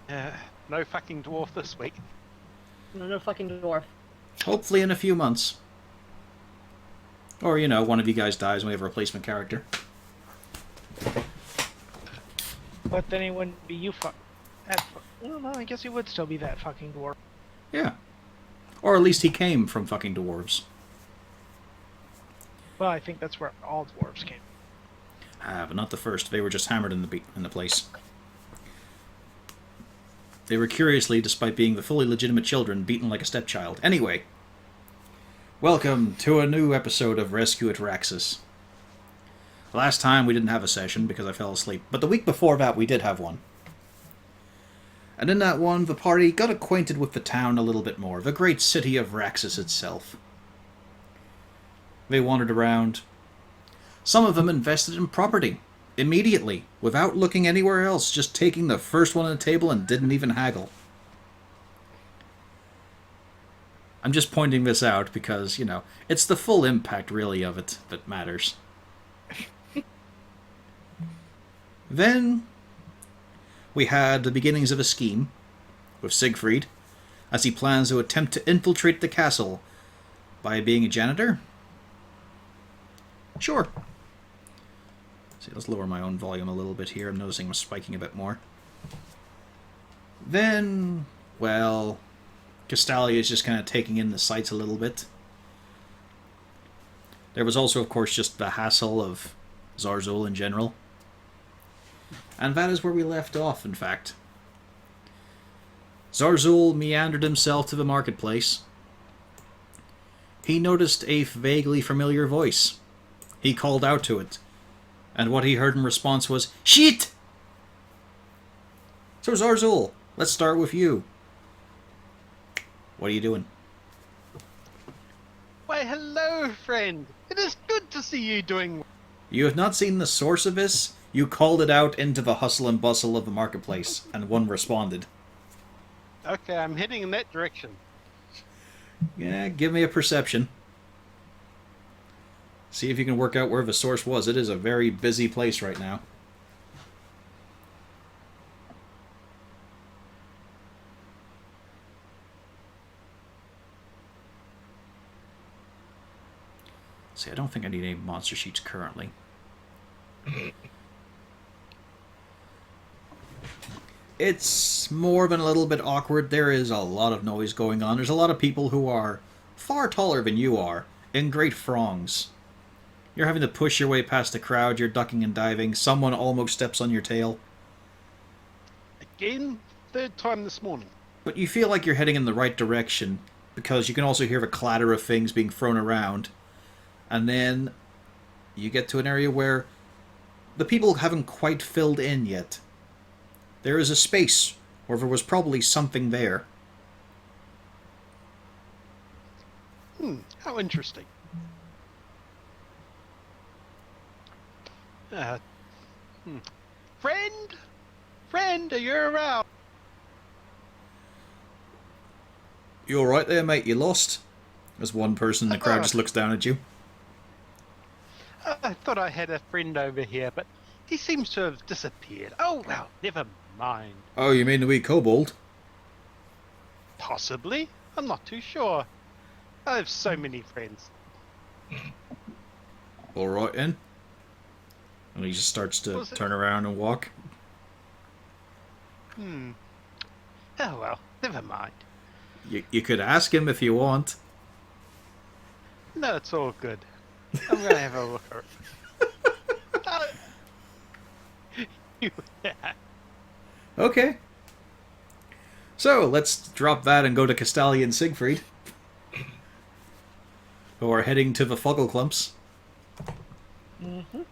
No fucking dwarf this week. No, no fucking dwarf. Hopefully in a few months. Or, you know, one of you guys dies and we have a replacement character. But then he wouldn't be well, no, I guess he would still be that fucking dwarf. Yeah. Or at least he came from fucking dwarves. Well, I think that's where all dwarves came. Ah, but not the first. They were just hammered in the place. They were curiously, despite being the fully legitimate children, beaten like a stepchild. Anyway, welcome to a new episode of Rescue at Raxis. Last time we didn't have a session because I fell asleep, but the week before that we did have one. And in that one, the party got acquainted with the town a little bit more, the great city of Raxis itself. They wandered around. Some of them invested in property, immediately, without looking anywhere else, just taking the first one on the table and didn't even haggle. I'm just pointing this out because, you know, it's the full impact, really, of it that matters. Then we had the beginnings of a scheme with Siegfried, as he plans to attempt to infiltrate the castle by being a janitor. Sure. See, let's lower my own volume a little bit here. I'm noticing I'm spiking a bit more. Then, well, Castalia is just kind of taking in the sights a little bit. There was also, of course, just the hassle of Zarzul in general. And that is where we left off, in fact. Zarzul meandered himself to the marketplace. He noticed a vaguely familiar voice. He called out to it, and what he heard in response was, "Shit!" So Zarzul, let's start with you. What are you doing? Why, hello, friend. It is good to see you doing well. You have not seen the source of this. You called it out into the hustle and bustle of the marketplace, and one responded. Okay, I'm heading in that direction. Yeah, give me a perception. See if you can work out where the source was. It is a very busy place right now. See, I don't think I need any monster sheets currently. It's more than a little bit awkward. There is a lot of noise going on. There's a lot of people who are far taller than you are, in great throngs. You're having to push your way past the crowd, you're ducking and diving, someone almost steps on your tail. Again, third time this morning. But you feel like you're heading in the right direction, because you can also hear the clatter of things being thrown around. And then you get to an area where the people haven't quite filled in yet. There is a space where there was probably something there. How interesting. Friend? Friend, are you around? You alright there, mate? You lost? As one person in the crowd just looks down at you. I thought I had a friend over here, but he seems to have disappeared. Oh, well, never mind. Oh, you mean the wee kobold? Possibly. I'm not too sure. I have so many friends. Alright then. And he just starts to turn around and walk. Oh, well, never mind. You could ask him if you want. No, it's all good. I'm going to have a look at it. Okay. So, let's drop that and go to Castalia and Siegfried, who are heading to the Fuggle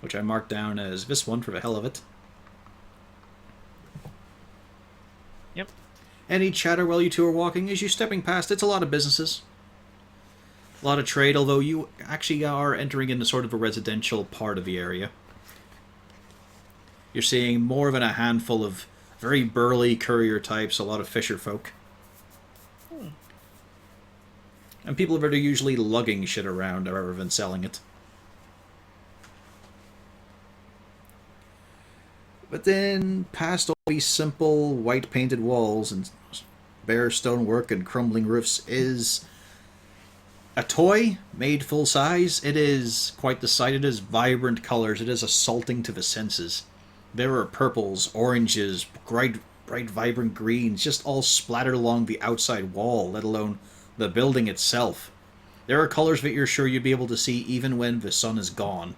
which I marked down as this one for the hell of it. Yep. Any chatter while you two are walking as you're stepping past? It's a lot of businesses. A lot of trade, although you actually are entering into sort of a residential part of the area. You're seeing more than a handful of very burly courier types, a lot of fisher folk. And people that are usually lugging shit around rather than selling it. But then, past all these simple white painted walls and bare stonework and crumbling roofs, is a toy made full size. It is quite the sight. It is vibrant colors. It is assaulting to the senses. There are purples, oranges, bright, vibrant greens, just all splattered along the outside wall, let alone the building itself. There are colors that you're sure you'd be able to see even when the sun is gone.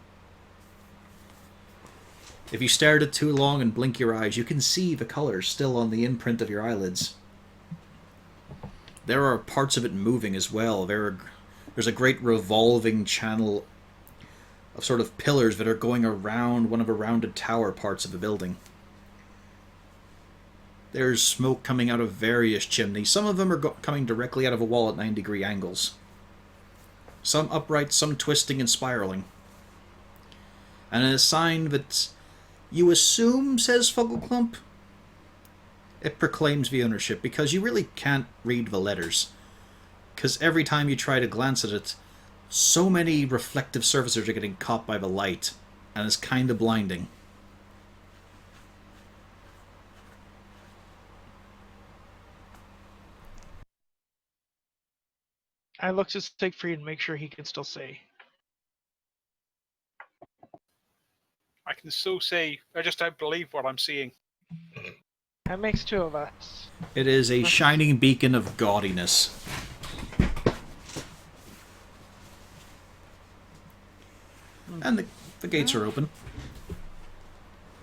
If you stare at it too long and blink your eyes, you can see the colors still on the imprint of your eyelids. There are parts of it moving as well. There's a great revolving channel of sort of pillars that are going around one of the rounded tower parts of the building. There's smoke coming out of various chimneys. Some of them are coming directly out of a wall at 90-degree angles. Some upright, some twisting and spiraling. And a sign that you assume says Fuggleclump. It proclaims the ownership, because you really can't read the letters. Because every time you try to glance at it, so many reflective surfaces are getting caught by the light, and it's kind of blinding. I looked at Siegfried and make sure he can still see. I can still see. I just don't believe what I'm seeing. That makes two of us. It is a shining beacon of gaudiness. And the gates are open.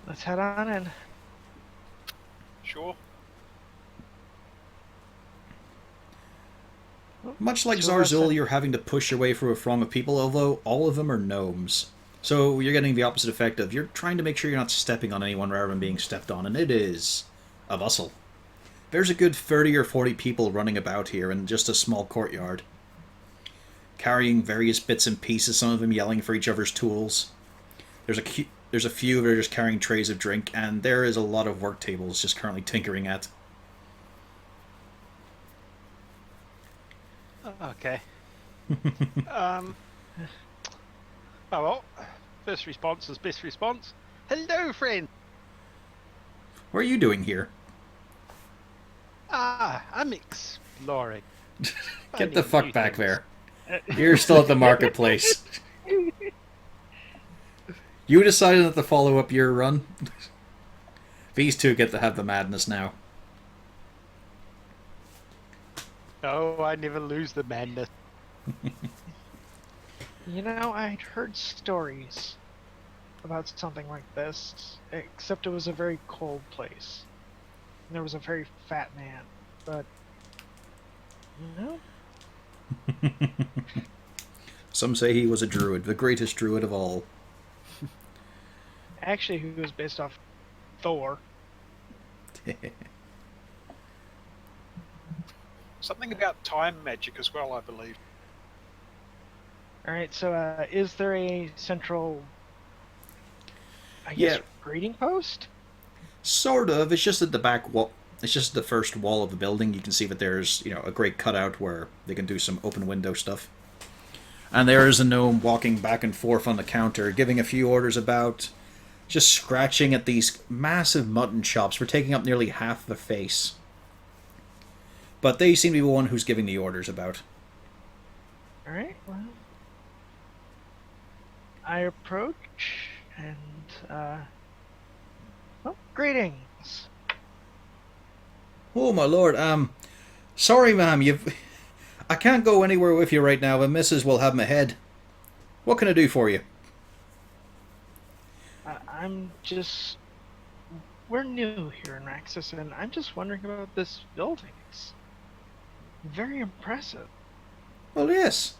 Let's head on in. Sure. Much like Two of us Zarzul, in. you're having to push your way through a throng of people, although all of them are gnomes. So you're getting the opposite effect of you're trying to make sure you're not stepping on anyone rather than being stepped on, and it is a bustle. There's a good 30 or 40 people running about here in just a small courtyard, carrying various bits and pieces, some of them yelling for each other's tools. There's a few that are just carrying trays of drink, and there is a lot of work tables just currently tinkering at. Okay. Oh well, first response is best response. Hello, friend. What are you doing here? I'm exploring. Get the Finding fuck new back things. there. You're still at the marketplace. You decided not to follow up your run. These two get to have the madness now. Oh, I never lose the madness. You know, I'd heard stories about something like this, except it was a very cold place. And there was a very fat man, but you know, Some say he was a druid, the greatest druid of all. actually, he was based off Thor. Something about time magic as well, I believe. All right, so is there a central, I guess, greeting post? Sort of. It's just at the back wall. It's just the first wall of the building. You can see that there's, a great cutout where they can do some open window stuff. And there is a gnome walking back and forth on the counter, giving a few orders about, just scratching at these massive mutton chops for taking up nearly half the face. But they seem to be the one who's giving the orders about. All right, well, I approach and, well, greetings. Oh, my lord, sorry, ma'am, I can't go anywhere with you right now, the missus will have my head. What can I do for you? I'm just, we're new here in Raxis, and I'm just wondering about this building. It's very impressive. Well, yes.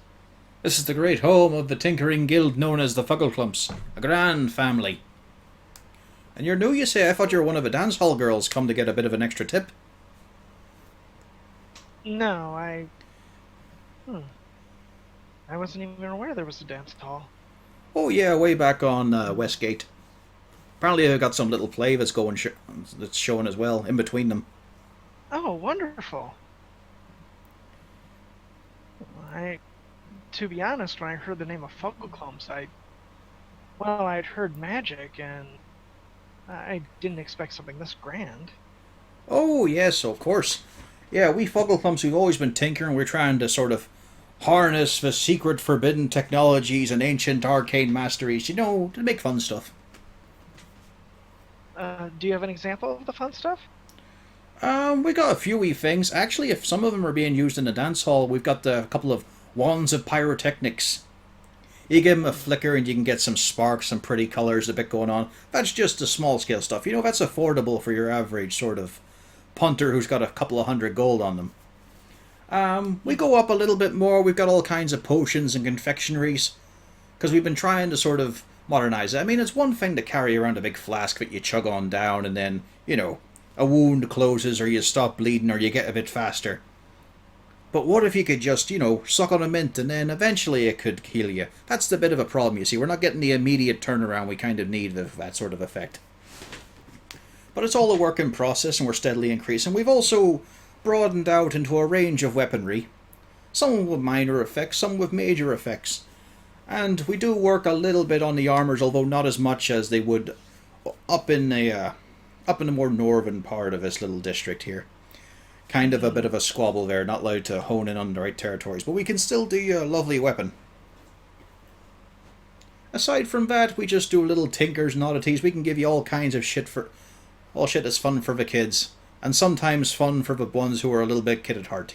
This is the great home of the tinkering guild known as the Fuggleclumps, a grand family. And you're new, you say? I thought you were one of the dance hall girls come to get a bit of an extra tip. No, I wasn't even aware there was a dance hall. Oh yeah, way back on Westgate. Apparently they've got some little play that's that's showing as well, in between them. Oh, wonderful. To be honest, when I heard the name of Fuggleclumps, I'd heard magic, and I didn't expect something this grand. Oh, yes, of course. Yeah, we Fuggleclumps, we've always been tinkering. We're trying to sort of harness the secret forbidden technologies and ancient arcane masteries, to make fun stuff. Do you have an example of the fun stuff? We got a few wee things. Actually, if some of them are being used in the dance hall, we've got a couple of wands of pyrotechnics. You give them a flicker and you can get some sparks, some pretty colours, a bit going on. That's just the small scale stuff. That's affordable for your average sort of punter who's got a couple of hundred gold on them. We go up a little bit more. We've got all kinds of potions and confectionaries. Because we've been trying to sort of modernise it. I mean, it's one thing to carry around a big flask that you chug on down and then, a wound closes or you stop bleeding or you get a bit faster. But what if you could just, suck on a mint and then eventually it could heal you? That's the bit of a problem, you see. We're not getting the immediate turnaround we kind of need of that sort of effect. But it's all a work in process and we're steadily increasing. We've also broadened out into a range of weaponry. Some with minor effects, some with major effects. And we do work a little bit on the armours, although not as much as they would up in the more northern part of this little district here. Kind of a bit of a squabble there, not allowed to hone in on the right territories, but we can still do you a lovely weapon. Aside from that, we just do little tinkers and oddities. We can give you all kinds of shit that's fun for the kids, and sometimes fun for the ones who are a little bit kid at heart,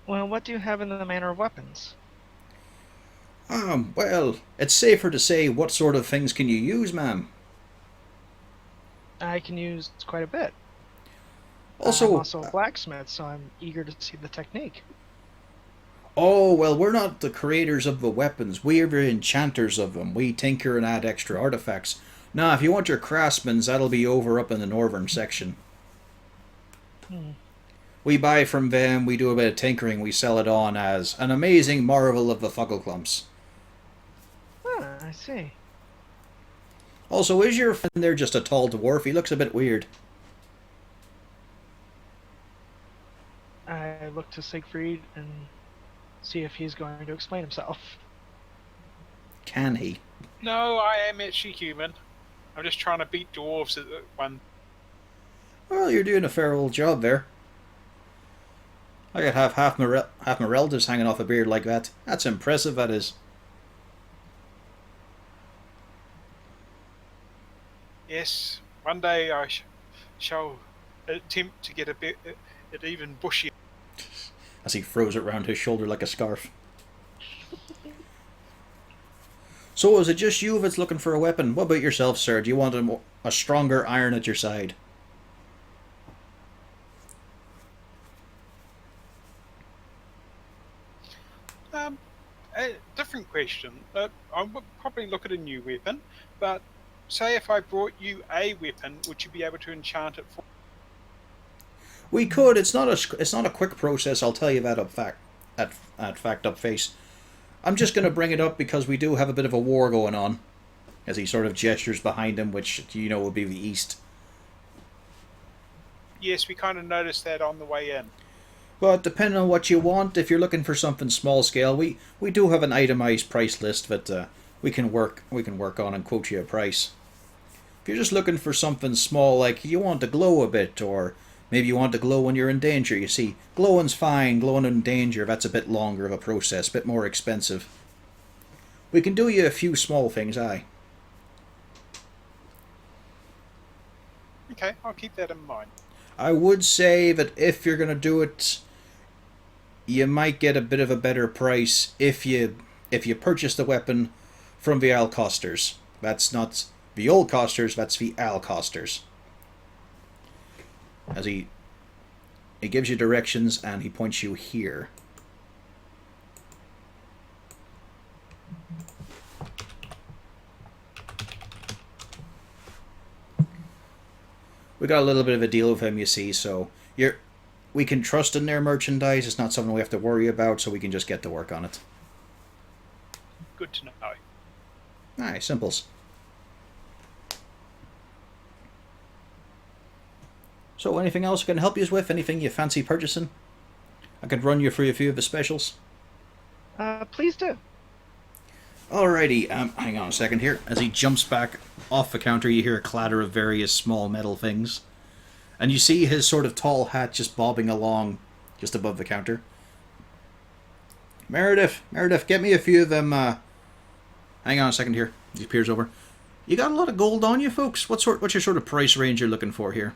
Well, what do you have in the manner of weapons? Well, it's safer to say what sort of things can you use, ma'am? I can use quite a bit. Also, I'm also a blacksmith, so I'm eager to see the technique. Oh, well, we're not the creators of the weapons. We're the enchanters of them. We tinker and add extra artifacts. Now, if you want your craftsmen's, that'll be over up in the northern section. We buy from them, we do a bit of tinkering, we sell it on as an amazing marvel of the Fuggleclumps. Ah, I see. Also, is your friend there just a tall dwarf? He looks a bit weird. I look to Siegfried and see if he's going to explain himself. Can he? No, I am actually human. I'm just trying to beat dwarves at one. Well, you're doing a fair old job there. I could have half my relatives hanging off a beard like that. That's impressive, that is. Yes, one day I shall attempt to get a bit it even bushy. As he throws it round his shoulder like a scarf. So, is it just you that's looking for a weapon? What about yourself, sir? Do you want a stronger iron at your side? A different question. I would probably look at a new weapon, but say if I brought you a weapon, would you be able to enchant it for? We could. It's not a quick process. I'll tell you that up face. I'm just going to bring it up because we do have a bit of a war going on. As he sort of gestures behind him, which would be the east. Yes, we kind of noticed that on the way in. But depending on what you want, if you're looking for something small scale, we do have an itemized price list that we can work on and quote you a price. If you're just looking for something small, like you want to glow a bit, or maybe you want to glow when you're in danger, you see, glowing's fine, glowing in danger, that's a bit longer of a process, a bit more expensive. We can do you a few small things, aye. Okay, I'll keep that in mind. I would say that if you're going to do it, you might get a bit of a better price if you purchase the weapon from the Alcosters. That's not the old costers, that's the Alcosters. As he gives you directions and he points you here. We got a little bit of a deal with him, you see, so we can trust in their merchandise. It's not something we have to worry about, so we can just get to work on it. Good to know. Aye, simples. So, anything else I can help you with? Anything you fancy purchasing? I could run you through a few of the specials. Please do. Alrighty, hang on a second here. As he jumps back off the counter, you hear a clatter of various small metal things. And you see his sort of tall hat just bobbing along just above the counter. Meredith, get me a few of them, Hang on a second here. He peers over. You got a lot of gold on you, folks? What's your sort of price range you're looking for here?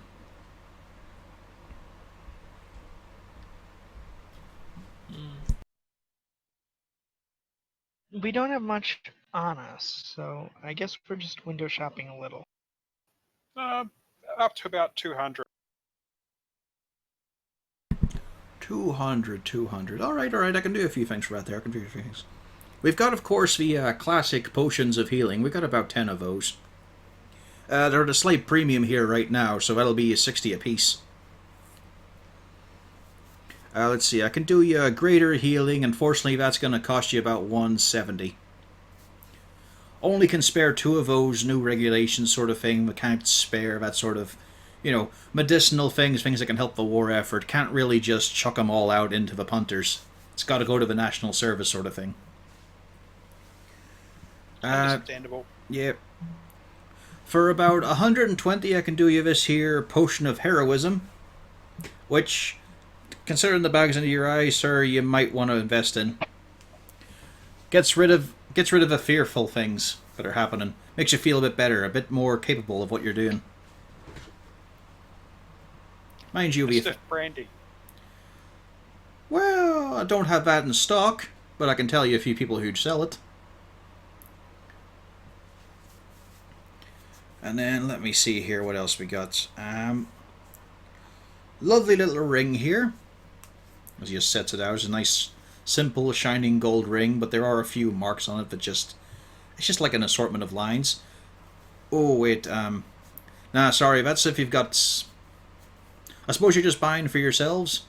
We don't have much on us, so I guess we're just window shopping a little. Up to about 200. 200. Alright, I can do a few things for that there. I can do a few things. We've got, of course, the classic potions of healing. We've got about 10 of those. They're at a slight premium here right now, so that'll be 60 apiece. Let's see, I can do you a greater healing. Unfortunately, that's going to cost you about 170. Only can spare 2 of those, new regulations sort of thing. We can't spare that sort of, medicinal things that can help the war effort. Can't really just chuck them all out into the punters. It's got to go to the national service sort of thing. Understandable. Yep. For about 120, I can do you this here potion of heroism, which, considering the bags under your eyes, sir, you might want to invest in. Gets rid of the fearful things that are happening. Makes you feel a bit better, a bit more capable of what you're doing. Mind you, Stiff brandy. Well, I don't have that in stock, but I can tell you a few people who'd sell it. And then, let me see here what else we got. Lovely little ring here. As he just sets it out, it's a nice, simple, shining gold ring, but there are a few marks on it that it's just like an assortment of lines. Oh, wait, nah, sorry, that's if you've got... I suppose you're just buying for yourselves?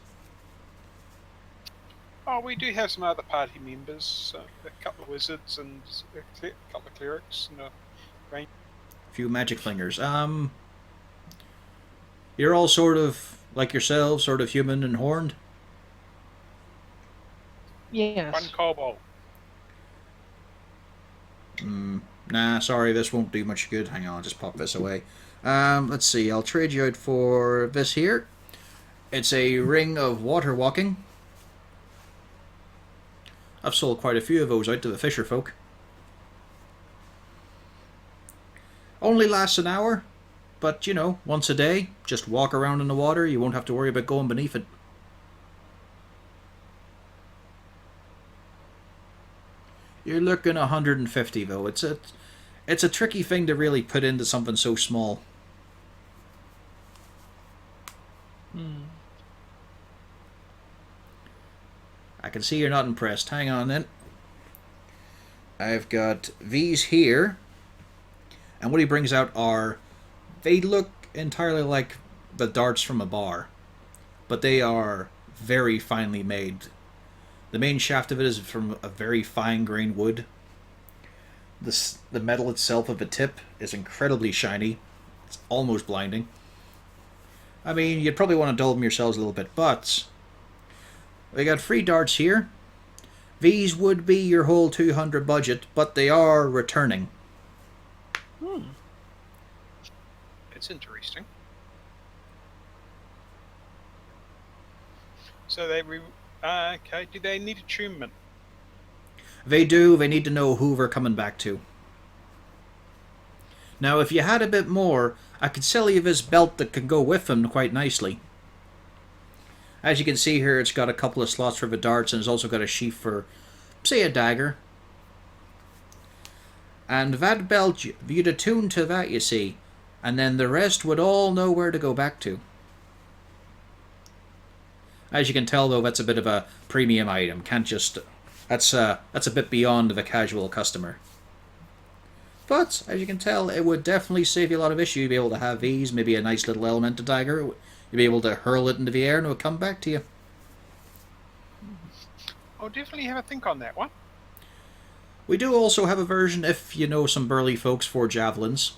Oh, we do have some other party members, a couple of wizards and a couple of clerics and a range. Few magic flingers. You're all sort of like yourselves, sort of human and horned? Yes. One kobold. Nah, sorry, this won't do much good. Hang on, I'll just pop this away. Let's see, I'll trade you out for this here. It's a ring of water walking. I've sold quite a few of those out to the fisher folk. Only lasts an hour, but, once a day, just walk around in the water, you won't have to worry about going beneath it. You're looking 150 though. It's a tricky thing to really put into something so small. I can see you're not impressed. Hang on then. I've got these here. And what he brings out are... They look entirely like the darts from a bar. But they are very finely made. The main shaft of it is from a very fine-grained wood. The metal itself of the tip is incredibly shiny. It's almost blinding. I mean, you'd probably want to dull them yourselves a little bit, but... We got 3 darts here. These would be your whole 200 budget, but they are returning. It's interesting. So they... okay, do they need attunement? They do. They need to know who they're coming back to. Now, if you had a bit more, I could sell you this belt that could go with them quite nicely. As you can see here, it's got a couple of slots for the darts, and it's also got a sheath for, say, a dagger. And that belt, you'd attune to that, you see, and then the rest would all know where to go back to. As you can tell, though, that's a bit of a premium item. Can't just... That's a bit beyond the casual customer. But, as you can tell, it would definitely save you a lot of issue. You'd be able to have these, maybe a nice little elemental dagger. You'd be able to hurl it into the air and it would come back to you. I'll definitely have a think on that one. We do also have a version, if you know some burly folks, for javelins.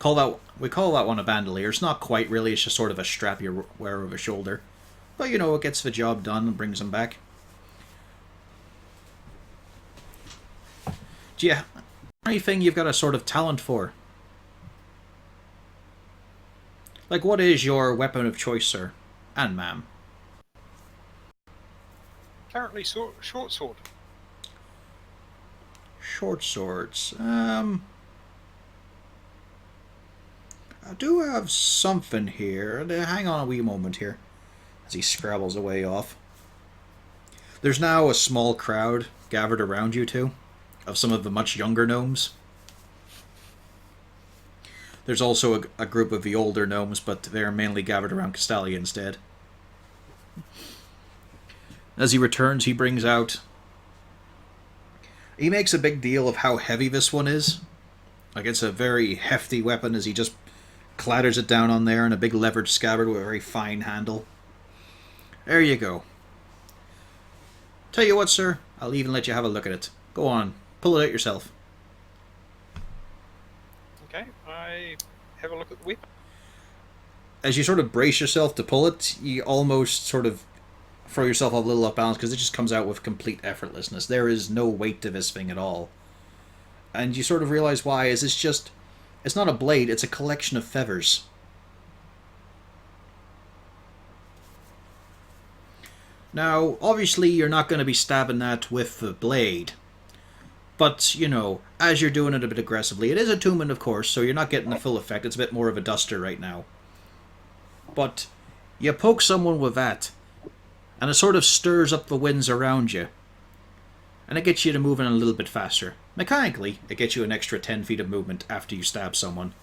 We call that one a bandolier. It's not quite really, it's just sort of a strap you wear over the shoulder. But it gets the job done and brings them back. Do you anything you've got a sort of talent for? Like, what is your weapon of choice, sir? And ma'am? Currently, short sword. Short swords. I do have something here. Hang on a wee moment here. As he scrabbles away off. There's now a small crowd gathered around you two, of some of the much younger gnomes. There's also a group of the older gnomes, but they're mainly gathered around Castalia instead. As he returns, he brings out... He makes a big deal of how heavy this one is. Like, it's a very hefty weapon as he just clatters it down on there in a big levered scabbard with a very fine handle. There you go. Tell you what, sir, I'll even let you have a look at it. Go on, pull it out yourself. Okay, I have a look at the whip. As you sort of brace yourself to pull it, you almost sort of throw yourself a little off balance because it just comes out with complete effortlessness. There is no weight to this thing at all. And you sort of realize why, is it's not a blade, it's a collection of feathers. Now, obviously you're not going to be stabbing that with the blade. But, you know, as you're doing it a bit aggressively, it is attunement, of course, so you're not getting the full effect. It's a bit more of a duster right now. But you poke someone with that, and it sort of stirs up the winds around you. And it gets you to moving a little bit faster. Mechanically, it gets you an extra 10 feet of movement after you stab someone.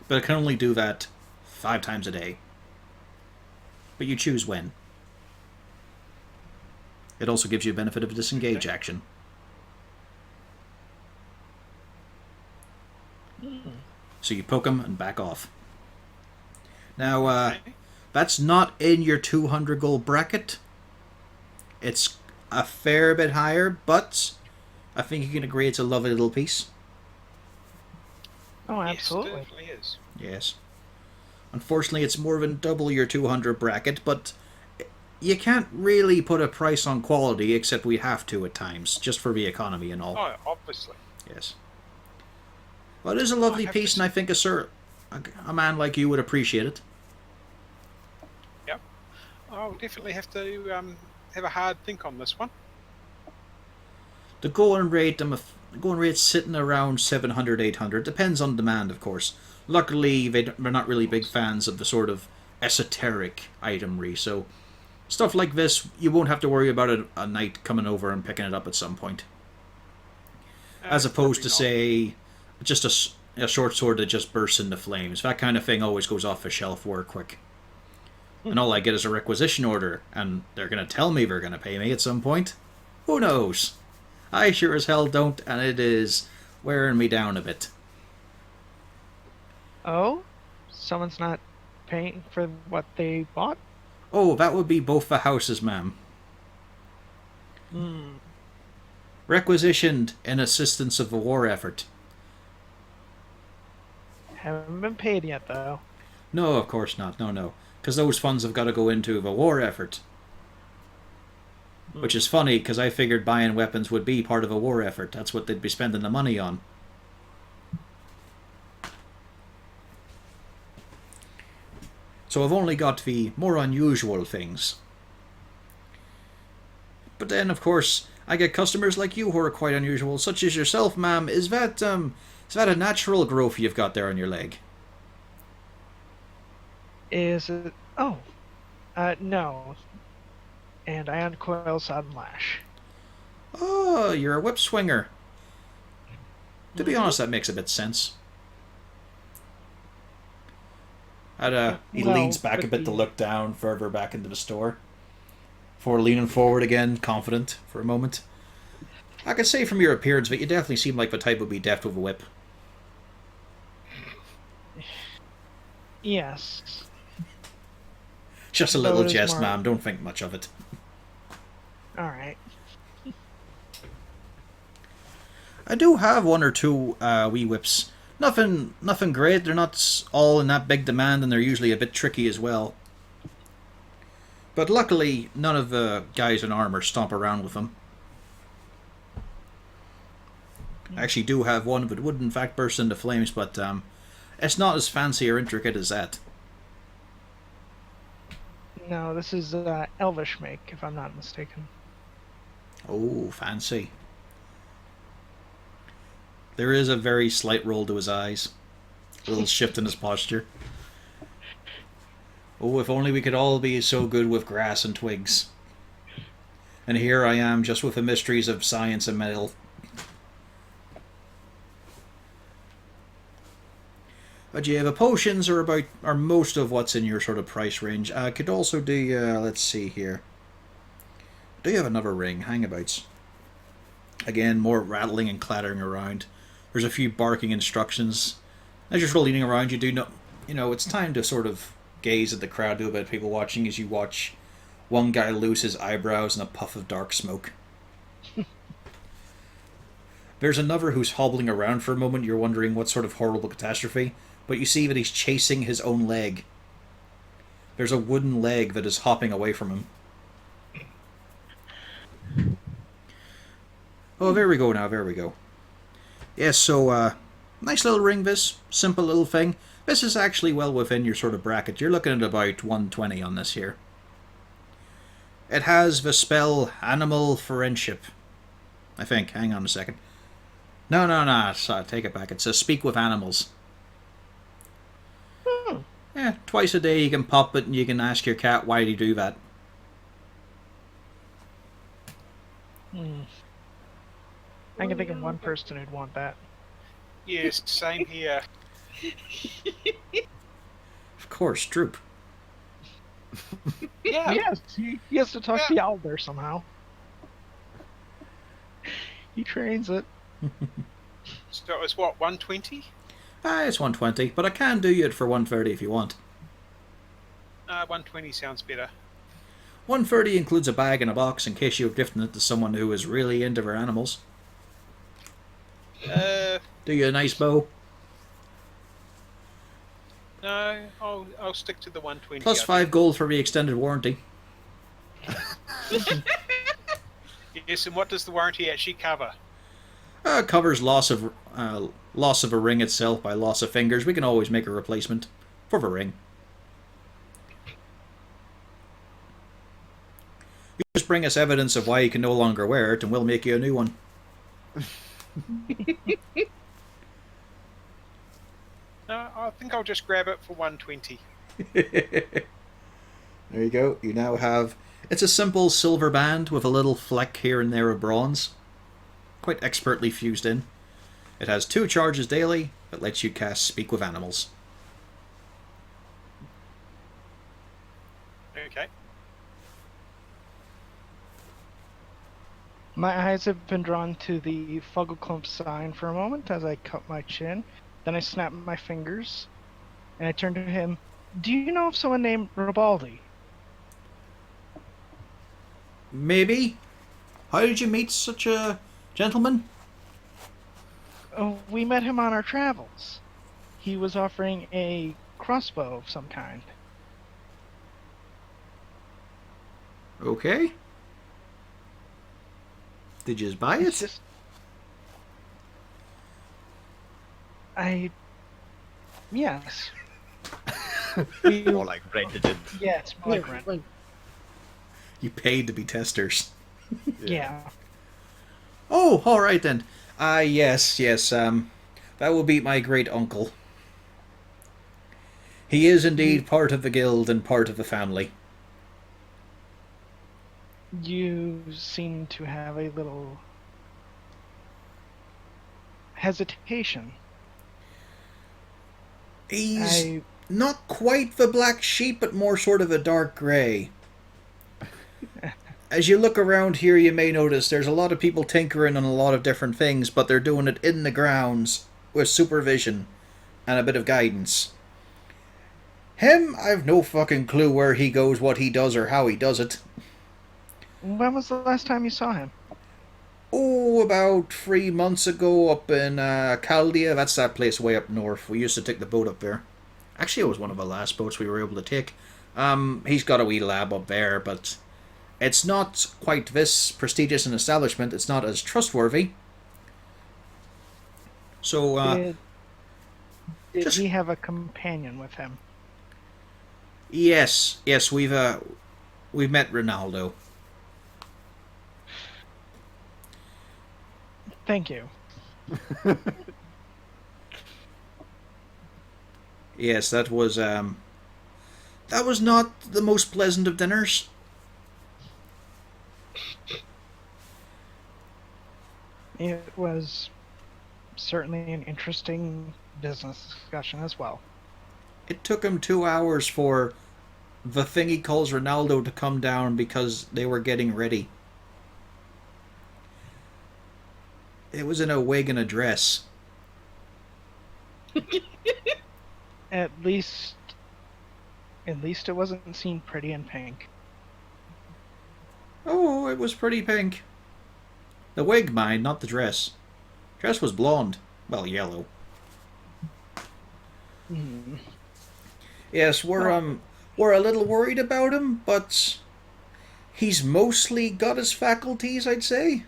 But it can only do that 5 times a day. But you choose when. It also gives you a benefit of a disengage action. So you poke them and back off. Now, that's not in your 200 gold bracket. It's a fair bit higher, but I think you can agree it's a lovely little piece. Oh, absolutely. Yes, it definitely is. Yes. Unfortunately, it's more than double your 200 bracket, but you can't really put a price on quality, except we have to at times, just for the economy and all. Oh, obviously. Yes. Well, it is a lovely piece, and I think a man like you would appreciate it. Yep. I'll definitely have to have a hard think on this one. The going rate's sitting around 700, 800. Depends on demand, of course. Luckily, they're not really big fans of the sort of esoteric itemry, so stuff like this, you won't have to worry about a knight coming over and picking it up at some point. As opposed to, say, just a short sword that just bursts into flames. That kind of thing always goes off the shelf real quick. And all I get is a requisition order, and they're going to tell me they're going to pay me at some point. Who knows? I sure as hell don't, and it is wearing me down a bit. Oh? Someone's not paying for what they bought? Oh, that would be both the houses, ma'am. Requisitioned in assistance of the war effort. Haven't been paid yet, though. No, of course not. No. Because those funds have got to go into the war effort. Which is funny, because I figured buying weapons would be part of a war effort. That's what they'd be spending the money on. So I've only got the more unusual things. But then, of course, I get customers like you who are quite unusual, such as yourself, ma'am. Is that a natural growth you've got there on your leg? Is it... Oh. No. And I uncoil Sod and Lash. Oh, you're a whip swinger. To be honest, that makes a bit sense. He leans back a bit to look down further back into the store. Before leaning forward again, confident for a moment. I could say from your appearance that you definitely seem like the type would be deft with a whip. Yes. Just a So little it is jest, more- ma'am. Don't think much of it. Alright. I do have one or two wee whips. Nothing great. They're not all in that big demand, and they're usually a bit tricky as well. But luckily, none of the guys in armor stomp around with them. I actually do have one, but it would in fact burst into flames, but it's not as fancy or intricate as that. No, this is Elvish make, if I'm not mistaken. Oh, fancy. There is a very slight roll to his eyes. A little shift in his posture. Oh, if only we could all be so good with grass and twigs. And here I am, just with the mysteries of science and metal. But yeah, the potions are most of what's in your sort of price range. I could also do, let's see here. Do you have another ring? Hangabouts. Again, more rattling and clattering around. There's a few barking instructions. As you're sort of leaning around, you do know, it's time to sort of gaze at the crowd, do a bit of people watching as you watch one guy lose his eyebrows in a puff of dark smoke. There's another who's hobbling around for a moment. You're wondering what sort of horrible catastrophe, but you see that he's chasing his own leg. There's a wooden leg that is hopping away from him. Oh, there we go now, there we go. Yes, so, nice little ring, this. Simple little thing. This is actually well within your sort of bracket. You're looking at about 120 on this here. It has the spell Animal Friendship. I think. Hang on a second. No. Sorry, take it back. It says Speak with Animals. Yeah, twice a day you can pop it and you can ask your cat, why do you do that? I can think of one person who'd want that. Yes, same here. Of course, Droop. Yeah. Yes, he has to talk the owl there somehow. He trains it. So it's what, 120? It's 120, but I can do it for 130 if you want. 120 sounds better. 130 includes a bag and a box in case you're gifting it to someone who is really into their animals. Do you a nice bow? No, I'll stick to the 120. Plus 5 gold for the extended warranty. Yes, and what does the warranty actually cover? Covers loss of a ring itself by loss of fingers. We can always make a replacement for the ring. You just bring us evidence of why you can no longer wear it, and we'll make you a new one. No, I think I'll just grab it for 120. There you go. You now have... It's a simple silver band with a little fleck here and there of bronze. Quite expertly fused in. It has 2 charges daily that lets you cast Speak with Animals. Okay. My eyes have been drawn to the Fuggleclump sign for a moment as I cut my chin. Then I snap my fingers, and I turn to him. Do you know of someone named Ribaldi? Maybe? How did you meet such a gentleman? Oh, we met him on our travels. He was offering a crossbow of some kind. Okay. Did you just buy it? Just... Yes. More like rented it. Yeah, it's more like rent. You paid to be testers. Yeah. Oh, alright then. Yes, that will be my great uncle. He is indeed part of the guild and part of the family. You seem to have a little hesitation. He's not quite the black sheep, but more sort of a dark grey. As you look around here, you may notice there's a lot of people tinkering on a lot of different things, but they're doing it in the grounds with supervision and a bit of guidance. Him, I've no fucking clue where he goes, what he does, or how he does it. When was the last time you saw him? Oh, about 3 months ago up in Chaldea. That's that place way up north. We used to take the boat up there. Actually, it was one of the last boats we were able to take. He's got a wee lab up there, but it's not quite this prestigious an establishment. It's not as trustworthy. So, Did just he have a companion with him? yes, we've met Ronaldo. Thank you. Yes, that was not the most pleasant of dinners. It was certainly an interesting business discussion as well. It took him 2 hours for the thing he calls Ronaldo to come down because they were getting ready. It was in a wig and a dress. At least it wasn't seen pretty in pink. Oh, it was pretty pink. The wig, mind, not the dress. Dress was blonde. Well, yellow. Hmm. Yes, we're a little worried about him, but he's mostly got his faculties, I'd say.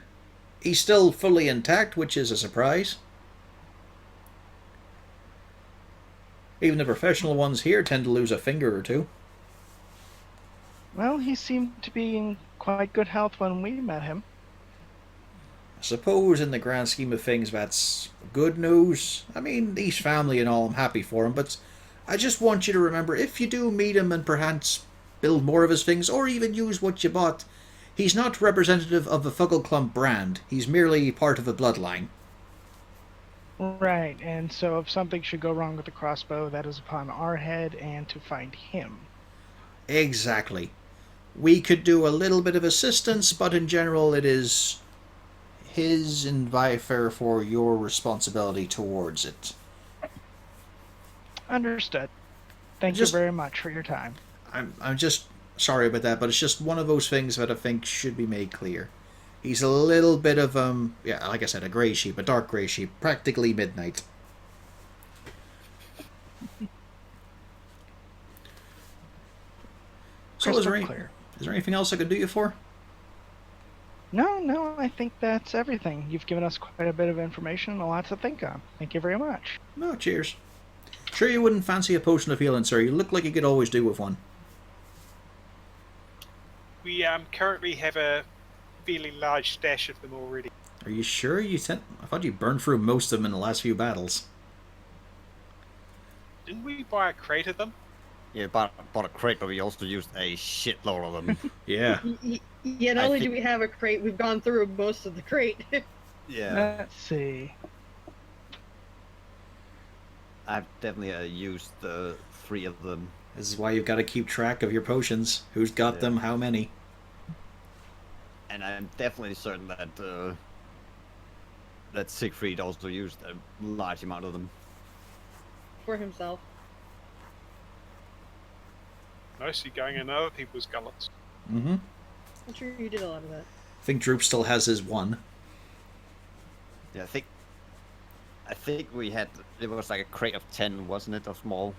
He's still fully intact, which is a surprise. Even the professional ones here tend to lose a finger or two. Well, he seemed to be in quite good health when we met him. I suppose in the grand scheme of things that's good news. I mean, he's family and all, I'm happy for him, but I just want you to remember, if you do meet him and perhaps build more of his things, or even use what you bought, he's not representative of the Fuggleclump brand. He's merely part of a bloodline. Right, and so if something should go wrong with the crossbow, that is upon our head and to find him. Exactly. We could do a little bit of assistance, but in general it is his and therefore your responsibility towards it. Understood. Thank you very much for your time. I'm just sorry about that, but it's just one of those things that I think should be made clear. He's a little bit of yeah, like I said, a grey sheep, a dark grey sheep, practically midnight. So is there anything else I could do you for? No, I think that's everything. You've given us quite a bit of information and a lot to think on. Thank you very much. No, cheers. Sure you wouldn't fancy a potion of healing, sir. You look like you could always do with one. We currently have a fairly large stash of them already. Are you sure? I thought you burned through most of them in the last few battles. Didn't we buy a crate of them? Yeah, bought a crate, but we also used a shitload of them. Yeah. Yeah, not only do we have a crate, we've gone through most of the crate. Yeah. Let's see. I've definitely used 3 of them. This is why you've got to keep track of your potions. Who's got them, how many. And I'm definitely certain that that Siegfried also used a large amount of them. For himself. Mostly going in other people's gullets. Mm-hmm. I'm sure you did a lot of that. I think Droop still has his one. Yeah, I think we had, it was like a crate of 10, wasn't it, of small?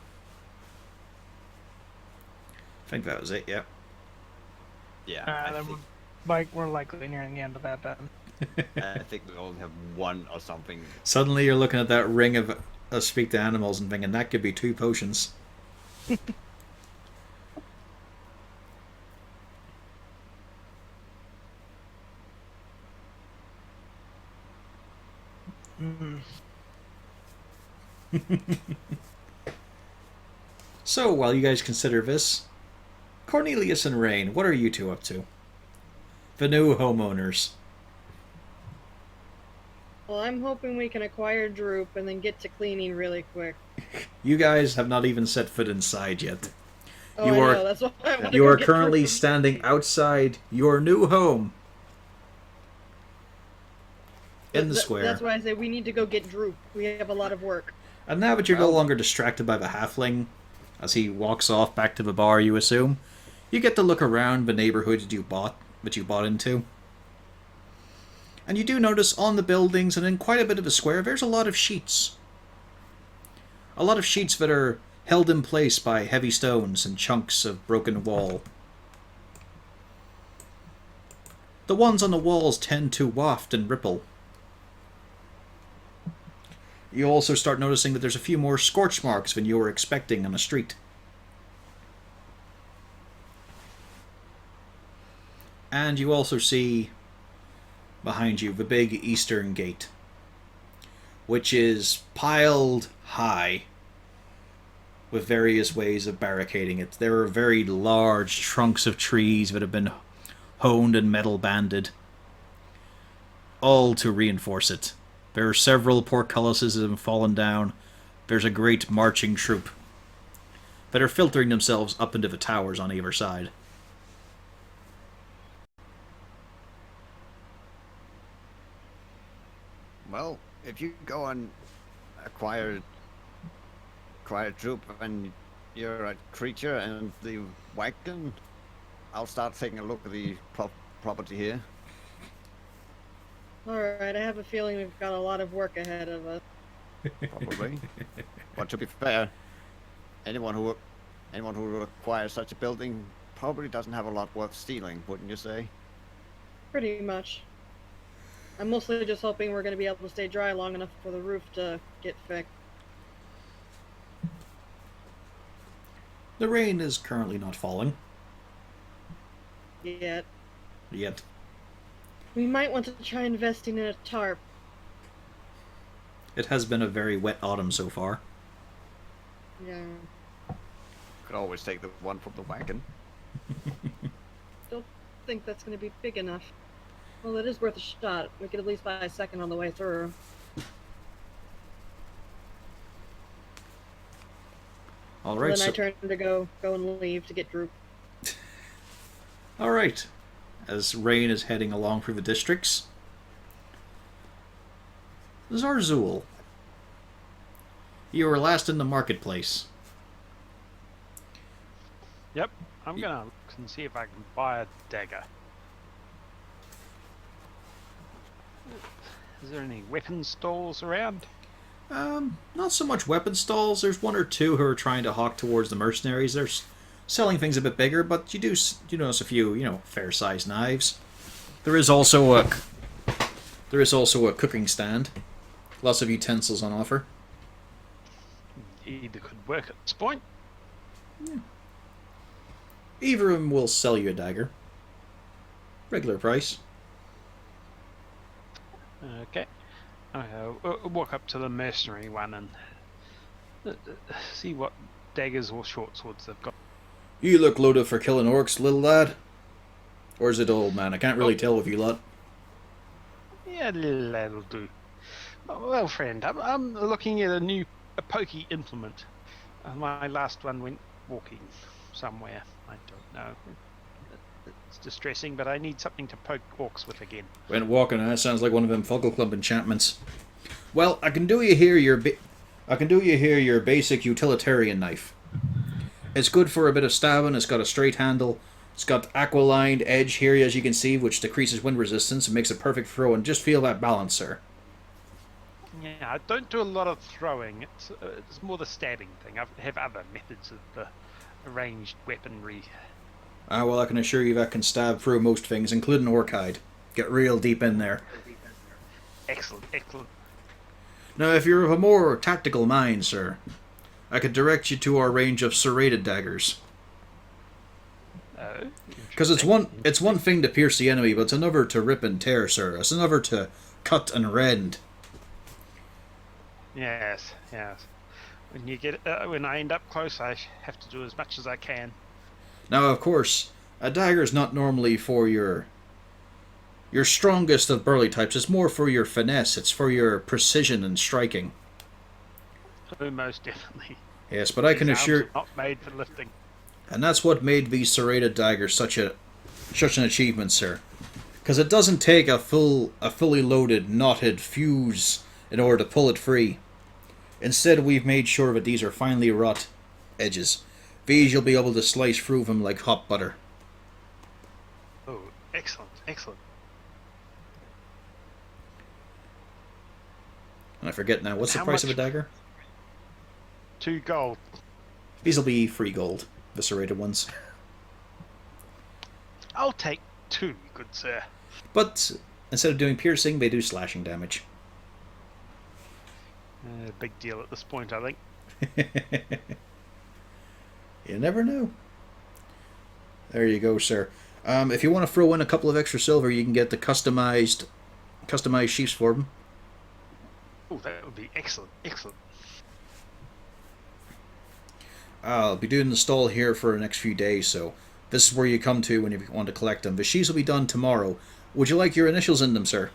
I think that was it, yeah. Yeah, We're likely nearing the end of that then. I think we only have 1 or something. Suddenly you're looking at that ring of speak to animals and thinking that could be 2 potions. So, while you guys consider this, Cornelius and Rain, what are you two up to? The new homeowners. Well, I'm hoping we can acquire Droop and then get to cleaning really quick. You guys have not even set foot inside yet. Oh, You I are- know, that's why I want to You go are get currently Droop. standing outside your new home in the square. That's why I say we need to go get Droop. We have a lot of work. And now that you're no longer distracted by the halfling, as he walks off back to the bar, you assume, you get to look around the neighborhood that you bought into. And you do notice on the buildings and in quite a bit of the square, there's a lot of sheets. A lot of sheets that are held in place by heavy stones and chunks of broken wall. The ones on the walls tend to waft and ripple. You also start noticing that there's a few more scorch marks than you were expecting on the street. And you also see behind you the big eastern gate, which is piled high with various ways of barricading it. There are very large trunks of trees that have been honed and metal banded, all to reinforce it. There are several portcullises that have fallen down. There's a great marching troop that are filtering themselves up into the towers on either side. Well, if you go and acquire a troop and you're a creature and the wagon, I'll start taking a look at the property here. Alright, I have a feeling we've got a lot of work ahead of us. Probably. But to be fair, anyone who acquires such a building probably doesn't have a lot worth stealing, wouldn't you say? Pretty much. I'm mostly just hoping we're going to be able to stay dry long enough for the roof to get fixed. The rain is currently not falling. Yet. Yet. We might want to try investing in a tarp. It has been a very wet autumn so far. Yeah. Could always take the one from the wagon. Don't think that's going to be big enough. Well, it is worth a shot. We could at least buy a second on the way through. Alright, Then I turn to go and leave to get Droop. Alright. As Rain is heading along through the districts, Zarzul, you were last in the marketplace. Yep, I'm gonna look and see if I can buy a dagger. Is there any weapon stalls around? Not so much weapon stalls. There's one or two who are trying to hawk towards the mercenaries. They're selling things a bit bigger, but you do notice a few, fair-sized knives. There is also a cooking stand. Lots of utensils on offer. Either could work at this point. Either of them will sell you a dagger. Regular price. Okay. I'll walk up to the mercenary one and see what daggers or short swords they've got. You look loaded for killing orcs, little lad. Or is it old man? I can't really tell with you lot. Yeah, little lad'll do. Well, friend, I'm looking at a pokey implement. My last one went walking somewhere. I don't know. It's distressing, but I need something to poke orcs with again. Went walking, that sounds like one of them Fuggle Club enchantments. Well, I can do you here your basic utilitarian knife. It's good for a bit of stabbing. It's got a straight handle. It's got aqua-lined edge here, as you can see, which decreases wind resistance and makes a perfect throw. And just feel that balance, sir. Yeah, I don't do a lot of throwing. It's more the stabbing thing. I have other methods of the ranged weaponry. Well, I can assure you that can stab through most things, including orc hide. Get real deep in there. Excellent, excellent. Now, if you're of a more tactical mind, sir, I could direct you to our range of serrated daggers. Because it's one thing to pierce the enemy, but it's another to rip and tear, sir. It's another to cut and rend. Yes, yes. When I end up close, I have to do as much as I can. Now, of course, a dagger is not normally for your strongest of burly types. It's more for your finesse. It's for your precision and striking. Oh, most definitely. Yes, but I can assure... These arms are not made for lifting. And that's what made these serrated daggers such an achievement, sir. Because it doesn't take a fully loaded, knotted fuse in order to pull it free. Instead, we've made sure that these are finely wrought edges. These you'll be able to slice through them like hot butter. Oh, excellent, excellent. And I forget now, what's the How price of a much- dagger? 2 gold. These will be free gold, the serrated ones. I'll take 2, good sir. But instead of doing piercing, they do slashing damage. Big deal at this point, I think. You never know. There you go, sir. If you want to throw in a couple of extra silver, you can get the customized sheaths for them. Oh, that would be excellent. Excellent. I'll be doing the stall here for the next few days, so this is where you come to when you want to collect them. The sheaths will be done tomorrow. Would you like your initials in them, sir?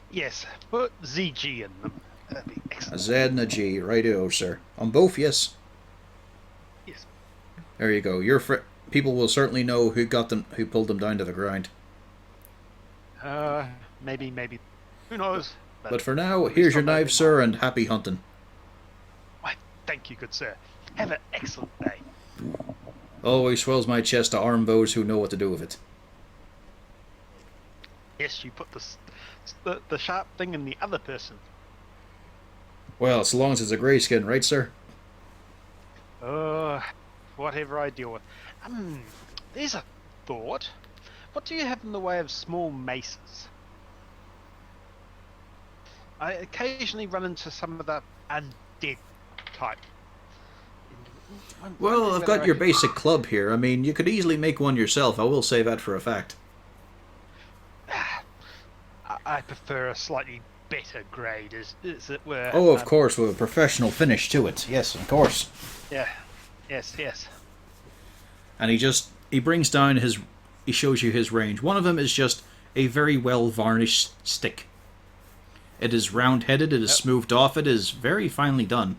Yes, put ZG in them. That'd be A excellent. Z and a G, righto, sir. On both, yes. Yes. There you go. People will certainly know who pulled them down to the ground. Maybe. Who knows? But for now, at least here's your I'll know knife, them sir, all. and happy hunting. Why, thank you, good sir. Have an excellent day. Always swells my chest to arm those who know what to do with it. Yes, you put the sharp thing in the other person. Well, so long as it's a greyskin, right, sir? Whatever I deal with. There's a thought. What do you have in the way of small maces? I occasionally run into some of the undead type. I'm Well, wondering I've whether got I your could- basic club here. I mean, you could easily make one yourself. I will say that for a fact. I prefer a slightly better grade, as it were. Oh, of course, with a professional finish to it. Yes, of course. Yeah. Yes. And he brings down he shows you his range. One of them is just a very well varnished stick. It is round-headed, it is smoothed off, it is very finely done.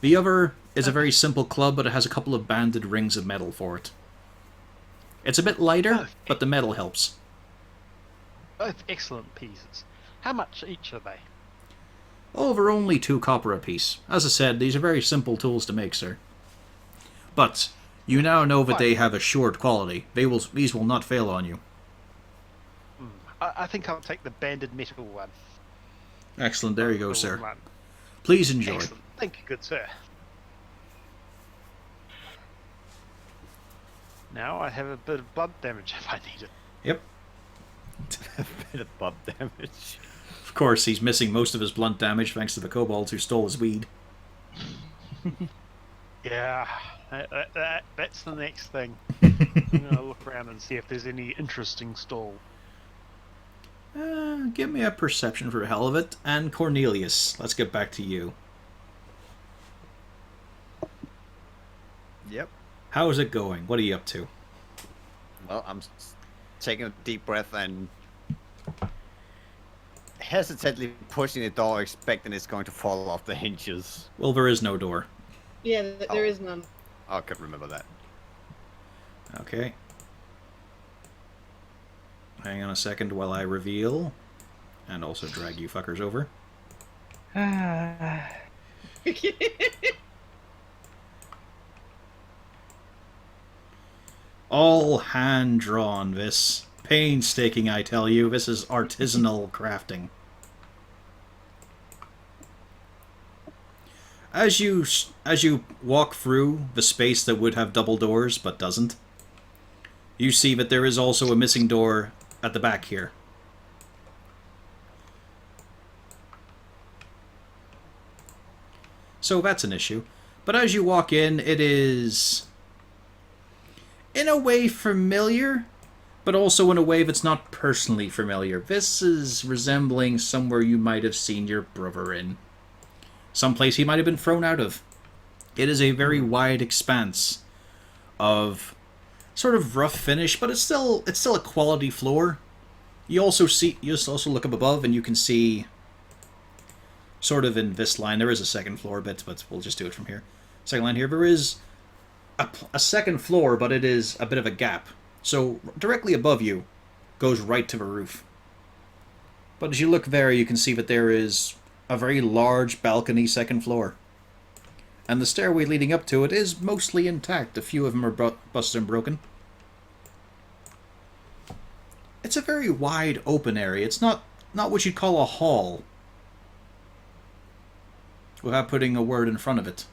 The other is a very simple club, but it has a couple of banded rings of metal for it. It's a bit lighter, but the metal helps. Both excellent pieces. How much each are they? Over only 2 copper apiece. As I said, these are very simple tools to make, sir. But you now know that they have assured quality. These will not fail on you. I think I'll take the banded metal one. Excellent, there you go, The sir. one. Please enjoy. Excellent. Thank you, good sir. Now I have a bit of blood damage if I need it. Yep. A bit of blood damage. Of course, he's missing most of his blunt damage thanks to the kobolds who stole his weed. Yeah, that's the next thing. I'm gonna look around and see if there's any interesting stall. Give me a perception for the hell of it. And Cornelius, let's get back to you. Yep. How is it going? What are you up to? Well, I'm taking a deep breath and hesitantly pushing the door, expecting it's going to fall off the hinges. Well, there is no door. Yeah, there is none. I can remember that. Okay. Hang on a second while I reveal. And also drag you fuckers over. All hand-drawn, this. Painstaking, I tell you. This is artisanal crafting. As you walk through the space that would have double doors, but doesn't, you see that there is also a missing door at the back here. So that's an issue. But as you walk in, it is, in a way, familiar, but also in a way that's not personally familiar. This is resembling somewhere you might have seen your brother in. Someplace he might have been thrown out of. It is a very wide expanse of sort of rough finish, but it's still a quality floor. You also look up above and you can see, sort of in this line, there is a second floor bit, but we'll just do it from here. Second line here, there is a second floor, but it is a bit of a gap. So directly above you goes right to the roof. But as you look there, you can see that there is a very large balcony second floor. And the stairway leading up to it is mostly intact. A few of them are busted and broken. It's a very wide open area. It's not what you'd call a hall, without putting a word in front of it.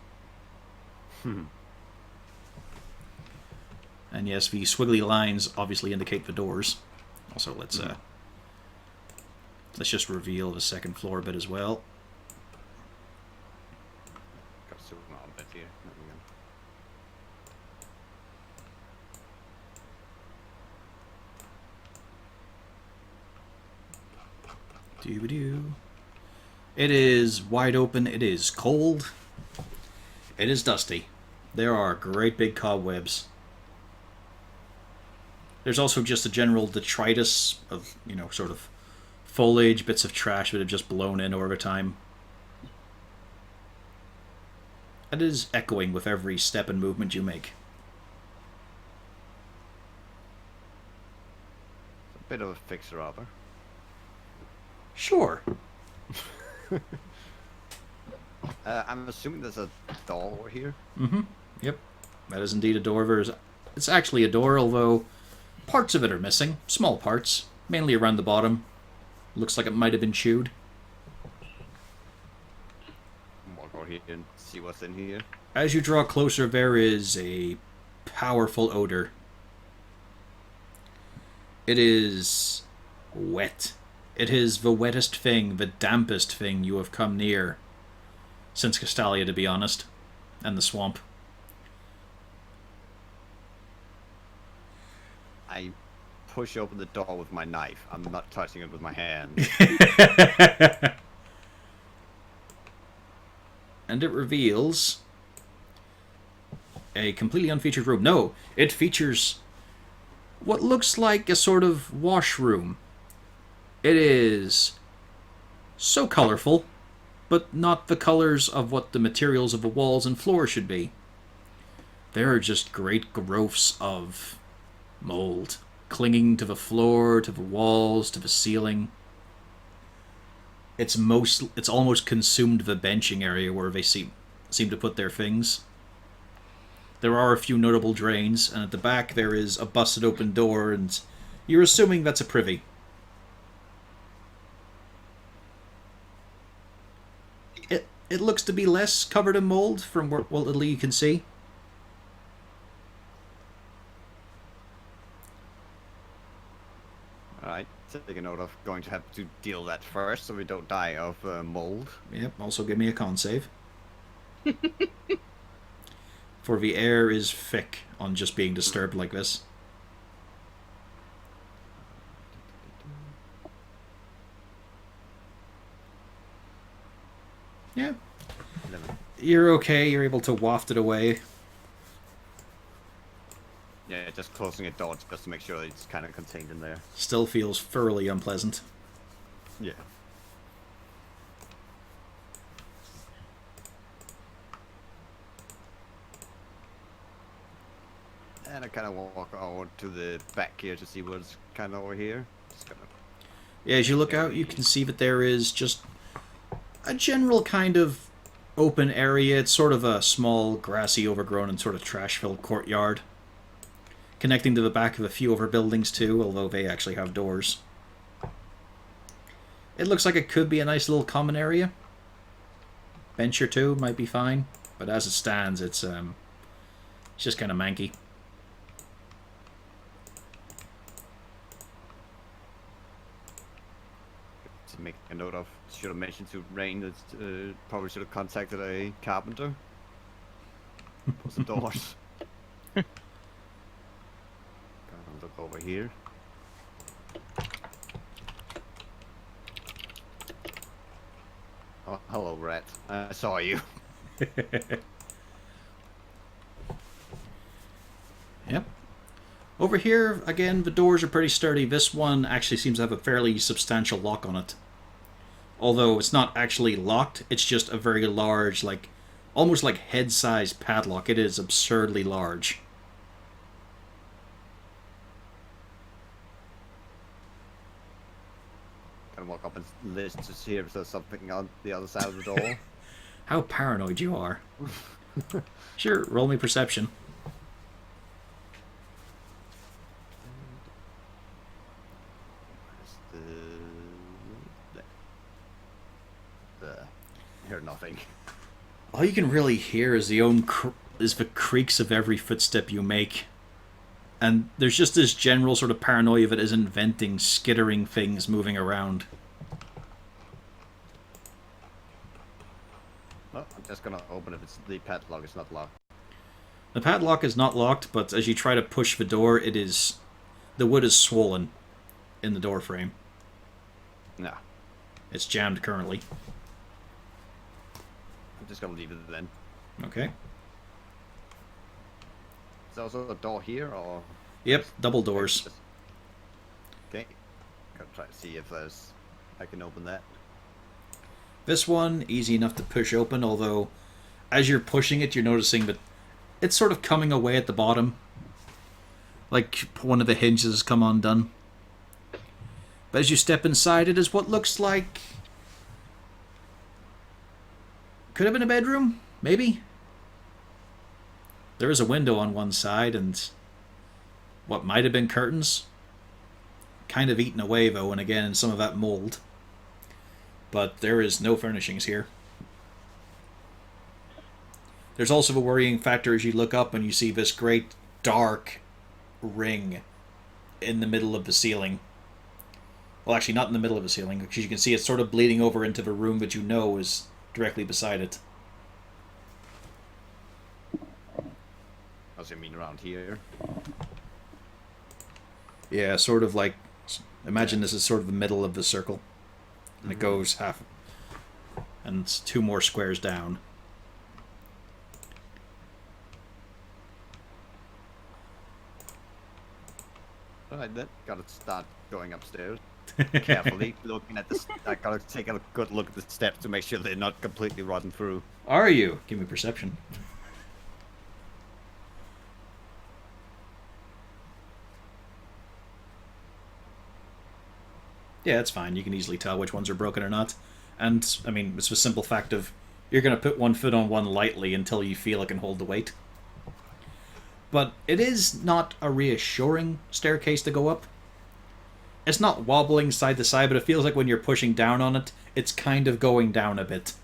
And yes, the squiggly lines obviously indicate the doors. Also, let's Let's just reveal the second floor a bit as well. Got to zoom out a bit here. There we go. Doo-doo. It is wide open. It is cold. It is dusty. There are great big cobwebs. There's also just a general detritus of, sort of foliage, bits of trash that have just blown in over time. It is echoing with every step and movement you make. A bit of a fixer-upper. Sure. I'm assuming there's a door over here. Mm-hmm. Yep. That is indeed a door. It's actually a door, although parts of it are missing. Small parts. Mainly around the bottom. Looks like it might have been chewed. Walk over here and see what's in here. As you draw closer, there is a powerful odor. It is wet. It is the wettest thing, the dampest thing you have come near since Castalia, to be honest, and the swamp. I push open the door with my knife. I'm not touching it with my hand. And it reveals a completely unfeatured room. No, it features what looks like a sort of washroom. It is so colorful, but not the colors of what the materials of the walls and floor should be. There are just great growths of mold clinging to the floor, to the walls, to the ceiling. It's almost consumed the benching area where they seem to put their things. There are a few notable drains, and at the back there is a busted open door, and you're assuming that's a privy. It looks to be less covered in mold from what little you can see. Alright, take a note of going to have to deal that first so we don't die of mold. Yep, also give me a con save. For the air is thick on just being disturbed like this. Yeah. 11. You're okay, you're able to waft it away. Yeah, just closing a door just to make sure that it's kind of contained in there. Still feels thoroughly unpleasant. Yeah. And I kind of walk over to the back here to see what's kind of over here. Just gonna... Yeah, as you look out, you can see that there is just a general kind of open area. It's sort of a small, grassy, overgrown, and sort of trash-filled courtyard. Connecting to the back of a few other buildings too, although they actually have doors. It looks like it could be a nice little common area. Bench or two might be fine, but as it stands, it's just kind of manky. To make a note of, should have mentioned to Rain that probably should have contacted a carpenter. Close the doors. Gonna look over here. Oh, hello, rat. I saw you. Yep. Over here, again, the doors are pretty sturdy. This one actually seems to have a fairly substantial lock on it. Although it's not actually locked, it's just a very large, like, almost like head-sized padlock. It is absurdly large. Gonna walk up and listen to see if there's something on the other side of the door. How paranoid you are. Sure, roll me perception. Hear nothing. All you can really hear is the creaks of every footstep you make. And there's just this general sort of paranoia that is inventing skittering things moving around. Well, I'm just gonna open if it's the padlock is not locked. The padlock is not locked, but as you try to push the door, the wood is swollen in the door frame. No. It's jammed currently. I'm just gonna leave it then. Okay. Is there also a door here, or? Yep, double doors. Okay. Gotta try to see if I can open that. This one, easy enough to push open, although as you're pushing it, you're noticing that it's sort of coming away at the bottom. Like one of the hinges has come undone. But as you step inside, it is what looks like... Could have been a bedroom? Maybe? There is a window on one side, and what might have been curtains. Kind of eaten away, though, and again, some of that mold. But there is no furnishings here. There's also a worrying factor as you look up and you see this great dark ring in the middle of the ceiling. Well, actually, not in the middle of the ceiling, because you can see it's sort of bleeding over into the room that you know is directly beside it. What do you mean around here? Yeah, sort of like... Imagine this is sort of the middle of the circle. And it goes half... And it's 2 more squares down. Alright then, gotta start going upstairs. Carefully looking at the... I gotta take a good look at the steps to make sure they're not completely rotten through. Are you? Give me perception. Yeah, it's fine. You can easily tell which ones are broken or not. And, I mean, it's a simple fact of you're going to put one foot on one lightly until you feel it can hold the weight. But it is not a reassuring staircase to go up. It's not wobbling side to side, but it feels like when you're pushing down on it, it's kind of going down a bit.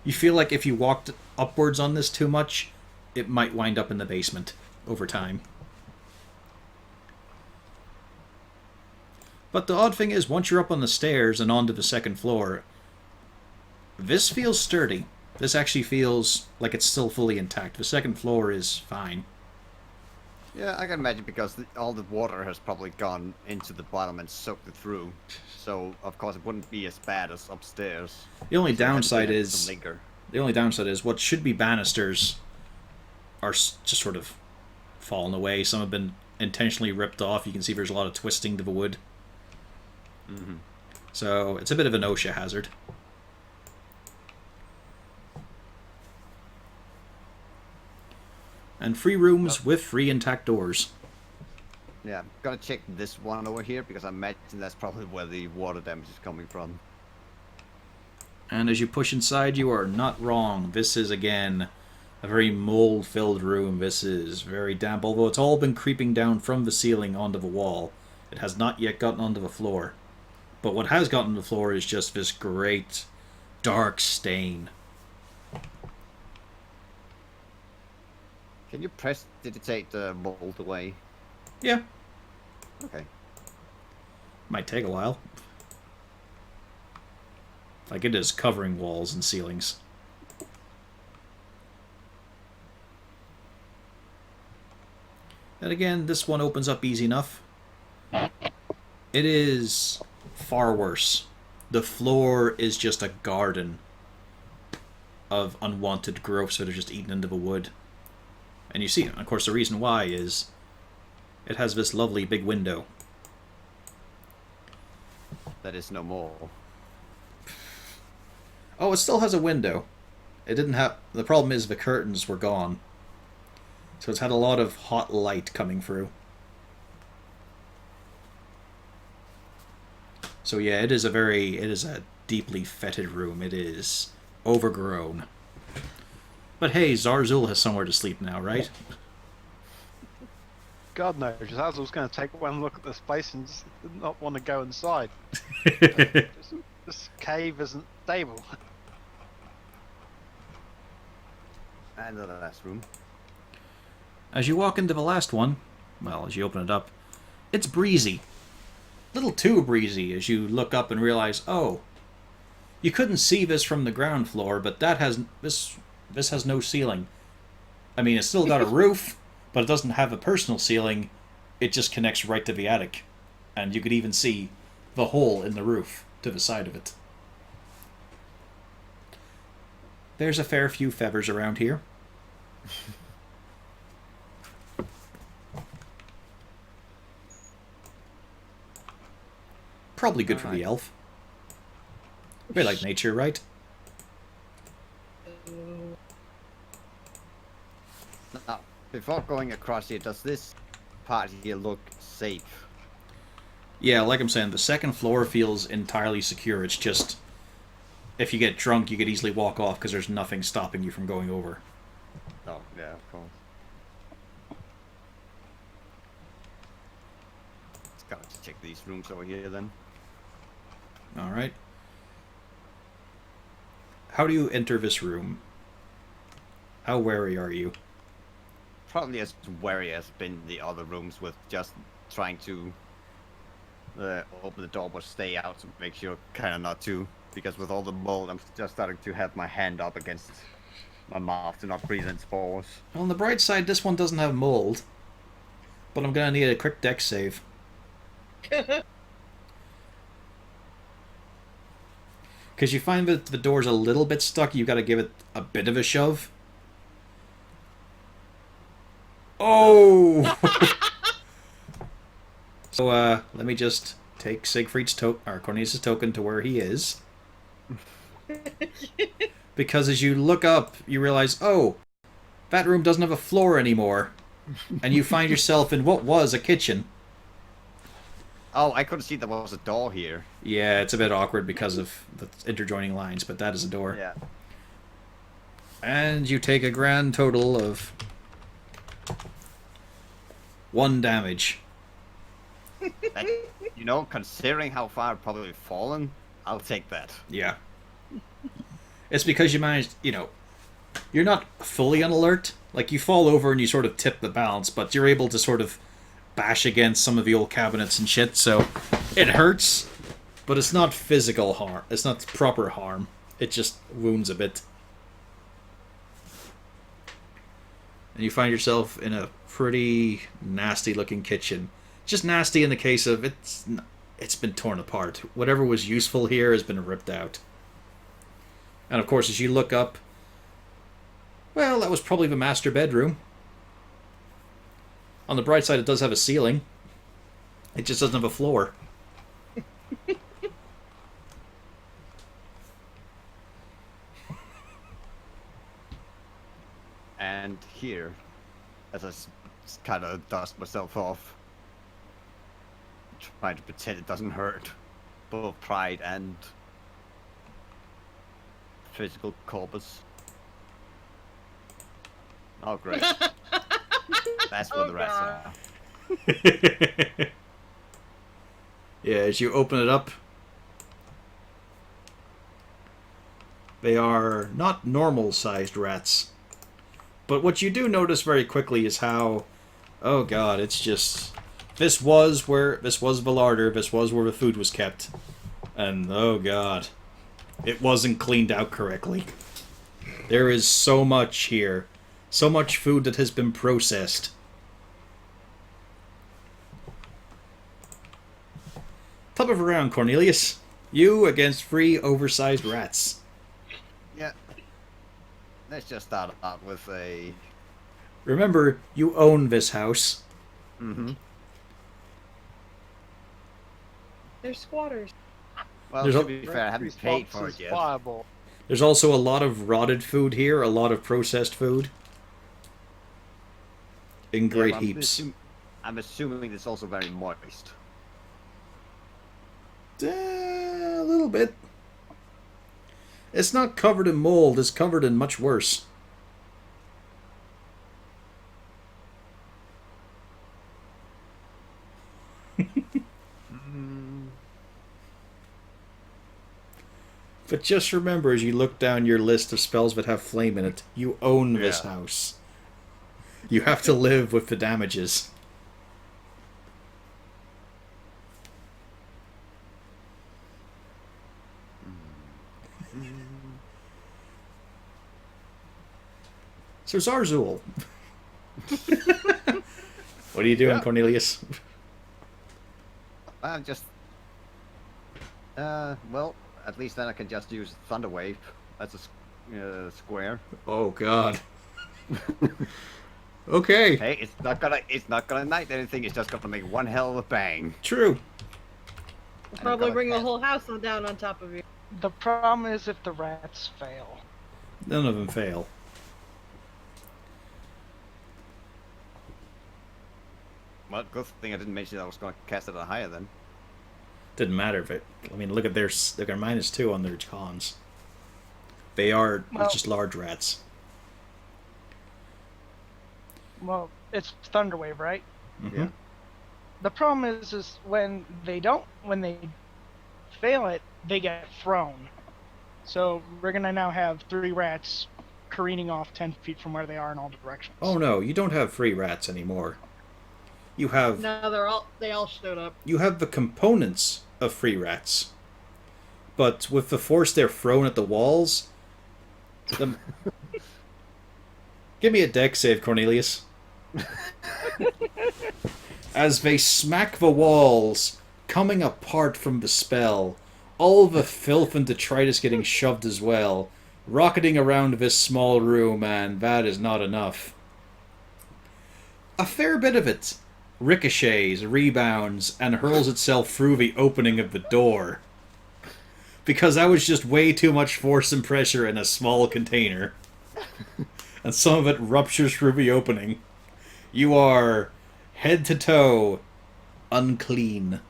You feel like if you walked upwards on this too much, it might wind up in the basement over time. But the odd thing is, once you're up on the stairs and onto the second floor, this feels sturdy. This actually feels like it's still fully intact. The second floor is fine. Yeah, I can imagine because all the water has probably gone into the bottom and soaked it through. So, of course, it wouldn't be as bad as upstairs. The only So downside it had is... to linger. The only downside is what should be banisters are just sort of fallen away. Some have been intentionally ripped off. You can see there's a lot of twisting to the wood. Mm-hmm. So it's a bit of an OSHA hazard. And free rooms with free intact doors. Yeah, I'm gonna check this one over here because I imagine that's probably where the water damage is coming from. And as you push inside, you are not wrong. This is, again, a very mold-filled room. This is very damp, although it's all been creeping down from the ceiling onto the wall. It has not yet gotten onto the floor. But what has gotten on the floor is just this great dark stain. Can you press to take the mold away? Yeah, Okay. might take a while. Like, it is covering walls and ceilings. And again, this one opens up easy enough. It is far worse. The floor is just a garden of unwanted growths that are just eaten into the wood. And you see, of course, the reason why is it has this lovely big window. That is no more. Oh, it still has a window. It didn't have... The problem is the curtains were gone. So it's had a lot of hot light coming through. So yeah, it is a deeply fetid room. It is overgrown. But hey, Zarzul has somewhere to sleep now, right? God knows, Azul's going to take one look at this place and just not want to go inside. This cave isn't stable. And the last room. As you walk into the last one, well, as you open it up, it's breezy. A little too breezy as you look up and realize, oh, You couldn't see this from the ground floor, but this has no ceiling. I mean, it's still got a roof, but it doesn't have a personal ceiling. It just connects right to the attic. And you could even see the hole in the roof to the side of it. There's a fair few feathers around here. Probably good for the elf. We like nature, right? Now, before going across here, does this part here look safe? Yeah, like I'm saying, the second floor feels entirely secure. It's just, if you get drunk, you could easily walk off because there's nothing stopping you from going over. Oh, yeah, of course. Let's gotta check these rooms over here then. Alright. How do you enter this room? How wary are you? Probably as wary as been the other rooms with just trying to open the door but stay out to make sure kind of not to. Because with all the mold, I'm just starting to have my hand up against my mouth to not breathe in spores. Well, on the bright side, this one doesn't have mold. But I'm gonna need a quick dex save. Because you find that the door's a little bit stuck, you gotta give it a bit of a shove. Oh! So, let me just take Siegfried's or Cornelius' token to where he is. Because as you look up, you realize, oh, that room doesn't have a floor anymore. And you find yourself in what was a kitchen. Oh, I couldn't see there was a door here. Yeah, it's a bit awkward because of the interjoining lines, but that is a door. Yeah. And you take a grand total of 1 damage. That, you know, considering how far I've probably fallen, I'll take that. Yeah. It's because you managed, you're not fully on alert. Like, you fall over and you sort of tip the balance, but you're able to sort of bash against some of the old cabinets and shit, so it hurts, but it's not physical harm. It's not proper harm. It just wounds a bit. And you find yourself in a pretty nasty-looking kitchen. Just nasty in the case of it's been torn apart. Whatever was useful here has been ripped out. And of course, as you look up, well, that was probably the master bedroom. On the bright side, it does have a ceiling. It just doesn't have a floor. And here, as I kind of dust myself off, trying to pretend it doesn't hurt, both pride and physical corpus. Oh, great. That's what the rats are. Yeah, as you open it up, they are not normal-sized rats. But what you do notice very quickly is how, oh god, it's just, this was Villarder, this was where the food was kept. And oh god, it wasn't cleaned out correctly. There is so much here. So much food that has been processed. Top of a round, Cornelius. You against 3 oversized rats. Yeah. Let's just start out with a... Remember, you own this house. Mm-hmm. They're squatters. Well, There's to be fair, I haven't paid for Response it is yet. viable. There's also a lot of rotted food here, a lot of processed food. In great well, heaps. I'm assuming it's also very moist. A little bit. It's not covered in mold, it's covered in much worse. But just remember, as you look down your list of spells that have flame in it, you own this house. You have to live with the damages. So Zarzul. What are you doing, Yeah. Cornelius? I'm just. Well, at least then I can just use Thunder Wave. That's a square. Oh God. Okay. Hey, it's not gonna ignite anything. It's just gonna make one hell of a bang. True. We'll I'm probably gonna bring the cast- whole house down on top of you. The problem is if the rats fail. None of them fail. Well, good thing I didn't mention that I was gonna cast it at higher then. Didn't matter if it. I mean, look at their -2 on their cons. They are Well- just large rats. Well, it's Thunderwave, right? Mhm. Yeah. The problem is when they fail it, they get thrown. So we're gonna now have 3 rats careening off 10 feet from where they are in all directions. Oh no, you don't have free rats anymore. You have No, they all showed up. you have the components of free rats, but with the force they're thrown at the walls. The... Give me a deck save, Cornelius. As they smack the walls, coming apart from the spell, all the filth and detritus getting shoved as well, rocketing around this small room, and that is not enough. A fair bit of it ricochets, rebounds, and hurls itself through the opening of the door. Because that was just way too much force and pressure in a small container. And some of it ruptures through the opening. You are head to toe unclean.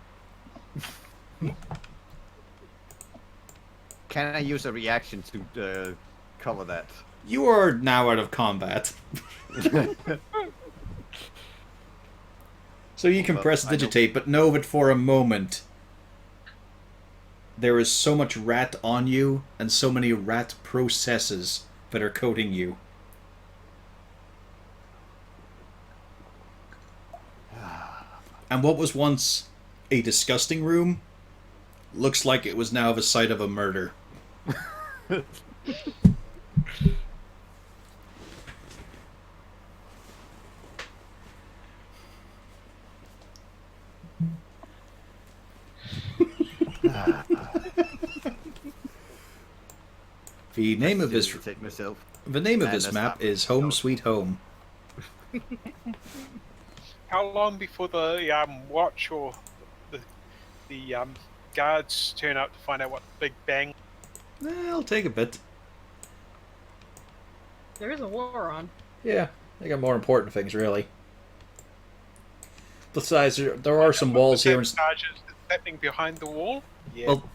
Can I use a reaction to cover that? You are now out of combat. So you can Well, press I don't- digitate, but know that for a moment there is so much rat on you and so many rat processes that are coating you. And what was once a disgusting room looks like it was now the site of a murder. The name of this Take myself. the name of And this that's map not- is Home no. Sweet Home. How long before the watch or the guards turn up to find out what the Big Bang? It'll take a bit. There is a war on. Yeah, they got more important things, really. Besides, there are some walls here. And, Charges happening behind the wall. Yeah. well,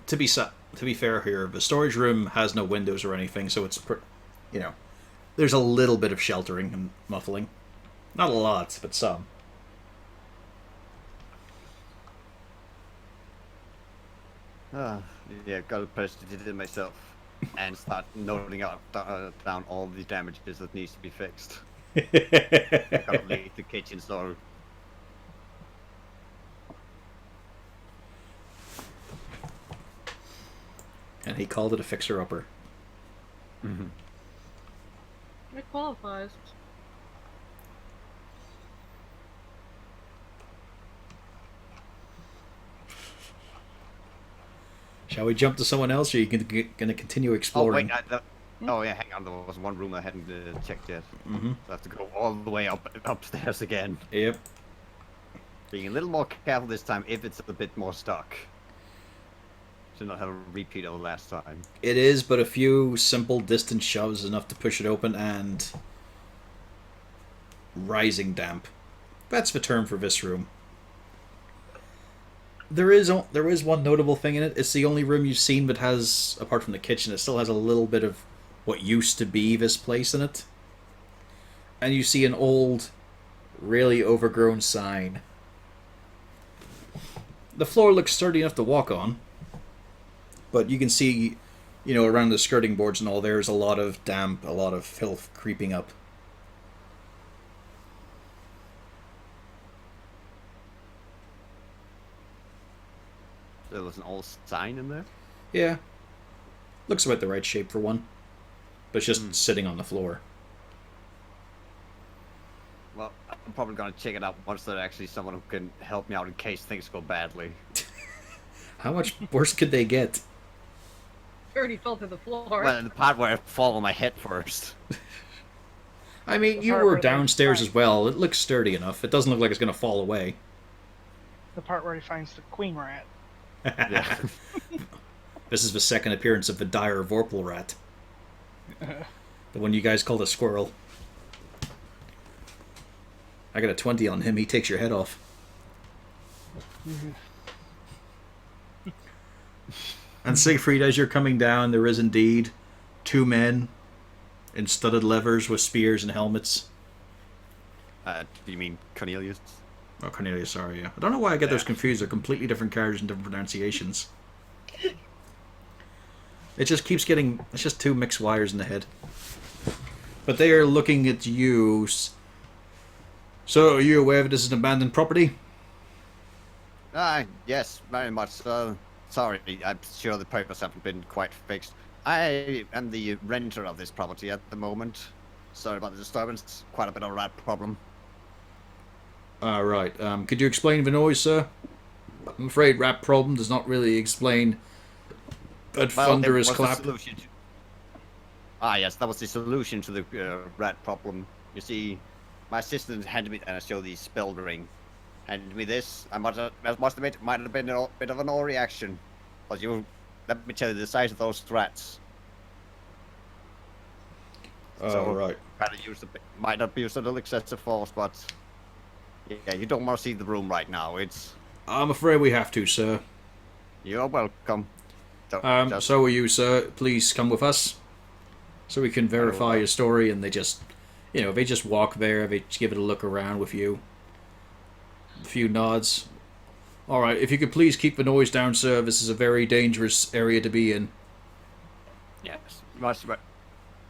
to be fair here, the storage room has no windows or anything, so it's, there's a little bit of sheltering and muffling. Not a lot, but some. Yeah, gotta prestidigitate it myself and start noting out down all the damages that needs to be fixed. Gotta leave the kitchen so And he called it a fixer-upper. It qualifies. Shall we jump to someone else, or are you going to continue Oh exploring? wait, oh yeah, hang on. There was one room I hadn't checked yet. Mm-hmm. So I have to go all the way upstairs again. Yep. Being a little more careful this time if it's a bit more stuck. Should not have a repeat of the last time. It is, but a few simple distant shoves is enough to push it open, and rising damp. That's the term for this room. There is one notable thing in it. It's the only room you've seen that has, apart from the kitchen, it still has a little bit of what used to be this place in it. And you see an old, really overgrown sign. The floor looks sturdy enough to walk on, but you can see, around the skirting boards and all, there's a lot of damp, a lot of filth creeping up. There was an old sign in there. Yeah. Looks about the right shape for one. But it's just sitting on the floor. Well, I'm probably gonna check it out once there's actually someone who can help me out in case things go badly. How much worse could they get? Already fell through the floor. Well, the part where I fall on my head first. I mean, The you part were where they downstairs find- as well. It looks sturdy enough. It doesn't look like it's going to fall away. The part where he finds the queen rat. Yeah. This is the second appearance of the dire Vorpal rat. The one you guys called a squirrel. I got a 20 on him. He takes your head off. And Siegfried, as you're coming down, there is indeed 2 men in studded levers with spears and helmets. Do you mean Cornelius? Oh, Cornelius, sorry, yeah. I don't know why I get those confused. They're completely different characters and different pronunciations. It just keeps getting... It's just 2 mixed wires in the head. But they are looking at you. So, are you aware that this is an abandoned property? Yes, very much so. Sorry, I'm sure the papers haven't been quite fixed. I am the renter of this property at the moment. Sorry about the disturbance. Quite a bit of a rat problem. Right. Could you explain the noise, sir? I'm afraid rat problem does not really explain that thunderous it was the clap. solution to- yes, that was the solution to the rat problem. You see, my assistant handed me, and I show the spelled ring. Handed me this. I must admit, it might have been a bit of an overreaction. But let me tell you, the size of those rats. Oh, right. Might have used a little excessive force, but yeah, you don't want to see the room right now. I'm afraid we have to, sir. You're welcome. So are you, sir. Please come with us. So we can verify your story, and they just walk there, they just give it a look around with you. A few nods. Alright, if you could please keep the noise down, sir. This is a very dangerous area to be in. Yes,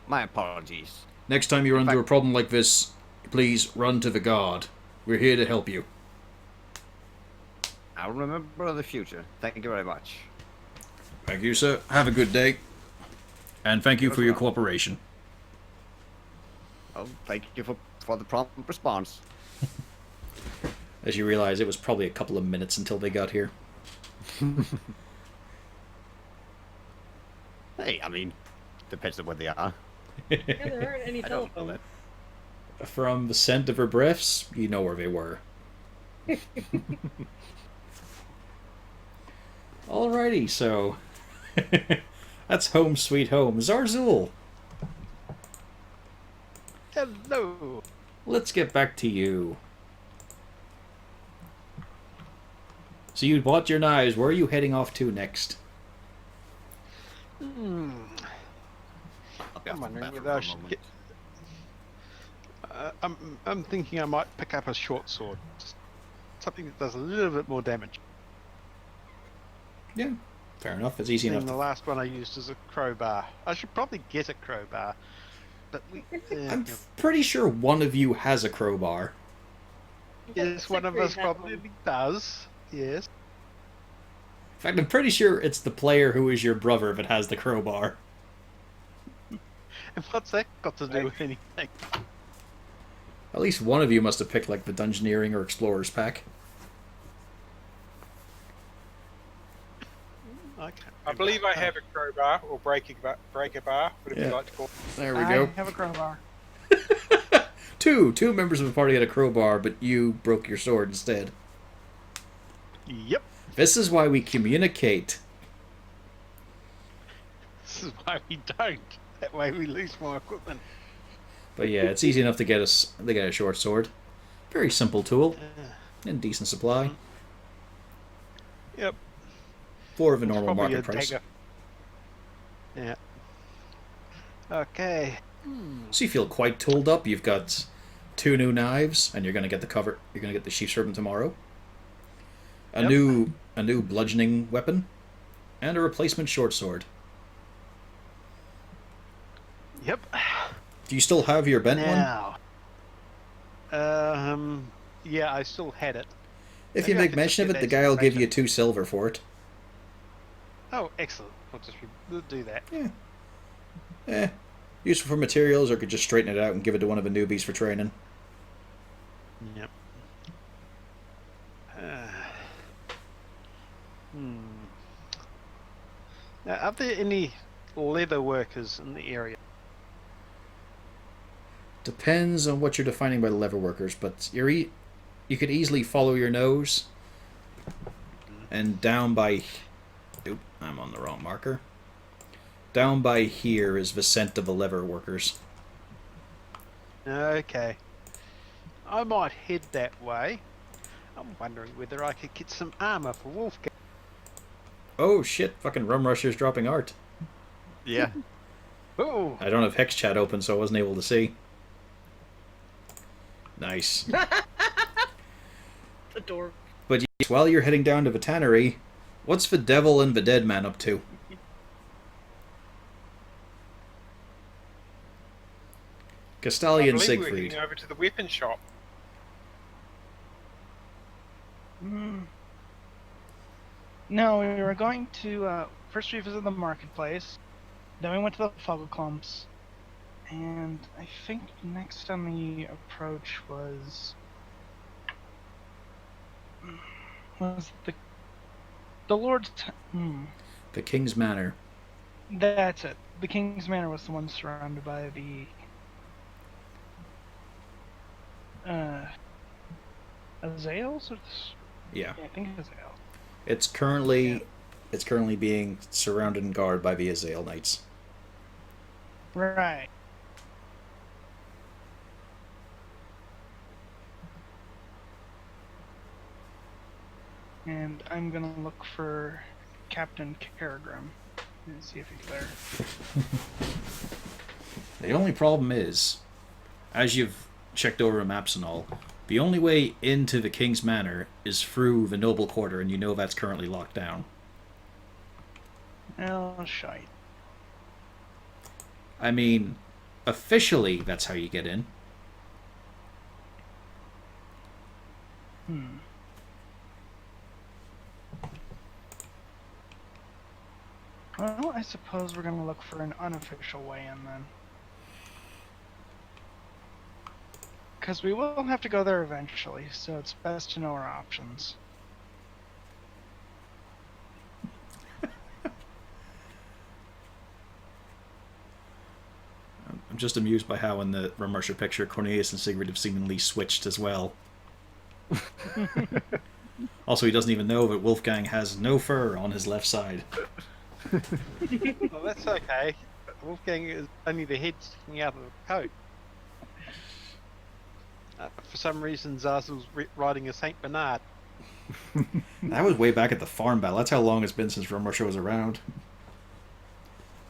my apologies. Next time you run In into a fact- problem like this, please run to the guard. We're here to help you. I'll remember the future. Thank you very much. Thank you, sir. Have a good day. And thank you You for as your well. cooperation. Oh, thank you for the prompt response. As you realize, it was probably a couple of minutes until they got here. Hey, I mean, depends on where they are. Yeah, there aren't any I don't know telephones. that. From the scent of her breaths, you know where they were. Alrighty, so... That's home sweet home. Zarzul, Hello. let's get back to you. So you bought your knives. Where are you heading off to next? I'll be I'm off to the wondering bathroom whether for I a should moment. get. I'm thinking I might pick up a short sword, just something that does a little bit more damage. Yeah, fair enough. It's easy Seeing enough. the last one I used as a crowbar. I should probably get a crowbar, but I'm pretty sure one of you has a crowbar. yes, one of us Siegfried has probably one. does. Yes. In fact, I'm pretty sure it's the player who is your brother that has the crowbar. And what's that got to do with anything? At least one of you must have picked like the Dungeoneering or Explorers pack. I can't I remember. believe I have a crowbar or break a bar, whatever Yeah. you like to call it. There we I go. have a crowbar. Two members of the party had a crowbar, but you broke your sword instead. Yep. This is why we communicate. This is why we don't. That way we lose more equipment. But yeah, it's easy enough to get a short sword. Very simple tool, in decent supply. Yep. For of a It's normal probably market a price. dagger. Yeah. Okay. So you feel quite tooled up. You've got 2 new knives, and you're going to get the cover. You're going to get the sheath serpent tomorrow. A Yep. new bludgeoning weapon, and a replacement short sword. Yep. Do you still have your bent one? Now. Yeah, I still had it. If you maybe I make could mention of just it, get the that guy will give information. you 2 silver for it. Oh, excellent. We'll just do that. Yeah. Useful for materials, or could just straighten it out and give it to one of the newbies for training. Yep. Now, are there any leather workers in the area? Depends on what you're defining by leather workers, but you could easily follow your nose, and down by... Oop, I'm on the wrong marker. Down by here is the scent of the leather workers. Okay. I might head that way. I'm wondering whether I could get some armor for Wolfgang. Oh shit, fucking Rum Rusher's dropping art. Yeah. Oh, I don't have Hex Chat open, so I wasn't able to see. Nice. The door. But yes, while you're heading down to the tannery, what's the devil and the dead man up to? I Castelli and believe we're Siegfried. heading over to the weapon shop. No, we were going to first we visited the marketplace, then we went to the Foggle Clumps, and I think next on the approach was the Lord's. The King's Manor. That's it. The King's Manor was the one surrounded by the Azales. Yeah. Yeah, I think Azales. It's currently being surrounded and guarded by the Azale Knights. Right. And I'm gonna look for Captain Caragrim and see if he's there. The only problem is, as you've checked over maps and all, the only way into the King's Manor is through the Noble Quarter, and you know that's currently locked down. Oh, shite. I mean, officially, that's how you get in. Well, I suppose we're gonna look for an unofficial way in then. Because we will have to go there eventually, so it's best to know our options. I'm just amused by how in the Remercer picture, Cornelius and Sigrid have seemingly switched as well. Also, he doesn't even know that Wolfgang has no fur on his left side. well, that's okay. Wolfgang is only the head sticking out of the coat. For some reason, Zazel's riding a Saint Bernard. That was way back at the farm battle. That's how long it's been since Remercer was around.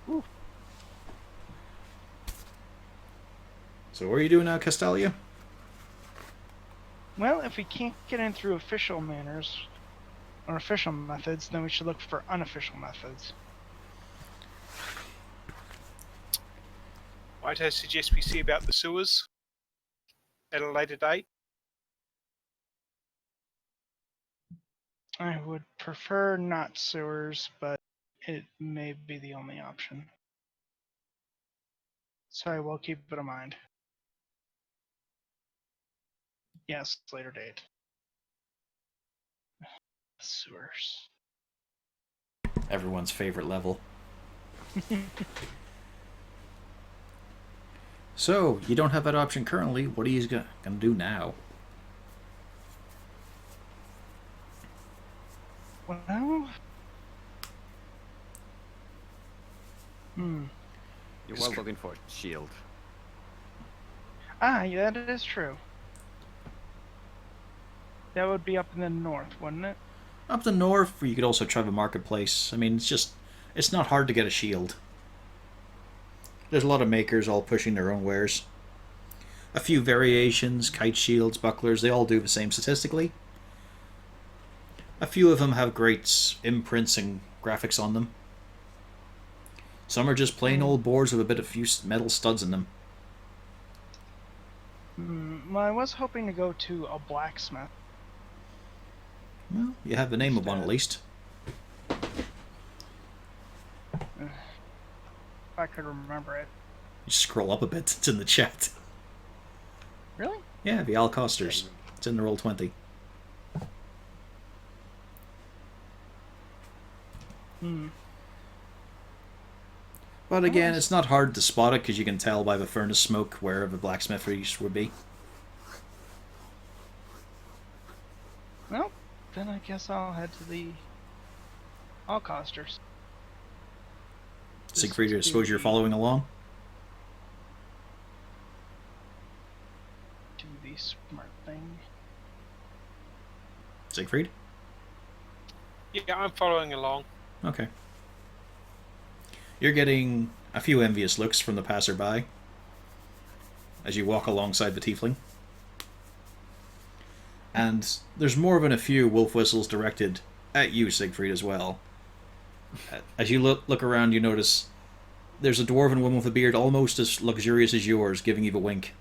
Ooh. So what are you doing now, Castalia? Well, if we can't get in through official manners, or official methods, then we should look for unofficial methods. Might I suggest we see about the sewers at a later date? I would prefer not sewers, but it may be the only option. So I will keep it in mind. Yes, later date. Sewers. Everyone's favorite level. So, you don't have that option currently. What are you going to do now? Well, You were looking for a shield. yeah, that is true. That would be up in the north, wouldn't it? Up the north, or you could also try the marketplace. I mean, it's not hard to get a shield. There's a lot of makers all pushing their own wares. A few variations, kite shields, bucklers, they all do the same statistically. A few of them have great imprints and graphics on them. Some are just plain old boards with a bit of few metal studs in them. Well, I was hoping to go to a blacksmith. Well, you have the name of one at least. if I could remember it. You scroll up a bit. It's in the chat. Really? Yeah, the Al Costers. It's in the Roll20. Hmm. But again, it's not hard to spot it because you can tell by the furnace smoke where the blacksmitheries would be. Well, then I guess I'll head to the Allcosters. Siegfried, I suppose you're following along? Do the smart thing. Siegfried? Yeah, I'm following along. Okay. You're getting a few envious looks from the passerby as you walk alongside the tiefling. And there's more than a few wolf whistles directed at you, Siegfried, as well. As you look around, you notice there's a dwarven woman with a beard almost as luxurious as yours, giving you the wink.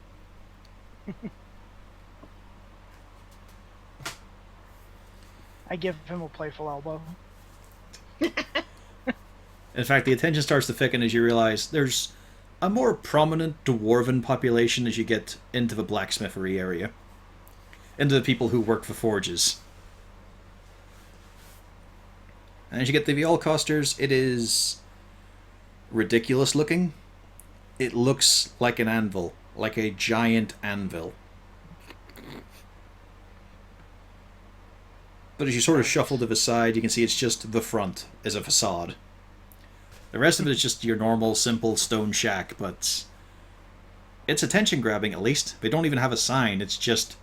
I give him a playful elbow. In fact, the attention starts to thicken as you realize there's a more prominent dwarven population as you get into the blacksmithery area. Into the people who work the forges. And as you get to the Allcosters, it is ridiculous looking. It looks like an anvil, like a giant anvil. But as you sort of shuffle to the side, you can see it's just the front is a facade. The rest of it is just your normal, simple stone shack, but it's attention-grabbing at least. They don't even have a sign, it's just...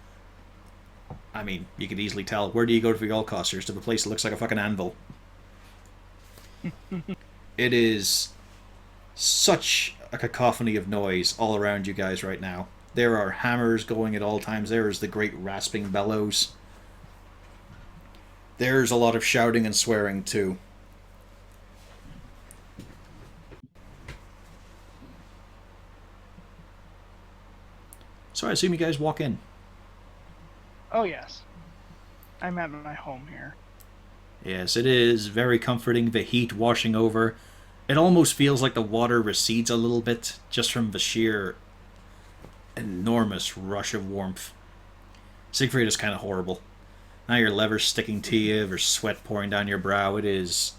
I mean, you could easily tell, where do you go to the Allcosters? To the place that looks like a fucking anvil. It is such a cacophony of noise all around you guys right now. There are hammers going at all times. There is the great rasping bellows. There's a lot of shouting and swearing too. So I assume you guys walk in. Oh, yes. I'm at my home here. Yes, it is very comforting, the heat washing over. It almost feels like the water recedes a little bit, just from the sheer enormous rush of warmth. Siegfried is kind of horrible. Now your lever's sticking to you, there's sweat pouring down your brow. It is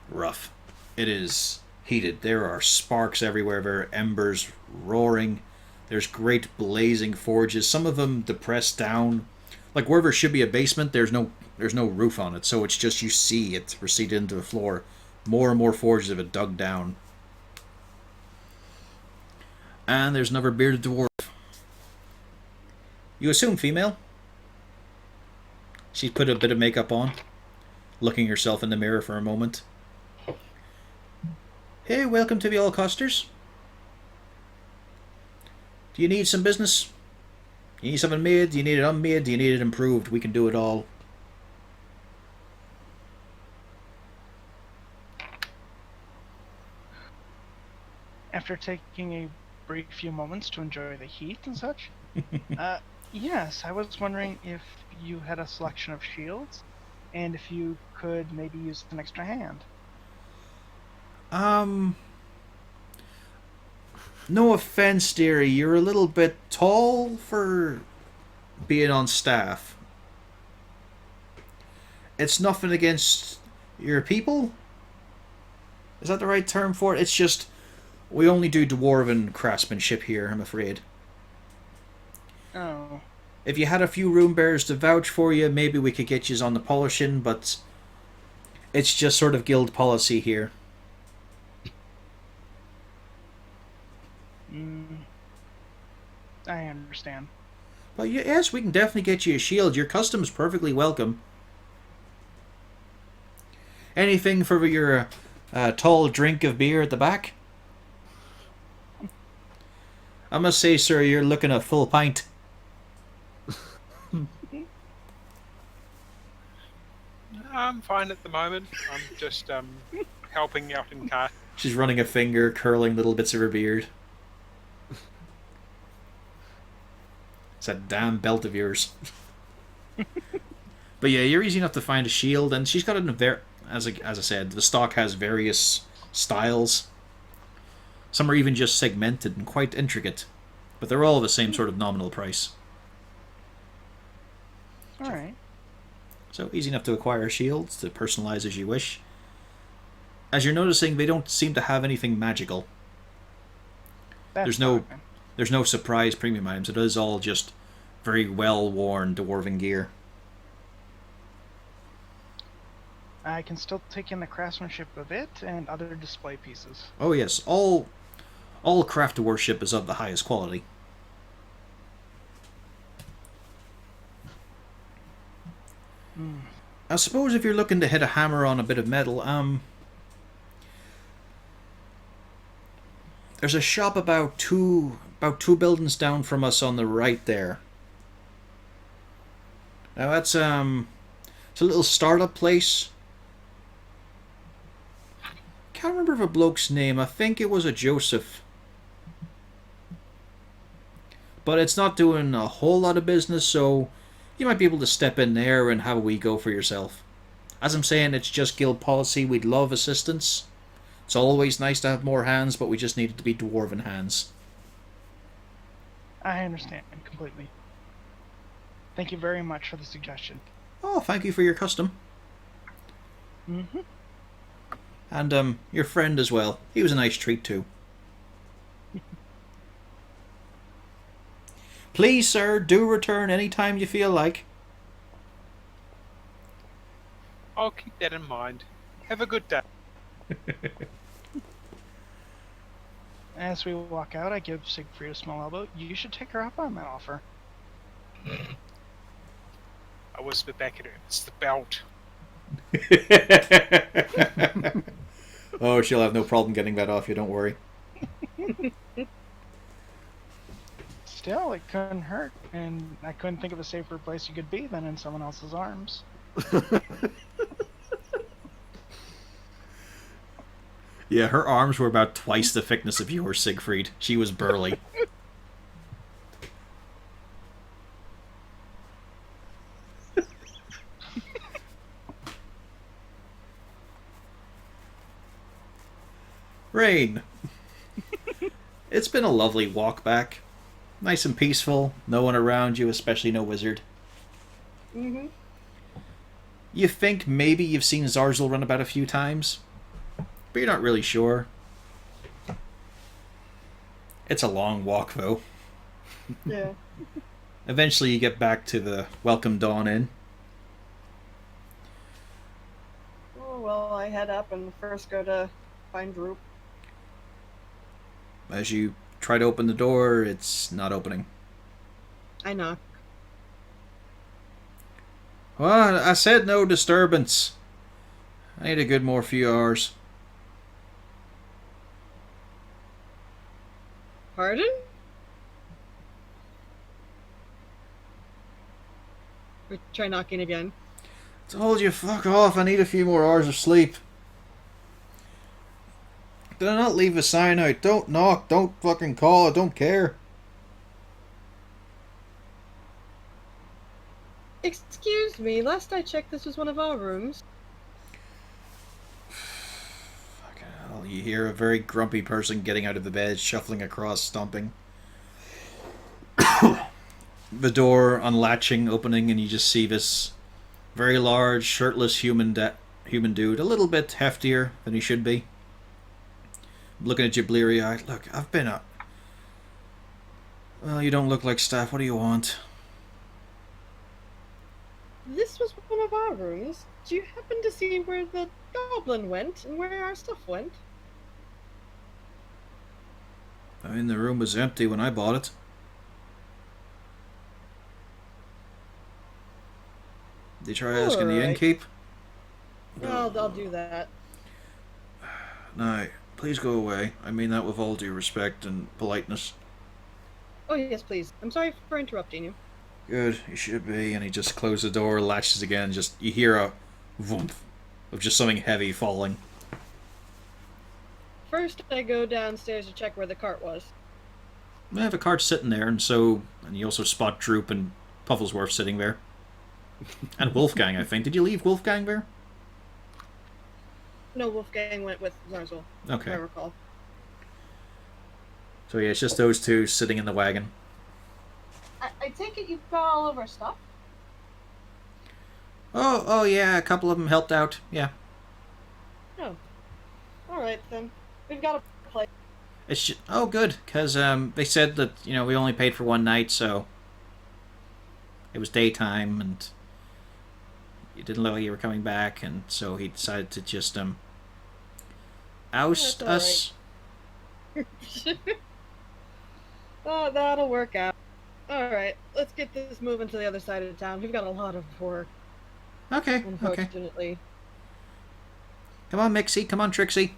rough. It is heated. There are sparks everywhere, there are embers roaring. There's great blazing forges, some of them depressed down. Like where there should be a basement, there's no roof on it, so it's just you see it receded into the floor. More and more forges have it dug down. And there's another bearded dwarf. You assume female? She's put a bit of makeup on, looking herself in the mirror for a moment. Hey, welcome to the Allcosters. Do you need some business? You need something made? Do you need it unmade? Do you need it improved? We can do it all. After taking a brief few moments to enjoy the heat and such, yes, I was wondering if you had a selection of shields, and if you could maybe use an extra hand. No offense, dearie, you're a little bit tall for being on staff. It's nothing against your people? Is that the right term for it? It's just, we only do dwarven craftsmanship here, I'm afraid. Oh. If you had a few room bearers to vouch for you, maybe we could get you on the polishing, but it's just sort of guild policy here. I understand. But yes, we can definitely get you a shield. Your custom's perfectly welcome. Anything for your tall drink of beer at the back? I must say, sir, you're looking a full pint. I'm fine at the moment. I'm just helping out in car. She's running a finger, curling little bits of her beard. It's that damn belt of yours. But yeah, you're easy enough to find a shield, and she's got as I said, the stock has various styles. Some are even just segmented and quite intricate, but they're all the same sort of nominal price. All right. So easy enough to acquire shields, to personalize as you wish. As you're noticing, they don't seem to have anything magical. That's There's fine. There's no surprise premium items. It is all just very well-worn dwarven gear. I can still take in the craftsmanship of it and other display pieces. Oh yes, all craft worship is of the highest quality. I suppose if you're looking to hit a hammer on a bit of metal, there's a shop about two buildings down from us on the right there. Now that's it's a little startup place. Can't remember the bloke's name. I think it was a Joseph. But it's not doing a whole lot of business, so you might be able to step in there and have a wee go for yourself. As I'm saying, it's just guild policy. We'd love assistance. It's always nice to have more hands, but we just need it to be dwarven hands. I understand completely. Thank you very much for the suggestion. Oh, thank you for your custom. Mm-hmm. And your friend as well. He was a nice treat too. Please, sir, do return any time you feel like. I'll keep that in mind. Have a good day. As we walk out, I give Siegfried a small elbow. You should take her up on that offer. I whisper back at her. It's the belt. Oh, she'll have no problem getting that off you, don't worry. Still, it couldn't hurt, and I couldn't think of a safer place you could be than in someone else's arms. Yeah, her arms were about twice the thickness of yours, Siegfried. She was burly. Rain. It's been a lovely walk back. Nice and peaceful. No one around you, especially no wizard. Mm-hmm. You think maybe you've seen Zarzel run about a few times, but you're not really sure. It's a long walk, though. Yeah. Eventually you get back to the Welcome Dawn Inn. Oh, well, I head up and first go to find Droop. As you try to open the door, it's not opening. I knock. Well, I said no disturbance. I need a good more few hours. Pardon? We try knocking again. Told you, fuck off. I need a few more hours of sleep. Did I not leave a sign out? Don't knock, don't fucking call, I don't care. Excuse me, last I checked this was one of our rooms. Fucking hell, you hear a very grumpy person getting out of the bed, shuffling across, stomping. The door unlatching, opening, and you just see this very large, shirtless human dude, a little bit heftier than he should be. Looking at you bleary-eyed. Look, I've been up. Well, you don't look like staff. What do you want? This was one of our rooms. Do you happen to see where the goblin went and where our stuff went? I mean, the room was empty when I bought it. Did you try asking the Alright. innkeep? I'll do that. No, please go away. I mean that with all due respect and politeness. Oh, yes, please. I'm sorry for interrupting you. Good, you should be. And he just closed the door, latches again, just, you hear a whoomp of just something heavy falling. First, I go downstairs to check where the cart was. I have a cart sitting there, and you also spot Droop and Pufflesworth sitting there. And Wolfgang, I think. Did you leave Wolfgang there? No, Wolfgang went with Zarzel, if I Okay. recall. So yeah, it's just those two sitting in the wagon. I take it you've got all of our stuff? Oh yeah, a couple of them helped out. Yeah, Oh. Alright then. We've got a place. oh good, because they said that we only paid for one night, so it was daytime and you didn't look like you were coming back, and so he decided to just oust That's us. Oh, that'll work out. Alright, let's get this moving to the other side of town. We've got a lot of work, Okay. unfortunately. Come on, Mixie. Come on, Trixie.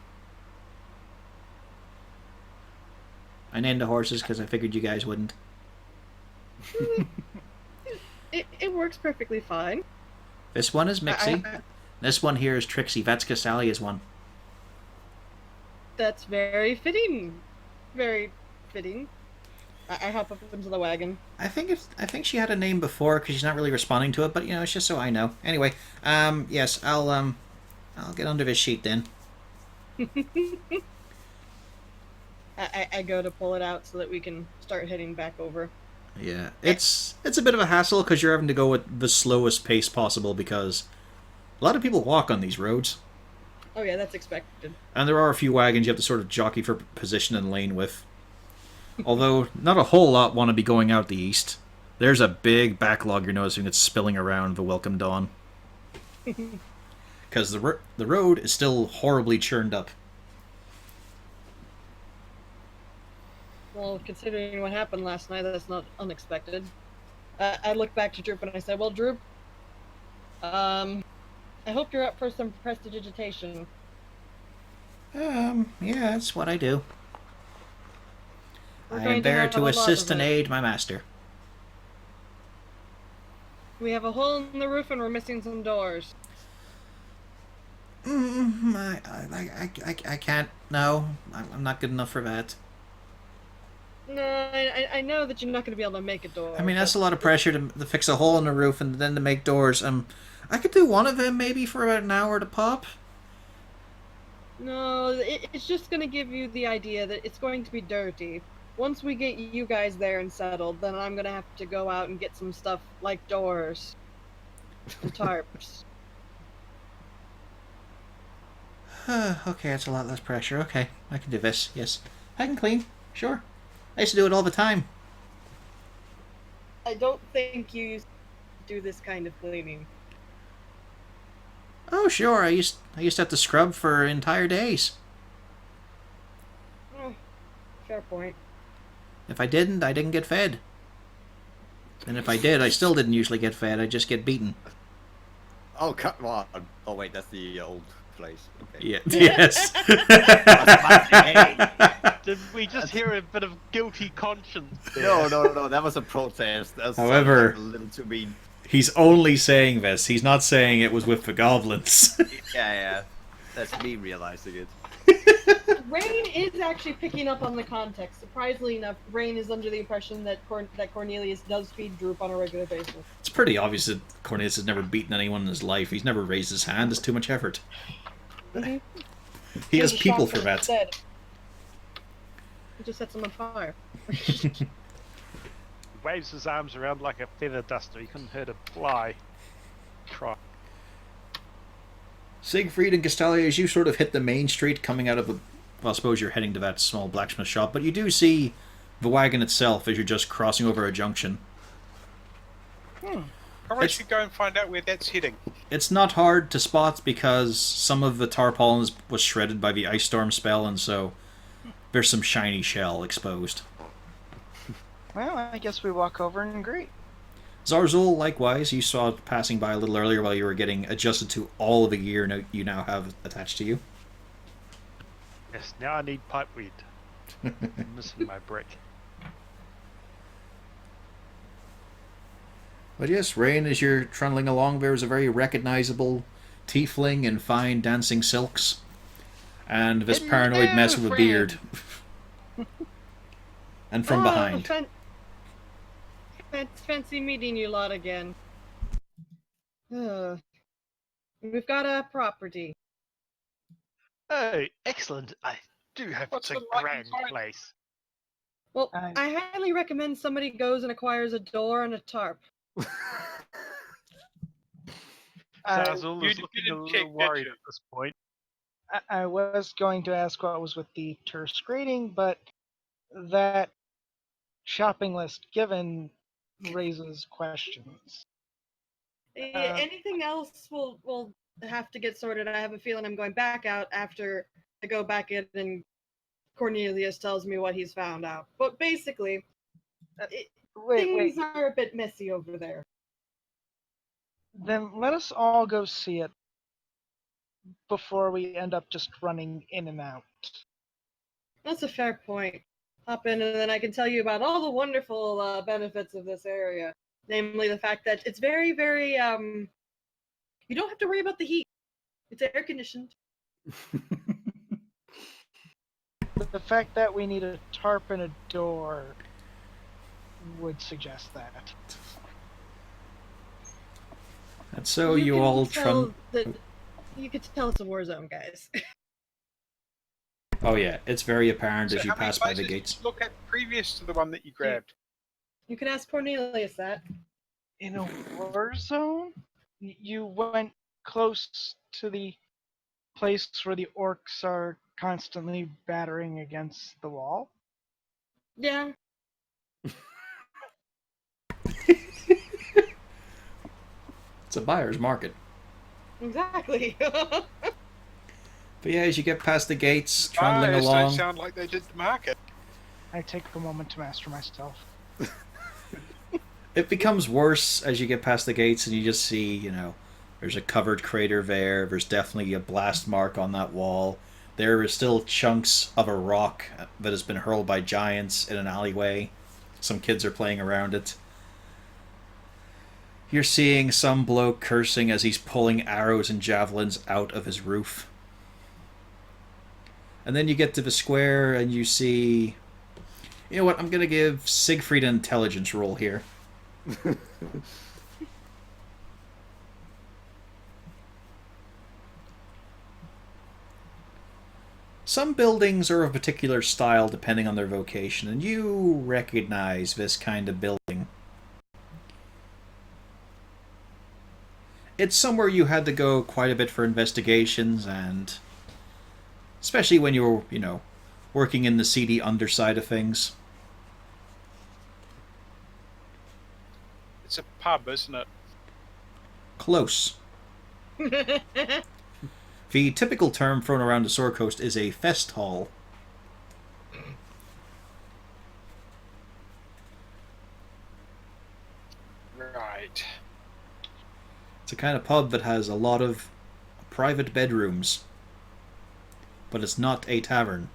I named the horses because I figured you guys wouldn't. It works perfectly fine. This one is Mixie. This one here is Trixie. Vetska Sally is one. That's very fitting. Very fitting. I hop up into the wagon. I think she had a name before because she's not really responding to it, but it's just so I know. Anyway, yes, I'll get under this sheet then. I go to pull it out so that we can start heading back over. Yeah, it's a bit of a hassle because you're having to go at the slowest pace possible because a lot of people walk on these roads. Oh yeah, that's expected. And there are a few wagons you have to sort of jockey for position and lane with. Although, not a whole lot want to be going out the east. There's a big backlog you're noticing that's spilling around the Welcome Dawn. Because the road is still horribly churned up. Well, considering what happened last night, that's not unexpected. I look back to Droop and I said, well, Droop, I hope you're up for some prestidigitation. Yeah, that's what I do. We're I going am there have to a lot assist of and it. aid my master. We have a hole in the roof and we're missing some doors. I can't. No, I'm not good enough for that. No, I know that you're not going to be able to make a door. I mean, that's a but lot of pressure to fix a hole in the roof and then to make doors. I could do one of them maybe for about an hour to pop. No, it's just going to give you the idea that it's going to be dirty. Once we get you guys there and settled, then I'm going to have to go out and get some stuff like doors and tarps. Okay, that's a lot less pressure. Okay, I can do this. Yes, I can clean. Sure, I used to do it all the time. I don't think you used to do this kind of cleaning. Oh, sure. I used to have to scrub for entire days. Oh, fair point. If I didn't get fed. And if I did, I still didn't usually get fed. I just get beaten. Oh, come on. Oh, wait, that's the old place. Okay. Yeah. Yes. Did we just hear a bit of guilty conscience there? No. That was a protest. That However- sounded a little too mean. He's only saying this. He's not saying it was with the goblins. Yeah. That's me realizing it. Rain is actually picking up on the context. Surprisingly enough, Rain is under the impression that that Cornelius does feed Droop on a regular basis. It's pretty obvious that Cornelius has never beaten anyone in his life. He's never raised his hand. It's too much effort. Mhm. He has There's a people shotgun for that. instead. He just sets them on fire. Waves his arms around like a feather duster. You couldn't hurt a fly. Cry. Siegfried and Castalia, as you sort of hit the main street coming out of the... Well, I suppose you're heading to that small blacksmith shop, but you do see the wagon itself as you're just crossing over a junction. Probably should go and find out where that's heading. It's not hard to spot because some of the tarpaulin was shredded by the ice storm spell, and so there's some shiny shell exposed. Well, I guess we walk over and greet. Zarzul, likewise, you saw it passing by a little earlier while you were getting adjusted to all of the gear you now have attached to you. Yes, now I need pipeweed. I'm missing my brick. But yes, Rain, as you're trundling along, there's a very recognizable tiefling in fine dancing silks. And this paranoid mess with a beard. And from behind. Fancy meeting you lot again. We've got a property. Oh, excellent. I do hope What's it's a the like grand inside? place. Well, I- I highly recommend somebody goes and acquires a door and a tarp. Zazzle You is looking a didn't little check, worried did you? at this point. I was going to ask what was with the terse grading, but that shopping list given raises questions. Anything else will have to get sorted. I have a feeling I'm going back out after I go back in and Cornelius tells me what he's found out. But basically, Wait. things are a bit messy over there. Then let us all go see it before we end up just running in and out. That's a fair point. Hop in, and then I can tell you about all the wonderful benefits of this area. Namely, the fact that it's very, very you don't have to worry about the heat. It's air conditioned. The fact that we need a tarp and a door would suggest that. And so you all tell that you could tell it's a war zone, guys. Oh yeah, it's very apparent So as you how many pass by the places did gates. you look at previous to the one that you grabbed? You can ask Cornelius that. In a war zone, you went close to the place where the orcs are constantly battering against the wall. Yeah. It's a buyer's market. Exactly. But yeah, as you get past the gates, trundling Buyers don't along, sound like they did the market. I take a moment to master myself. it becomes worse as you get past the gates and you just see, there's a covered crater there. There's definitely a blast mark on that wall. There are still chunks of a rock that has been hurled by giants in an alleyway. Some kids are playing around it. You're seeing some bloke cursing as he's pulling arrows and javelins out of his roof. And then you get to the square and you see... You know what? I'm going to give Siegfried an intelligence roll here. Some buildings are of a particular style depending on their vocation, and you recognize this kind of building. It's somewhere you had to go quite a bit for investigations, and especially when you were, working in the seedy underside of things. It's a pub, isn't it? Close. The typical term thrown around the Sword Coast is a fest hall. Right. It's a kind of pub that has a lot of private bedrooms, but it's not a tavern.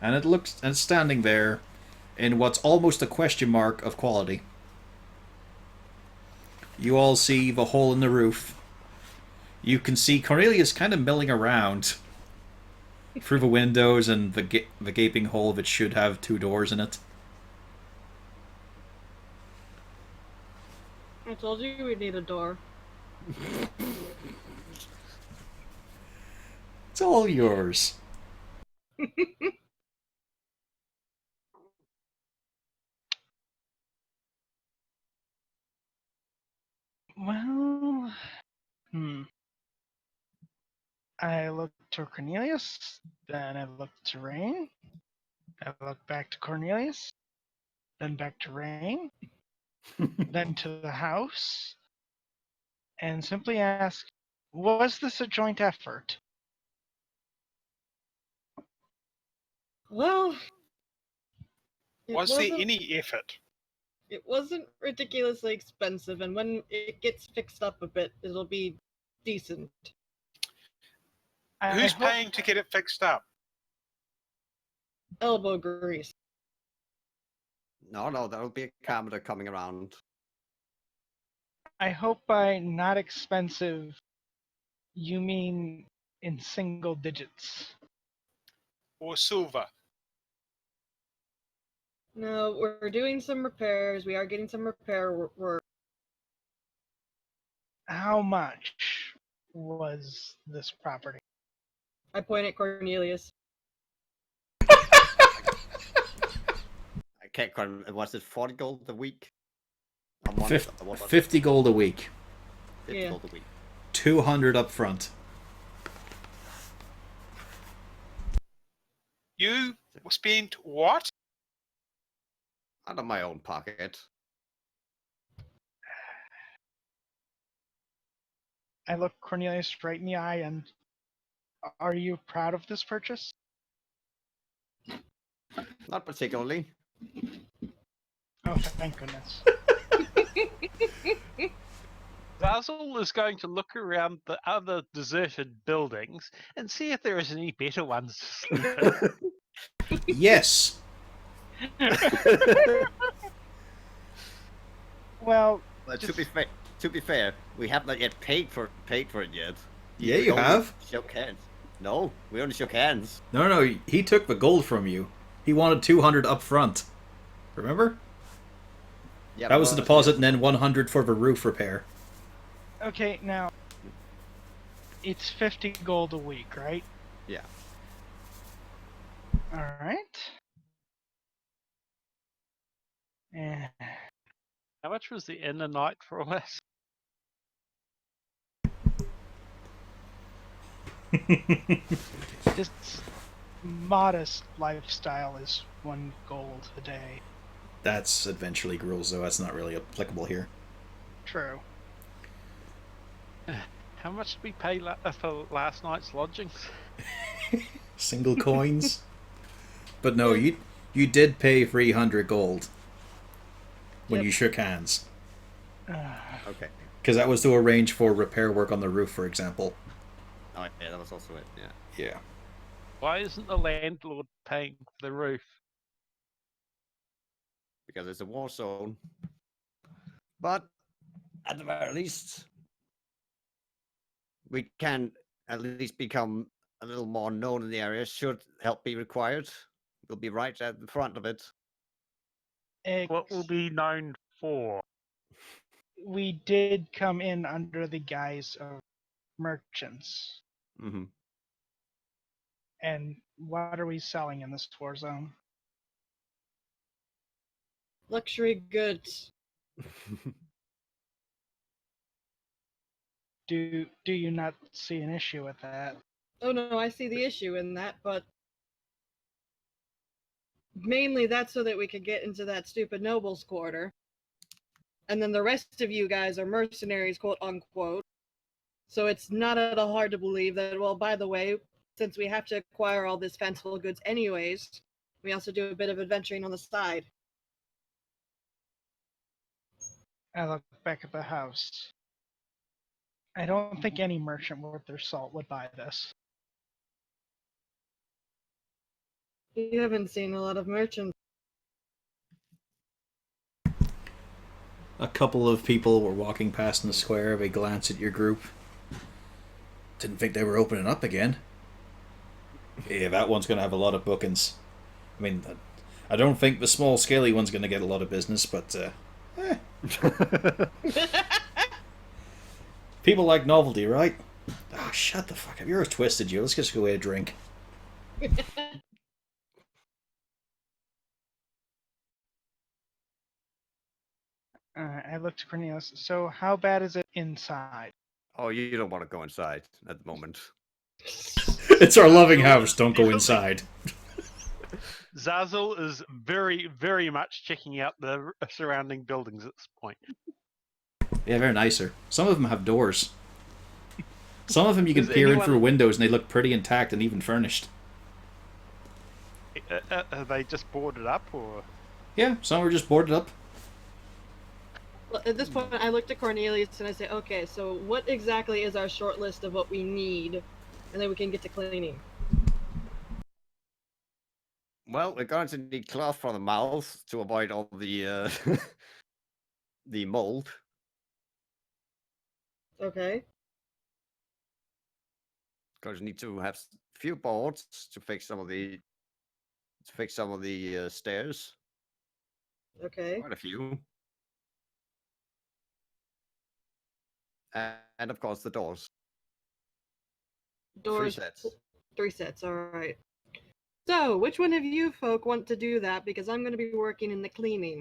And it's standing there in what's almost a question mark of quality. You all see the hole in the roof. You can see Cornelius kind of milling around through the windows and the gaping hole that should have 2 doors in it. I told you we need a door. It's all yours. Well, I looked to Cornelius, then I looked to Rain, I looked back to Cornelius, then back to Rain, then to the house, and simply asked, was this a joint effort? Well, Was there any effort? It wasn't ridiculously expensive, and when it gets fixed up a bit, it'll be decent. I Who's hope- paying to get it fixed up? Elbow grease. No, there'll be a camera coming around. I hope by not expensive, you mean in single digits. Or silver? No, we're doing some repairs. We are getting some repair work. How much was this property? I point at Cornelius. I can't quite remember. Was it 40 gold a week? A month? What was it? 50 gold a week. 50 Yeah. gold a week. 200 up front. You spent what? Out of my own pocket. I look Cornelius right in the eye and are you proud of this purchase? Not particularly. Oh, thank goodness. Basil is going to look around the other deserted buildings and see if there is any better ones to sleep in. Yes. Well, But just, to be fair, we have not yet paid for it yet. Yeah, We you only have. Shook hands. No, we only shook hands. No, he took the gold from you. He wanted 200 up front. Remember? Yeah, That was the but- deposit and then 100 for the roof repair. okay, now it's 50 gold a week, right? Yeah. All right. Eh, How much was the inn a night for all this? this modest lifestyle is 1 gold a day. That's Adventure League rules, though. That's not really applicable here. True. How much did we pay for last night's lodgings? Single coins. But no, you did pay 300 gold when Yep. you shook hands. Okay. Because that was to arrange for repair work on the roof, for example. Oh, yeah, that was also it. Yeah. Yeah. Why isn't the landlord paying for the roof? Because it's a war zone. But at the very least, we can at least become a little more known in the area. Should help be required, we'll be right at the front of it. What will be known for? We did come in under the guise of merchants. Mm-hmm. And what are we selling in this war zone? Luxury goods. Do you not see an issue with that? Oh no, I see the issue in that, but mainly that's so that we could get into that stupid noble's quarter. And then the rest of you guys are mercenaries, quote unquote. So it's not at all hard to believe that, well, by the way, since we have to acquire all this fanciful goods anyways, we also do a bit of adventuring on the side. I look back at the house. I don't think any merchant worth their salt would buy this. You haven't seen a lot of merchants. A couple of people were walking past in the square. They glanced at your group. Didn't think they were opening up again. Yeah, that one's going to have a lot of bookings. I mean, I don't think the small scaly one's going to get a lot of business, but people like novelty, right? Ah, shut the fuck up. You're twisted, you. Let's just go away a drink. I looked to Cornelius. So how bad is it inside? Oh, you don't want to go inside at the moment. It's our loving house. Don't go inside. Zazzle is very, very much checking out the surrounding buildings at this point. Yeah, they're nicer. Some of them have doors. Some of them you can Does peer in anyone- through windows and they look pretty intact and even furnished. Are they just boarded up, or Yeah, some are just boarded up. Well, at this point, I looked at Cornelius and I say, okay, so what exactly is our short list of what we need? And then we can get to cleaning. Well, we're going to need cloth for the mouths to avoid all the the mold. Okay. Because you need to have a few boards to fix some of the stairs. Okay. Quite a few. And of course the doors. 3 Doors. sets. 3 sets, alright. So, which one of you folk want to do that? Because I'm going to be working in the cleaning.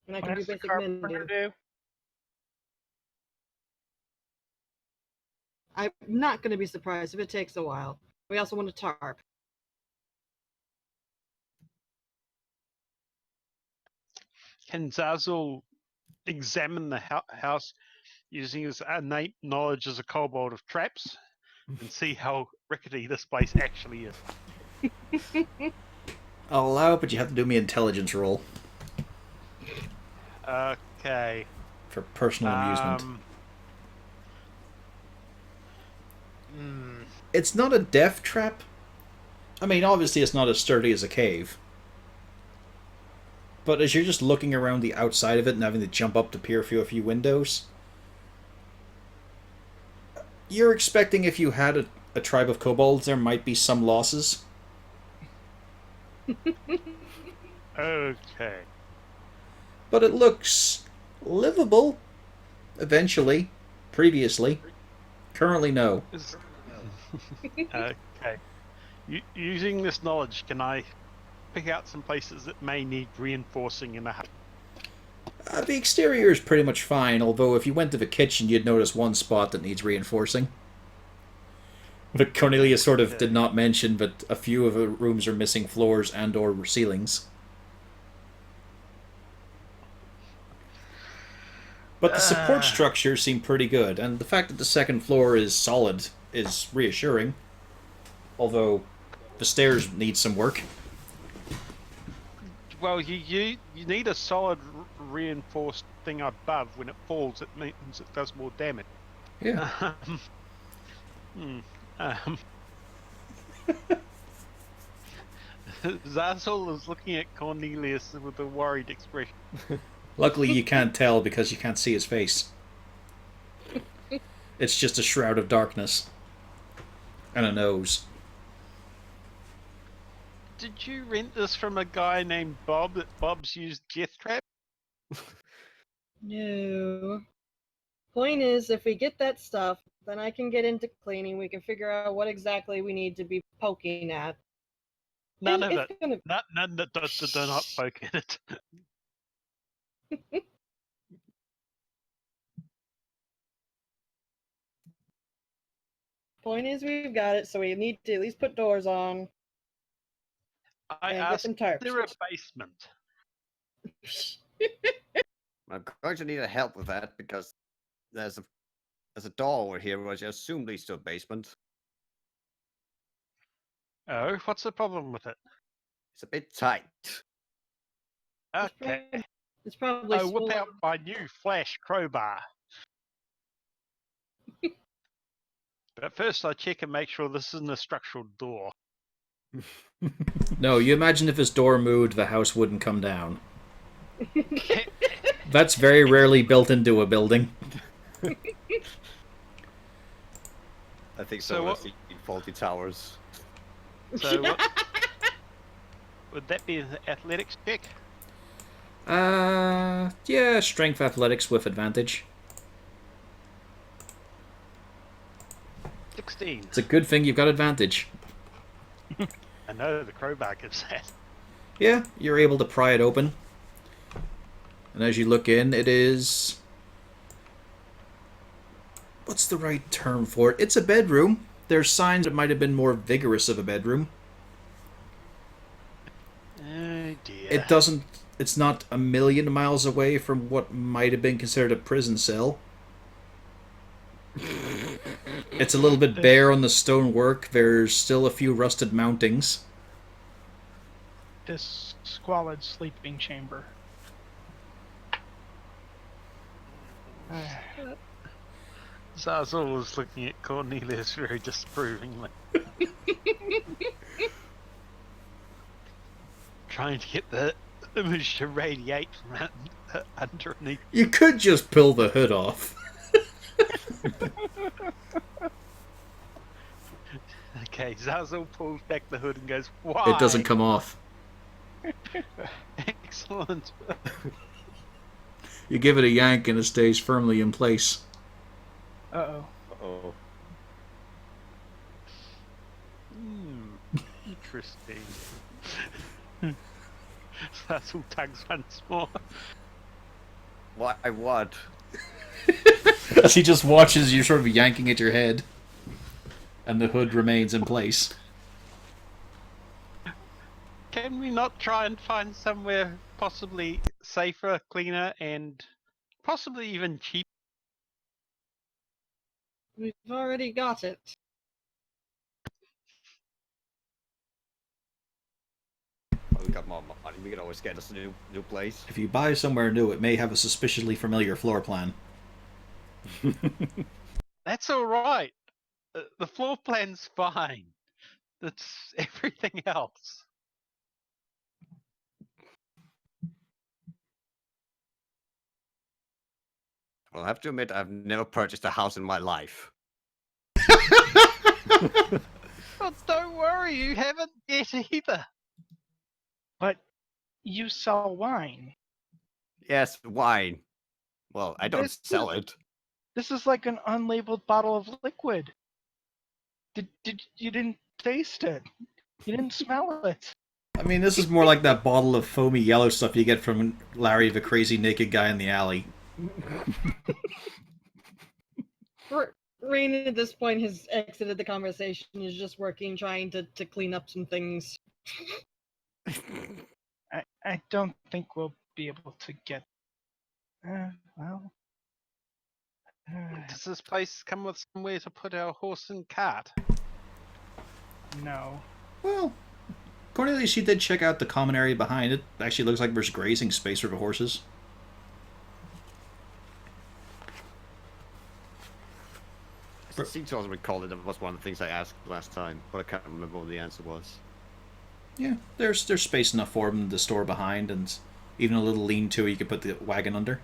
And I What can do does the basic carpenter mending. do? I'm not going to be surprised if it takes a while. We also want a tarp. Can Zazzle examine the house using his innate knowledge as a kobold of traps and see how rickety this place actually is? I'll allow it, but you have to do me an intelligence roll Okay. for personal amusement. It's not a death trap. I mean, obviously it's not as sturdy as a cave. But as you're just looking around the outside of it and having to jump up to peer through a few windows, you're expecting if you had a tribe of kobolds, there might be some losses. Okay. But it looks livable. Eventually. Previously. Currently, no. Okay. Using this knowledge, can I pick out some places that may need reinforcing in the house? The exterior is pretty much fine, although if you went to the kitchen, you'd notice one spot that needs reinforcing. But Cornelia sort of did not mention, but a few of the rooms are missing floors and or ceilings. But the support structures seem pretty good, and the fact that the second floor is solid is reassuring. Although the stairs need some work. Well, you need a solid reinforced thing above. When it falls, it means it does more damage. Yeah. Zazzle is looking at Cornelius with a worried expression. Luckily you can't tell because you can't see his face. It's just a shroud of darkness. And a nose. Did you rent this from a guy named Bob that Bob's used Death Trap? No. Point is, if we get that stuff, then I can get into cleaning. We can figure out what exactly we need to be poking at. None And of it's it. gonna- None that do not poke at it. Point is, we've got it, so we need to at least put doors on I and get asked, some is tarps. there a basement? I'm going to need a help with that because there's a door over here, which I assume leads to a basement. Oh, what's the problem with it? It's a bit tight. Okay. It's probably I whip swollen. out my new flash crowbar. But first I check and make sure this isn't a structural door. No, you imagine if this door moved, the house wouldn't come down. That's very rarely built into a building. I think So so. what- Faulty towers. So what, would that be an athletics check? Yeah, strength athletics with advantage. 16. It's a good thing you've got advantage. I know the crowbar gives that. Yeah, you're able to pry it open. And as you look in, it is... What's the right term for it? It's a bedroom. There's signs it might have been more vigorous of a bedroom. Oh dear. It doesn't... It's not a million miles away from what might have been considered a prison cell. It's a little bit bare on the stonework. There's still a few rusted mountings. This squalid sleeping chamber. Zazzle was looking at Cornelius very disapprovingly. Trying to get the image to radiate from underneath. You could just pull the hood off. Okay, Zazzle pulls back the hood and goes, why? It doesn't come off. Excellent. You give it a yank and it stays firmly in place. Uh-oh. Oh. Interesting. Zazzle tugs once more. Why? What? As he just watches you sort of yanking at your head, and the hood remains in place. Can we not try and find somewhere possibly safer, cleaner, and possibly even cheaper? We've already got it. Well, we got more money. We could always get us a new place. If you buy somewhere new, it may have a suspiciously familiar floor plan. That's all right. The floor plan's fine. That's everything else. Well, I have to admit, I've never purchased a house in my life. Oh, don't worry, you haven't yet either. But you sell wine. Yes, wine. Well, I don't This sell is- it. This is like an unlabeled bottle of liquid. You didn't taste it? You didn't smell it? I mean, this is more like that bottle of foamy yellow stuff you get from Larry the Crazy Naked Guy in the Alley. Rain at this point has exited the conversation. Is just working, trying to clean up some things. I don't think we'll be able to get. Well. Does this place come with somewhere to put our horse and cart? No. Well, Cornelius, you did check out the common area behind it. Actually, looks like there's grazing space for the horses. It seems to also recall that was one of the things I asked last time, but I can't remember what the answer was. Yeah, there's space enough for them to store behind, and even a little lean-to you could put the wagon under.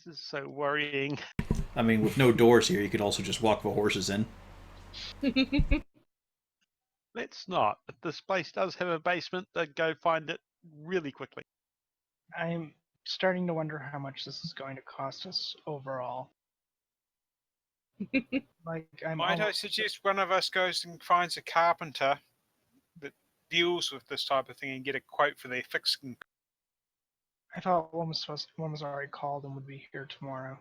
This is so worrying. I mean, with no doors here, you could also just walk the horses in. Let's not. But this place does have a basement. They'd go find it really quickly. I'm starting to wonder how much this is going to cost us overall. Like, Might I suggest one of us goes and finds a carpenter that deals with this type of thing and get a quote for their fixing? I thought one was already called and would be here tomorrow.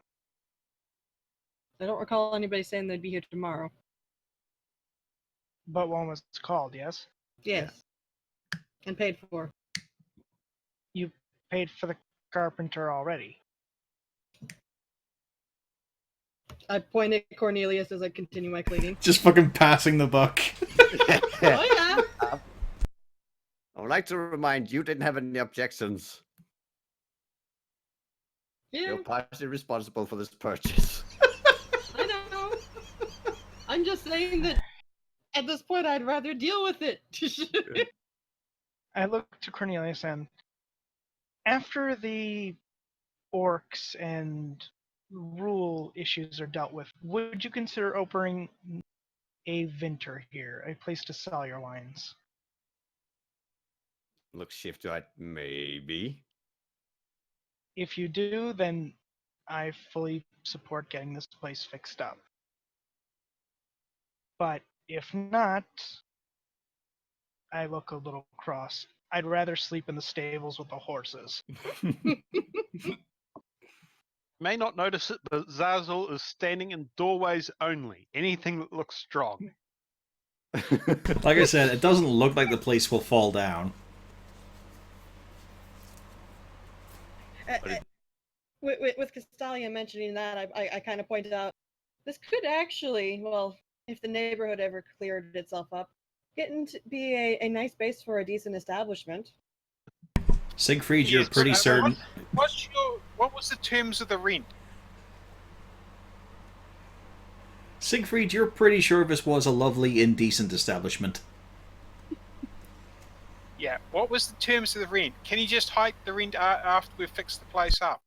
I don't recall anybody saying they'd be here tomorrow. But one was called, yes? Yes. And paid for. You paid for the carpenter already. I point at Cornelius as I continue my cleaning. Just fucking passing the buck. Oh yeah. I would like to remind you didn't have any objections. Yeah, You're partially responsible for this purchase. I know. I'm just saying that at this point I'd rather deal with it. I look to Cornelius and after the orcs and rule issues are dealt with, would you consider opening a vinter here, a place to sell your wines? Look, shift to it, maybe. If you do, then I fully support getting this place fixed up. But if not, I look a little cross. I'd rather sleep in the stables with the horses. May not notice it, but Zazzle is standing in doorways only. Anything that looks strong. Like I said, it doesn't look like the place will fall down. With Castalia mentioning that, I kind of pointed out this could actually, well, if the neighborhood ever cleared itself up, getting to be a nice base for a decent establishment. Siegfried, you're Yes, pretty certain. What was the terms of the rent? Siegfried, you're pretty sure this was a lovely, indecent establishment. Yeah, what was the terms of the rent? Can you just hike the rent after we've fixed the place up?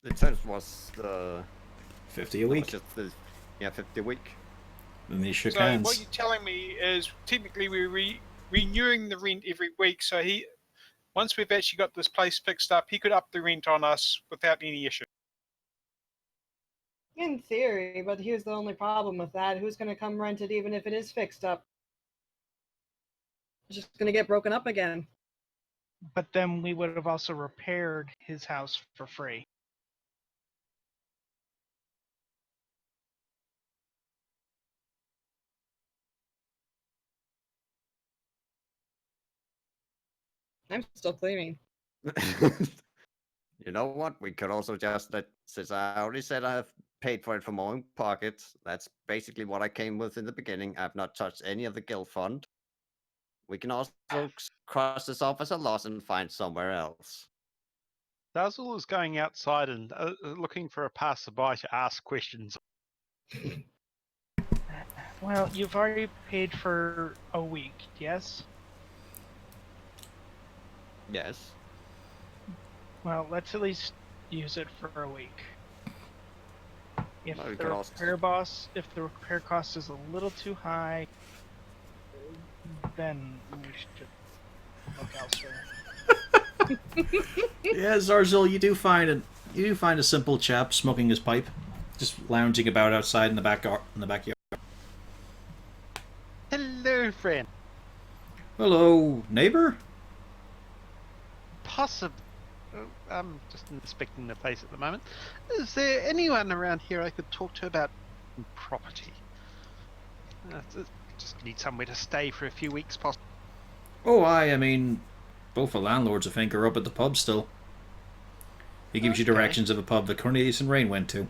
The terms was the 50 a No, week. it's just yeah, 50 a week. Then they shook So hands. what you're telling me is technically we're renewing the rent every week. So once we've actually got this place fixed up, he could up the rent on us without any issue. In theory, but here's the only problem with that. Who's going to come rent it even if it is fixed up? It's just going to get broken up again. But then we would have also repaired his house for free. I'm still cleaning. You know what? We could also just since I already said I have paid for it from my own pocket. That's basically what I came with in the beginning. I've not touched any of the guild fund. We can also cross this off as a loss and find somewhere else. Dazzle is going outside and looking for a passerby to ask questions. Well, you've already paid for a week, yes? Yes. Well, let's at least use it for a week. If Well, we the could also- if the repair cost is a little too high, then we should look elsewhere. Yeah, Zarzil, you do find a simple chap smoking his pipe, just lounging about outside in the backyard. Hello, friend. Hello, neighbor. Possible. I'm just inspecting the place at the moment. Is there anyone around here I could talk to about property? Just need somewhere to stay for a few weeks, possibly. Oh, I mean, both the landlords, I think, are up at the pub still. He gives you Okay. directions of a pub that Cornelius and Rain went to.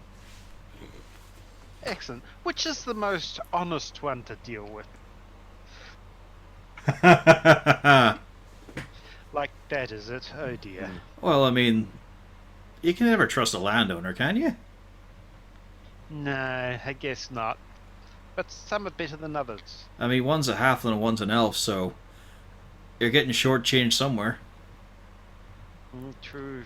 Excellent. Which is the most honest one to deal with? Like that, is it? Oh dear. Well, I mean, you can never trust a landowner, can you? No, I guess not. But some are better than others. I mean, one's a halfling and one's an elf, so you're getting shortchanged somewhere. True.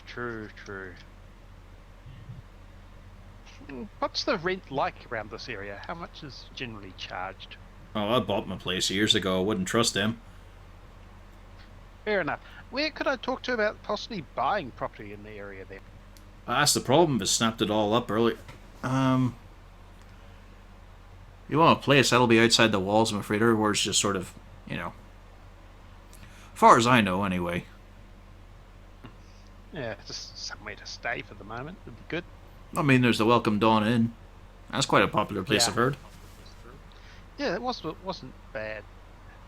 What's the rent like around this area? How much is generally charged? Oh, I bought my place years ago. I wouldn't trust them. Fair enough. Where could I talk to about possibly buying property in the area there? That's the problem. It snapped it all up early. You want a place that'll be outside the walls, I'm afraid, or where it's just sort of, far as I know, anyway. Yeah, just somewhere to stay for the moment would be good. I mean, there's the Welcome Dawn Inn. That's quite a popular place, Yeah. I've heard. Yeah, it wasn't bad.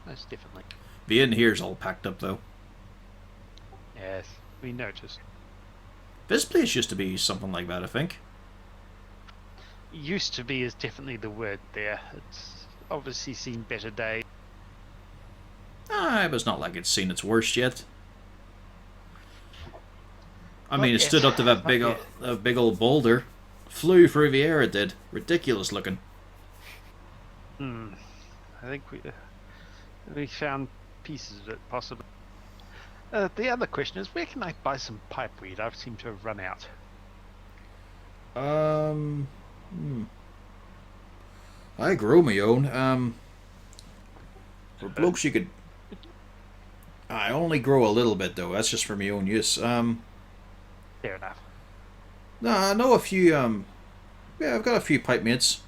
Most definitely. The inn here's all packed up, though. Yes, we noticed. This place used to be something like that, I think. Used to be is definitely the word there. It's obviously seen better days. It was not like it's seen its worst yet. I Not mean, it yet. stood up to that big old boulder. Flew through the air, it did. Ridiculous looking. I think we found pieces of it, possibly. The other question is, where can I buy some pipeweed? I seem to have run out. I grow my own. For blokes, you could. I only grow a little bit though. That's just for my own use. Fair enough. Nah, I know a few. Yeah, I've got a few pipe mates.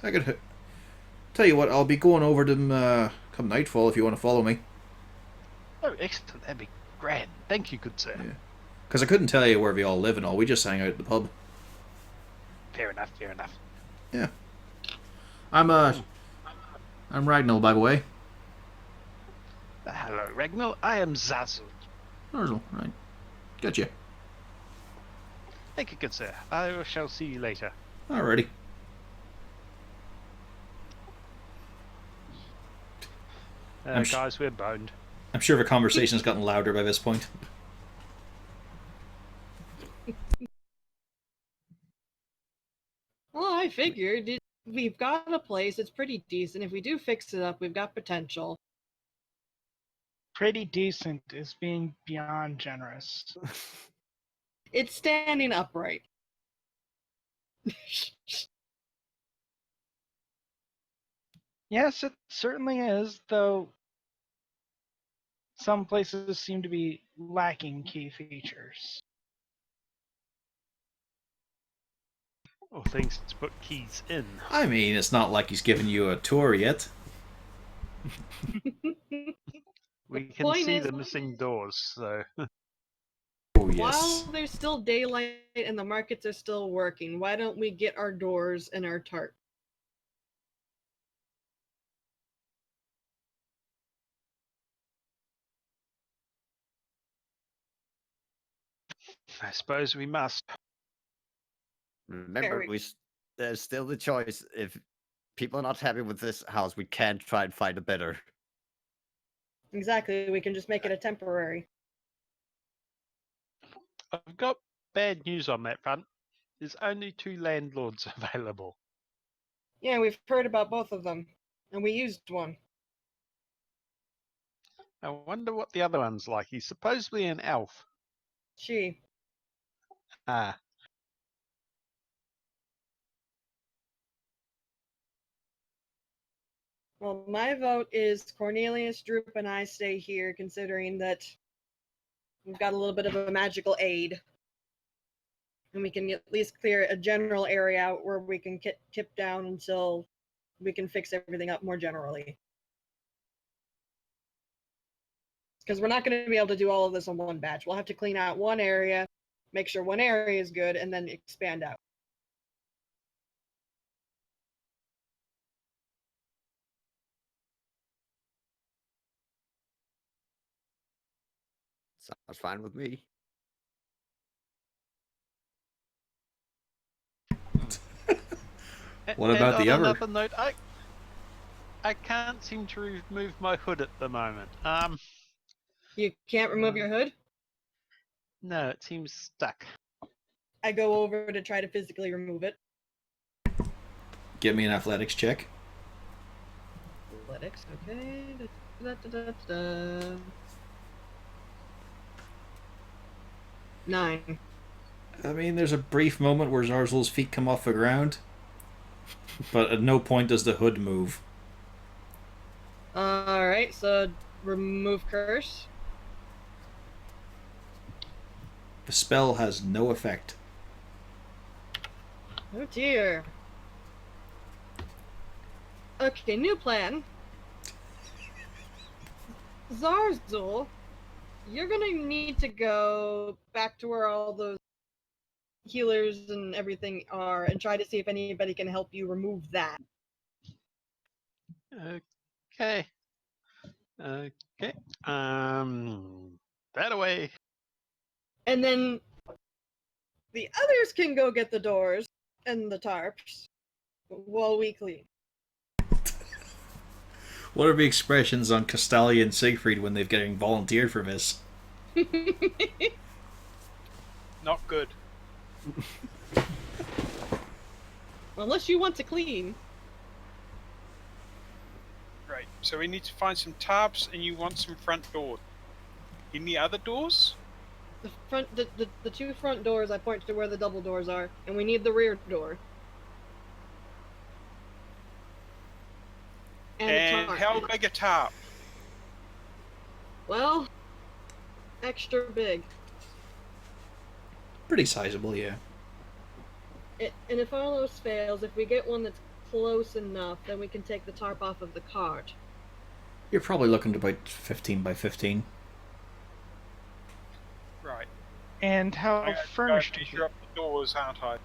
I could. Tell you what, I'll be going over them come nightfall if you want to follow me. Oh, excellent. That'd be grand. Thank you, good sir. Yeah. Because I couldn't tell you where we all live and all. We just hang out at the pub. Fair enough. Yeah. I'm Ragnall, by the way. Hello, Ragnall. I am Zazzle. Ragnall, right. Gotcha. Thank you, good sir. I shall see you later. Alrighty. Guys, we're boned. I'm sure the conversation's gotten louder by this point. Well, I figured we've got a place. It's pretty decent. If we do fix it up, we've got potential. Pretty decent is being beyond generous. It's standing upright. Yes, it certainly is, though some places seem to be lacking key features. Or things to put keys in. I mean, it's not like he's given you a tour yet. We can point see is, the missing doors, so Oh, yes. while there's still daylight and the markets are still working, why don't we get our doors and our tarp? I suppose we must. Remember, Very- there's still the choice. If people are not happy with this house, we can try and find a better. Exactly, we can just make it a temporary. I've got bad news on that front. There's only 2 landlords available. Yeah, we've heard about both of them, and we used one. I wonder what the other one's like. He's supposedly an elf. She. Ah, Well, my vote is Cornelius, Droop, and I stay here, considering that we've got a little bit of a magical aid. And we can at least clear a general area out where we can tip down until we can fix everything up more generally. Because we're not going to be able to do all of this on one batch. We'll have to clean out one area, make sure one area is good, and then expand out. Sounds fine with me. What about and the on other? another note, I can't seem to remove my hood at the moment. You can't remove your hood? No, it seems stuck. I go over to try to physically remove it. Give me an athletics check. Athletics, okay. Da, da, da, da, da. 9. I mean, there's a brief moment where Zarzul's feet come off the ground, but at no point does the hood move. Alright, so remove curse. The spell has no effect. Oh dear. Okay, new plan. Zarzul, you're gonna need to go back to where all those healers and everything are and try to see if anybody can help you remove that. Okay. Okay. That away. And then the others can go get the doors and the tarps while we clean. What are the expressions on Castalia and Siegfried when they're getting volunteered for this? Not good. Unless you want to clean. Right. So we need to find some tabs, and you want some front doors. Any other doors? The 2 front doors, I point to where the double doors are, and we need the rear door. And a tarp. how big a tarp? Well, extra big. Pretty sizable, yeah. And if all else fails, if we get one that's close enough, then we can take the tarp off of the cart. You're probably looking at about 15 by 15. Right. And how I'm gonna furnished go is measure it? up the doors, aren't I?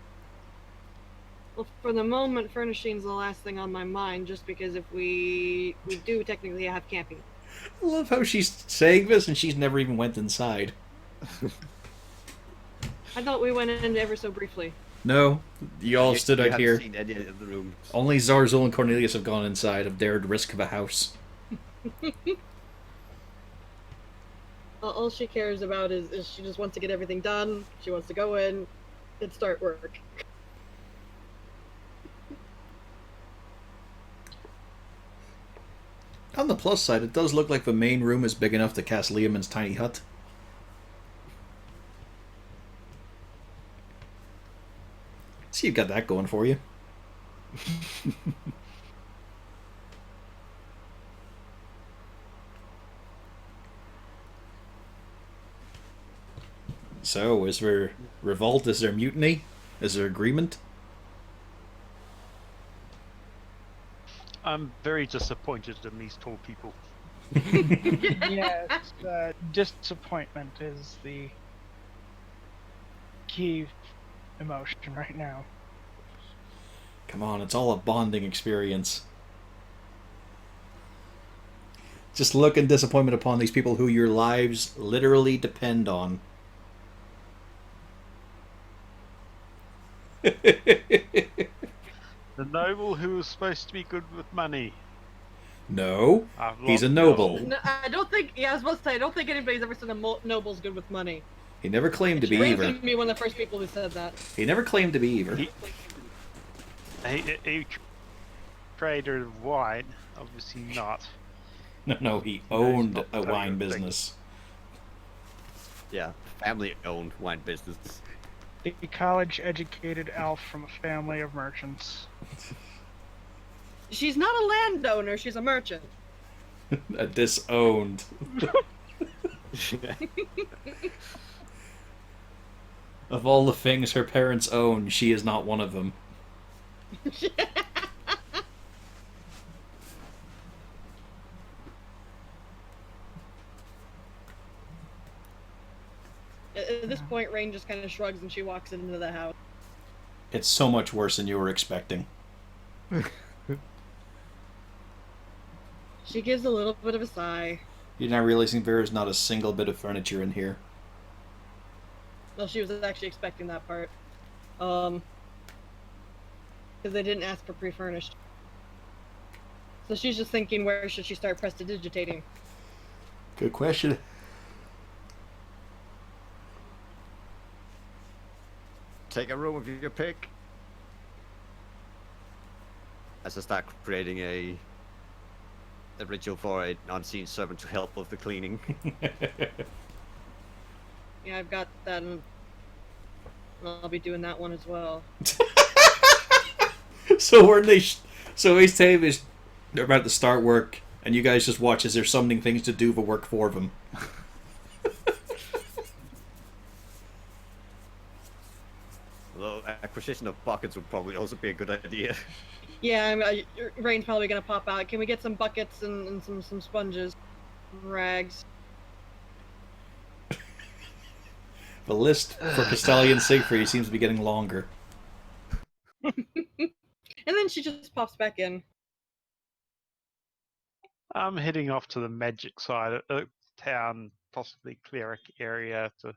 Well, for the moment, furnishing's the last thing on my mind, just because if we do technically have camping. I love how she's saying this and she's never even went inside. I thought we went in ever so briefly. No, you all stood out haven't here. seen any of the rooms. Only Zarzul and Cornelius have gone inside and dared risk of a house. All she cares about is she just wants to get everything done. She wants to go in and start work. On the plus side, it does look like the main room is big enough to cast Liamon's tiny hut. So you've got that going for you. So, is there revolt? Is there mutiny? Is there agreement? I'm very disappointed in these tall people. Yes, disappointment is the key emotion right now. Come on, it's all a bonding experience. Just look in disappointment upon these people who your lives literally depend on. The noble who was supposed to be good with money. No, I've he's a lost noble. it all. No, I don't think. Yeah, I was about to say. I don't think anybody's ever said a noble's good with money. He never claimed to be Ray's either. gonna be one of the first people who said that. He never claimed to be either. He trader of wine, obviously not. No, he No, he's owned not a the wine type of thing. business. Yeah, family-owned wine business. The college-educated elf from a family of merchants. She's not a landowner. She's a merchant. A disowned. Of all the things her parents own, she is not one of them. At this point, Rain just kind of shrugs and she walks into the house. It's so much worse than you were expecting. She gives a little bit of a sigh. You're now realizing there is not a single bit of furniture in here. Well, she was actually expecting that part. Because they didn't ask for pre-furnished. So she's just thinking, where should she start prestidigitating? Good question. Take a room of your pick. As I start creating a ritual for an unseen servant to help with the cleaning. Yeah, I've got that, and I'll be doing that one as well. So when they, so each time is they're about to start work, and you guys just watch as they're summoning things to do the work for them. Although acquisition of buckets would probably also be a good idea. Yeah, Rain's probably gonna pop out. Can we get some buckets and some sponges, rags? The list for Castellian Siegfried seems to be getting longer. And then she just pops back in. I'm heading off to the magic side of the town, possibly cleric area, to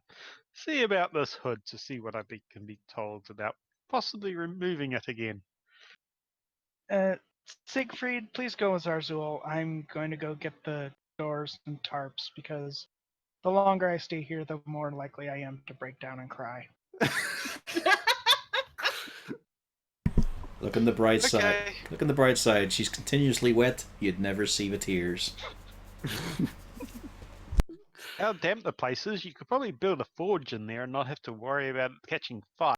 see about this hood, to see what can be told about possibly removing it again. Siegfried, please go with Zarzul. I'm going to go get the doors and tarps because the longer I stay here, the more likely I am to break down and cry. Look on the bright side. Okay. Look on the bright side. She's continuously wet. You'd never see the tears. How damp the place is, you could probably build a forge in there and not have to worry about it catching fire.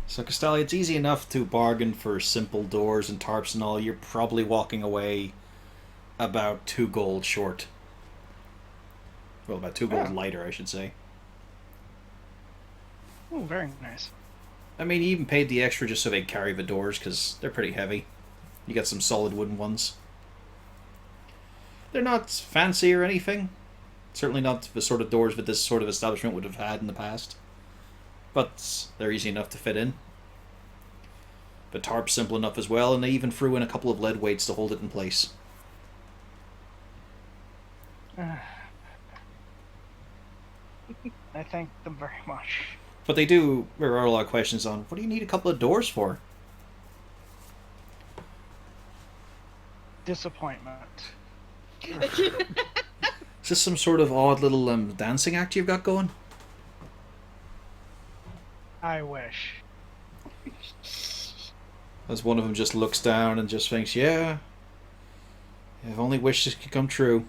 So, Castelli, it's easy enough to bargain for simple doors and tarps and all. You're probably walking away about 2 gold short. Well, about 2 gold Yeah. lighter, I should say. Oh, very nice. I mean, you even paid the extra just so they carry the doors, because they're pretty heavy. You got some solid wooden ones. They're not fancy or anything. Certainly not the sort of doors that this sort of establishment would have had in the past. But they're easy enough to fit in. The tarp's simple enough as well, and they even threw in a couple of lead weights to hold it in place. I thank them very much. But there are a lot of questions on, what do you need a couple of doors for? Disappointment. Is this some sort of odd little dancing act you've got going? I wish. As one of them just looks down and just thinks, yeah, if only wishes could come true.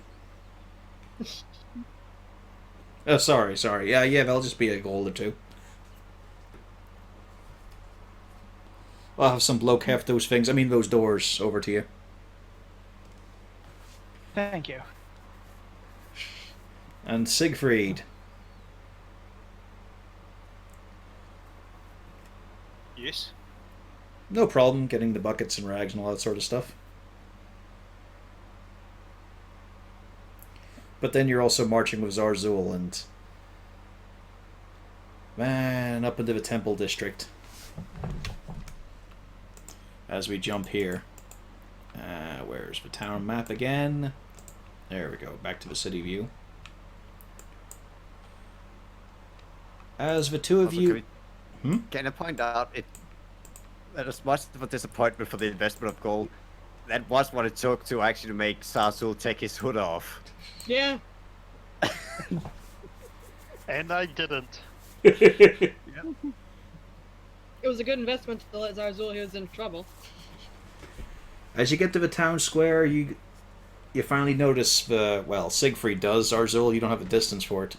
Oh, sorry. Yeah, that'll just be a gold or 2. I'll have some bloke heft those things, those doors over to you. Thank you. And Siegfried. Yes. No problem getting the buckets and rags and all that sort of stuff. But then you're also marching with Zarzul and... Man, up into the Temple District. As we jump here. Where's the town map again? There we go, back to the city view. As the two of Also, you... Can I point out that as much of a disappointment for the investment of gold, that was what it took to actually make Zarzul take his hood off. Yeah. And I didn't. It was a good investment to let Zarzul, he was in trouble. As you get to the town square, you finally notice the... Well, Siegfried does. Zarzul, you don't have the distance for it.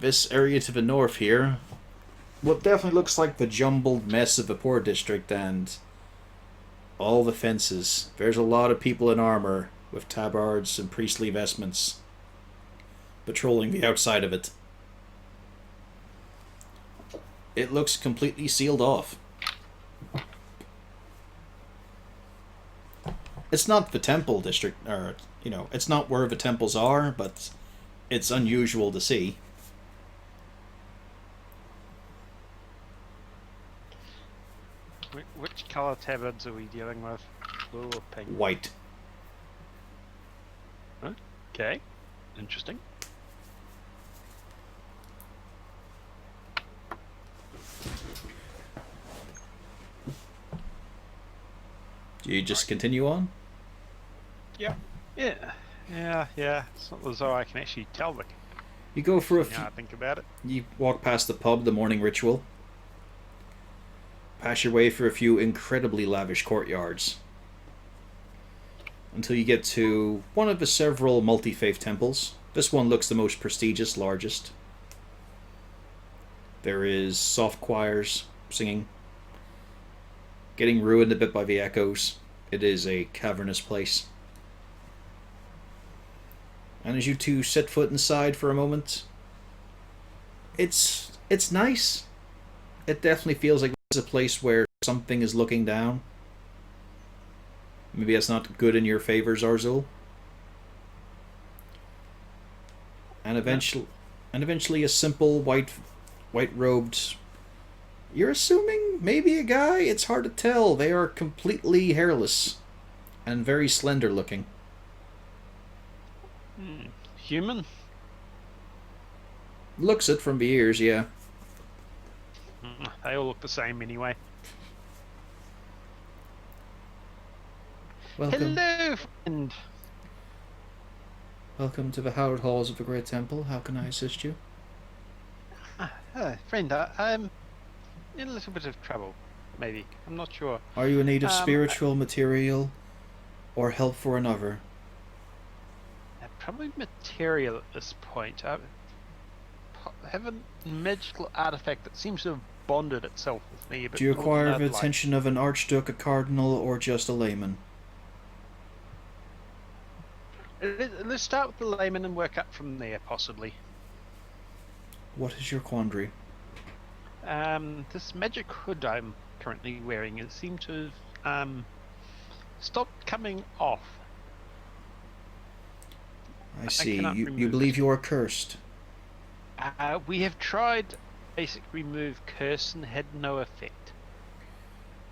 This area to the north here, what definitely looks like the jumbled mess of the poor district and all the fences. There's a lot of people in armor with tabards and priestly vestments patrolling the outside of it. It looks completely sealed off. It's not the temple district, or, it's not where the temples are, but it's unusual to see. Which colour tabards are we dealing with? Blue or pink? White. Okay, interesting. Do you just continue on? Yeah. It's not as though I can actually tell the. You go for a Now few... I think about it. You walk past the pub, the morning ritual. Pass your way through a few incredibly lavish courtyards. Until you get to one of the several multi-faith temples. This one looks the most prestigious, largest. There is soft choirs singing. Getting ruined a bit by the echoes. It is a cavernous place. And as you two set foot inside for a moment, it's nice. It definitely feels like it's a place where something is looking down. Maybe that's not good in your favor, Zarzul. And eventually a simple white-robed... You're assuming maybe a guy? It's hard to tell. They are completely hairless and very slender looking. Human? Looks it from the ears, yeah. They all look the same anyway. Welcome. Hello, friend. Welcome to the hallowed halls of the Great Temple. How can I assist you? Friend, I'm in a little bit of trouble, maybe. I'm not sure. Are you in need of spiritual material or help for another? Probably material at this point. I have a magical artifact that seems to have bonded itself with me. But Do you require the attention of an archduke, a cardinal, or just a layman? Let's start with the layman and work up from there, possibly. What is your quandary? This magic hood I'm currently wearing, it seemed to have stopped coming off. I see. cannot You remove believe it. you are cursed. We have tried basic remove curse and had no effect.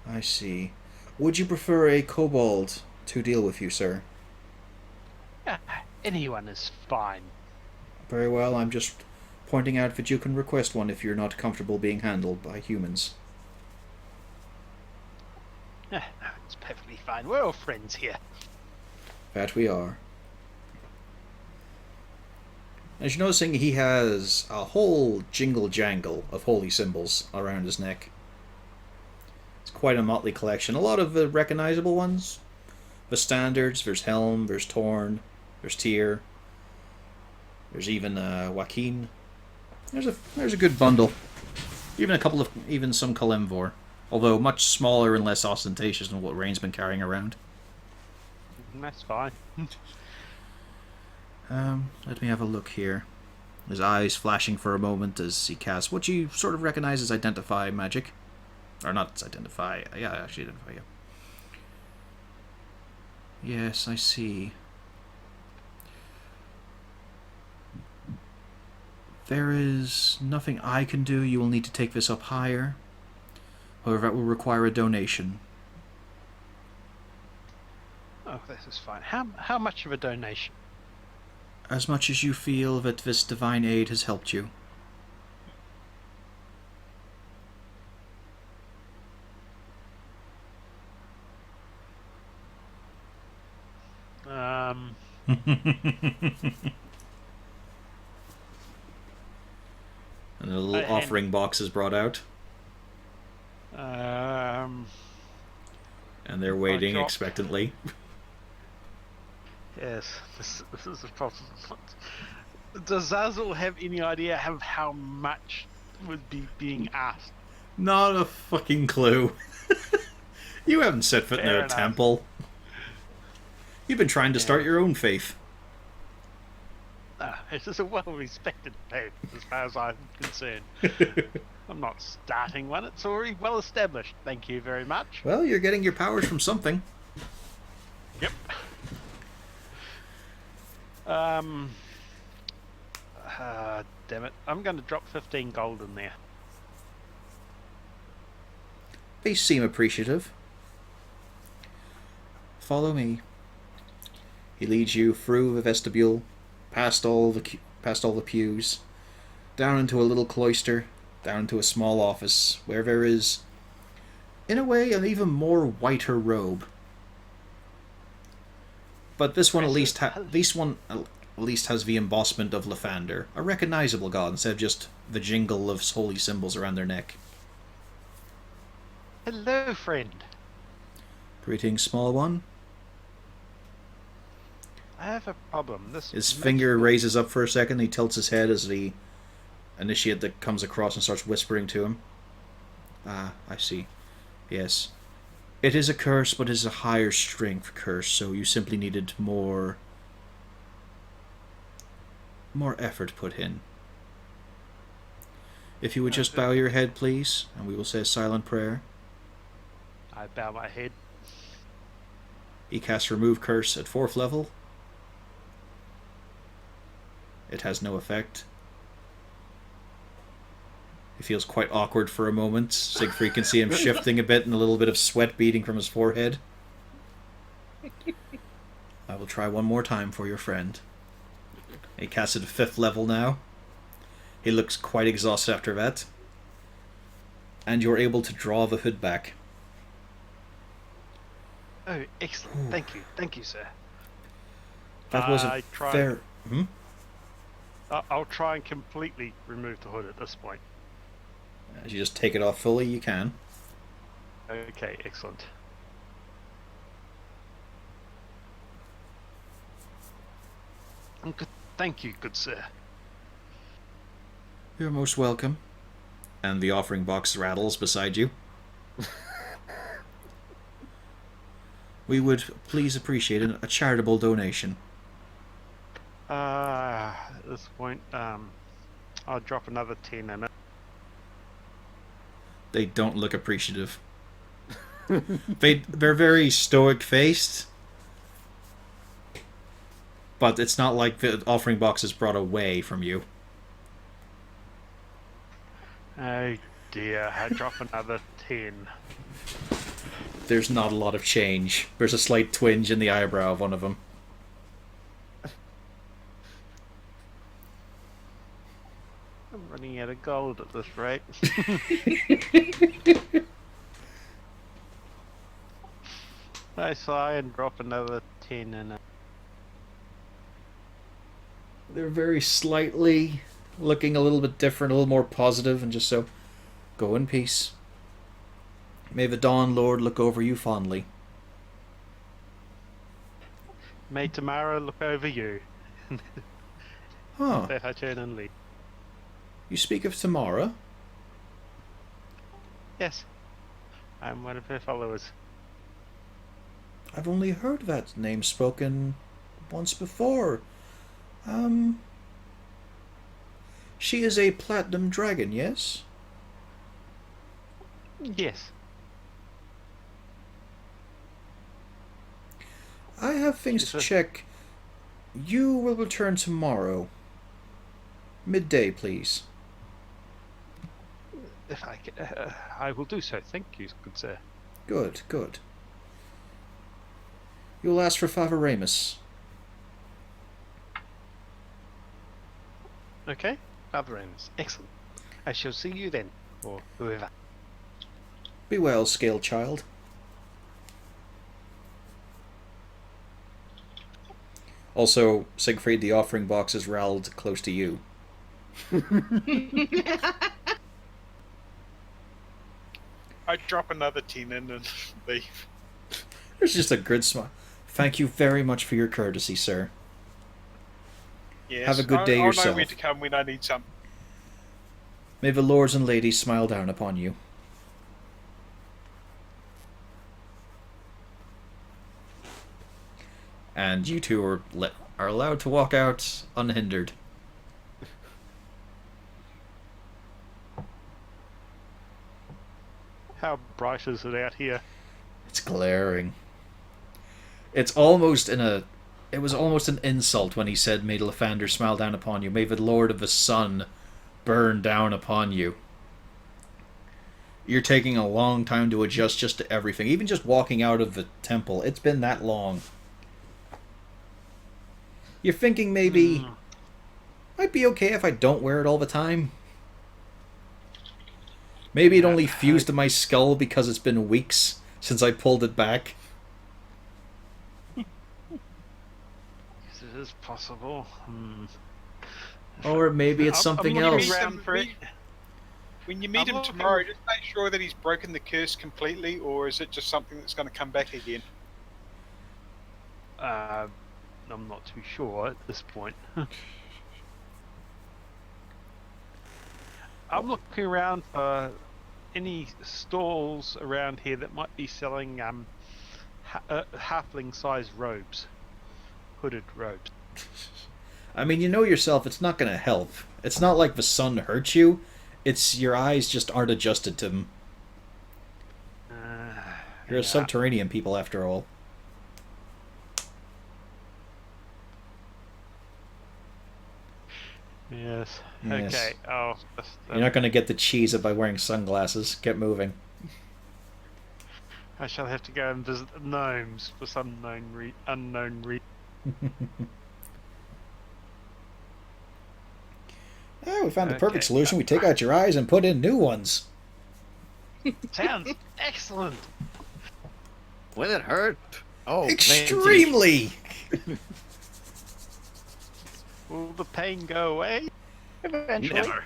I see. Would you prefer a kobold to deal with you, sir? Anyone is fine. Very well, I'm just pointing out that you can request one if you're not comfortable being handled by humans. It's perfectly fine. We're all friends here. That we are. As you're noticing, he has a whole jingle-jangle of holy symbols around his neck. It's quite a motley collection. A lot of the recognizable ones. The standards, there's Helm, there's Torn, there's Tyr. There's even Joaquin. There's a good bundle. Even some Kalimvor. Although much smaller and less ostentatious than what Rain's been carrying around. That's fine. Let me have a look here. His eyes flashing for a moment as he casts what you sort of recognize as identify magic. Or not identify. Yeah, actually identify, yeah. Yes, I see. There is nothing I can do. You will need to take this up higher. However, that will require a donation. Oh, this is fine. How much of a donation? As much as you feel that this divine aid has helped you. And a little offering box is brought out. Um, And they're waiting expectantly. Yes, this is a problem. Does Zazzle have any idea of how much would be being asked? Not a fucking clue. You haven't set foot in Fair a enough. temple. You've been trying to start your own faith. It is a well-respected faith, as far as I'm concerned. I'm not starting one; it's already well established. Thank you very much. Well, you're getting your powers from something. Yep. Damn it! I'm going to drop 15 gold in there. They seem appreciative. Follow me. He leads you through the vestibule, past all the pews, down into a little cloister, down into a small office where there is, in a way, an even more whiter robe. But this one at least has the embossment of Lathander, a recognizable god instead of just the jingle of holy symbols around their neck. Hello, friend. Greetings, small one. I have a problem. His finger raises up for a second. He tilts his head as the initiate that comes across and starts whispering to him. Ah, I see. Yes. It is a curse, but it is a higher strength curse, so you simply needed more effort put in. If you would just bow your head, please, and we will say a silent prayer. I bow my head. He casts Remove Curse at 4th level. It has no effect. He feels quite awkward for a moment. Siegfried can see him shifting a bit and a little bit of sweat beading from his forehead. I will try one more time for your friend. He casts it at 5th level now. He looks quite exhausted after that. And you're able to draw the hood back. Oh, excellent. Thank you, sir. That was a fair... I'll try and completely remove the hood at this point. As you just take it off fully, you can. Okay, excellent. Good. Thank you, good sir. You're most welcome. And the offering box rattles beside you. We would please appreciate a charitable donation. At this point, I'll drop another 10 in it. They don't look appreciative. They're very stoic-faced. But it's not like the offering box is brought away from you. Oh dear, I drop another 10. There's not a lot of change. There's a slight twinge in the eyebrow of one of them. I'm running out of gold at this rate. I sigh and drop another 10 in it. They're very slightly looking a little bit different, a little more positive, and just so, go in peace. May the Dawn Lord look over you fondly. May tomorrow look over you. Huh. Let her turn and leave. You speak of Tamara? Yes, I'm one of her followers. I've only heard that name spoken once before. She is a platinum dragon, yes? Yes. I have things She's to a- check. You will return tomorrow. Midday, please. If I will do so. Thank you, good sir. Good, good. You'll ask for Father Ramus. Okay, Father Amos. Excellent. I shall see you then, or whoever. Be well, Scale Child. Also, Siegfried, the offering box is ralled close to you. I drop another 10 in and leave. There's just a good smile. Thank you very much for your courtesy, sir. Yes, Have a good day I'll yourself. know where to come when I need something. May the lords and ladies smile down upon you. And you two are allowed to walk out unhindered. How bright is it out here? It's glaring. It's almost in a... It was almost an insult when he said, "May Lathander smile down upon you. May the Lord of the Sun burn down upon you." You're taking a long time to adjust just to everything. Even just walking out of the temple. It's been that long. You're thinking maybe... Might be okay if I don't wear it all the time. Maybe it only fused to my skull because it's been weeks since I pulled it back. Yes, it is possible. Or maybe it's something I'm looking else. around for it. When you meet I'm him looking- tomorrow, just make sure that he's broken the curse completely, or is it just something that's going to come back again? I'm not too sure at this point. I'm looking around for any stalls around here that might be selling halfling-sized robes, hooded robes. I mean, you know yourself, it's not going to help. It's not like the sun hurts you. It's your eyes just aren't adjusted to them. You're a Yeah. subterranean people, after all. Yes. Yes. Okay. Oh, You're not going to get the cheese by wearing sunglasses. Get moving. I shall have to go and visit the gnomes for some unknown reason. Oh, we found the perfect Okay. solution. We take out your eyes and put in new ones. Sounds excellent. Will it hurt? Oh, plenty. Extremely! Will the pain go away? Eventually. Never.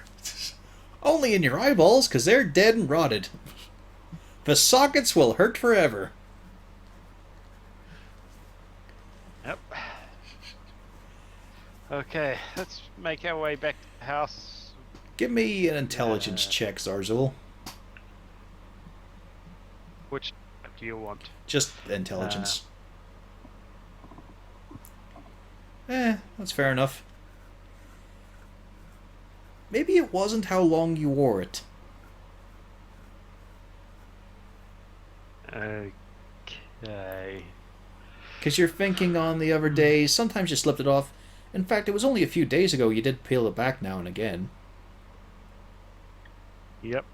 Only in your eyeballs, because they're dead and rotted. The sockets will hurt forever. Yep. Okay, let's make our way back to the house. Give me an intelligence check, Zarzul. Which do you want? Just intelligence. That's fair enough. Maybe it wasn't how long you wore it. Okay. Because you're thinking on the other days, sometimes you slipped it off. In fact, it was only a few days ago you did peel it back now and again. Yep.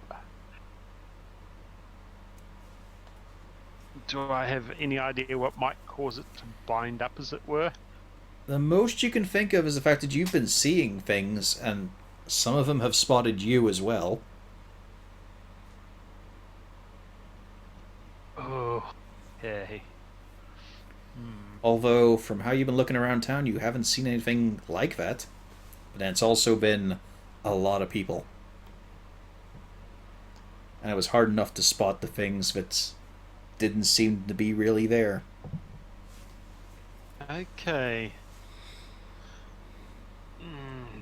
Do I have any idea what might cause it to bind up, as it were? The most you can think of is the fact that you've been seeing things, and some of them have spotted you as well. Oh, okay. Although, from how you've been looking around town, you haven't seen anything like that. But it's also been a lot of people. And it was hard enough to spot the things that didn't seem to be really there. Okay.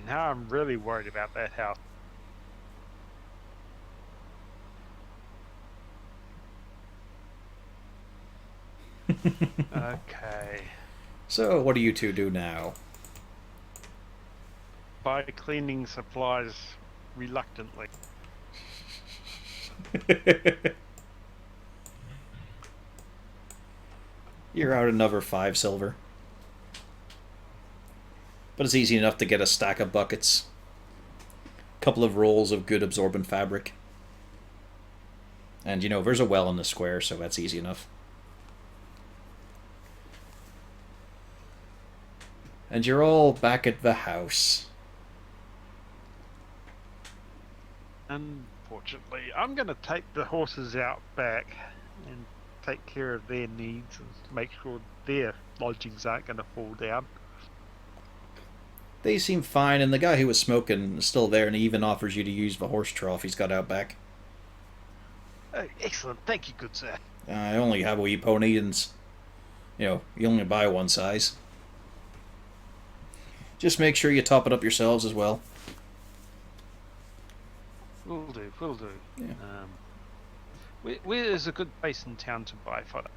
Now I'm really worried about that house. Okay. So, what do you two do now? Buy cleaning supplies reluctantly. You're out another 5 silver. But it's easy enough to get a stack of buckets. A couple of rolls of good absorbent fabric. And, there's a well in the square, so that's easy enough. And you're all back at the house. Unfortunately, I'm going to take the horses out back and take care of their needs and make sure their lodgings aren't going to fall down. They seem fine, and the guy who was smoking is still there, and he even offers you to use the horse trough he's got out back. Excellent. Thank you, good sir. I only have a wee pony, and, you only buy one size. Just make sure you top it up yourselves as well. Will do, will do. Yeah. Where is a good place in town to buy fodder?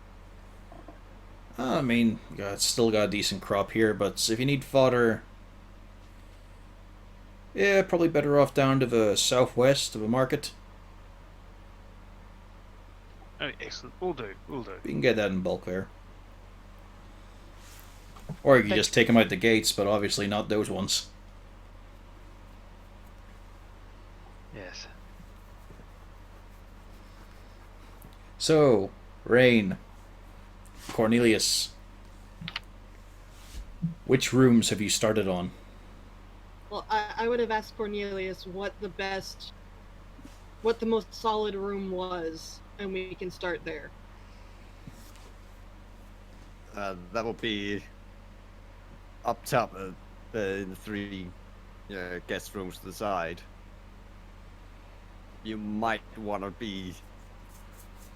I mean, it's still got a decent crop here, but if you need fodder, yeah, probably better off down to the southwest of a market. Oh, excellent. Will do, will do. You can get that in bulk there. Or you can just take them out the gates, but obviously not those ones. Yes. So, Rain, Cornelius, which rooms have you started on? Well, I would have asked Cornelius what the most solid room was, and we can start there. That will be up top in the 3 guest rooms to the side. You might want to be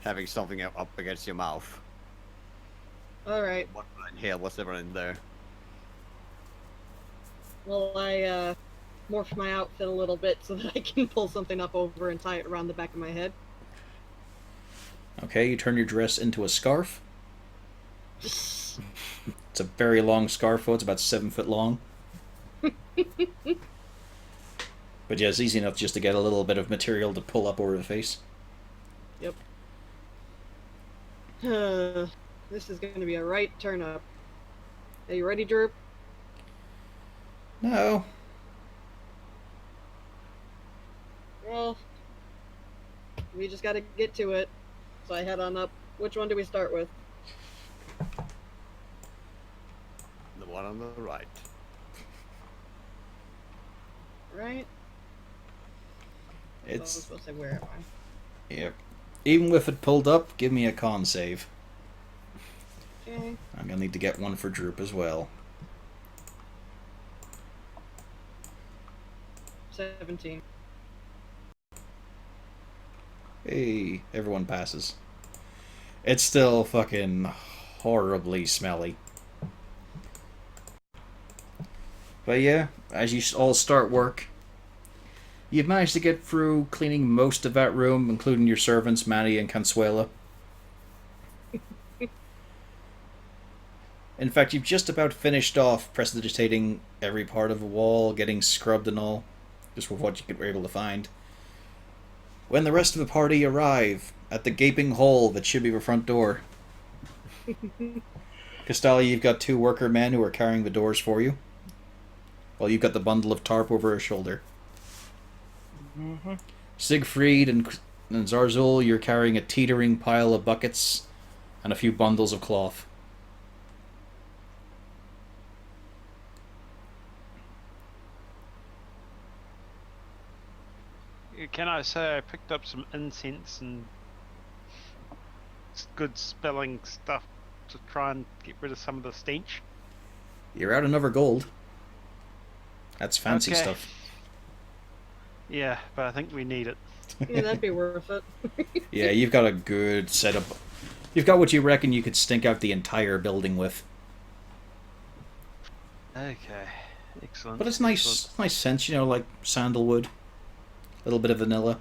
having something up against your mouth. All right. What inhale whatever in there. Well, I morphed my outfit a little bit so that I can pull something up over and tie it around the back of my head. Okay, you turn your dress into a scarf. It's a very long scarf, though. It's about 7 foot long. But yeah, it's easy enough just to get a little bit of material to pull up over the face. Yep. This is going to be a right turn up. Are you ready, Droop? No. Well, we just got to get to it. So I head on up. Which one do we start with? The one on the right. Right? I was It's... supposed to say, where am I? Yep. Even with it pulled up, give me a con save. Okay. I'm gonna need to get one for Droop as well. 17. Hey, everyone passes. It's still fucking horribly smelly. But yeah, as you all start work, you've managed to get through cleaning most of that room, including your servants, Manny and Consuela. In fact, you've just about finished off prestidigitating every part of the wall, getting scrubbed and all, just with what you were able to find. When the rest of the party arrive at the gaping hole that should be the front door. Castalia, you've got 2 worker men who are carrying the doors for you. Well, you've got the bundle of tarp over her shoulder. Mm-hmm. Siegfried and Zarzul, you're carrying a teetering pile of buckets and a few bundles of cloth. Can I say I picked up some incense and good spelling stuff to try and get rid of some of the stench? You're out another gold. That's fancy Okay. stuff. Yeah, but I think we need it. Yeah, that'd be worth it. Yeah, you've got a good setup. You've got what you reckon you could stink out the entire building with. Okay, excellent. But it's nice, excellent. nice scents, like sandalwood. A little bit of vanilla.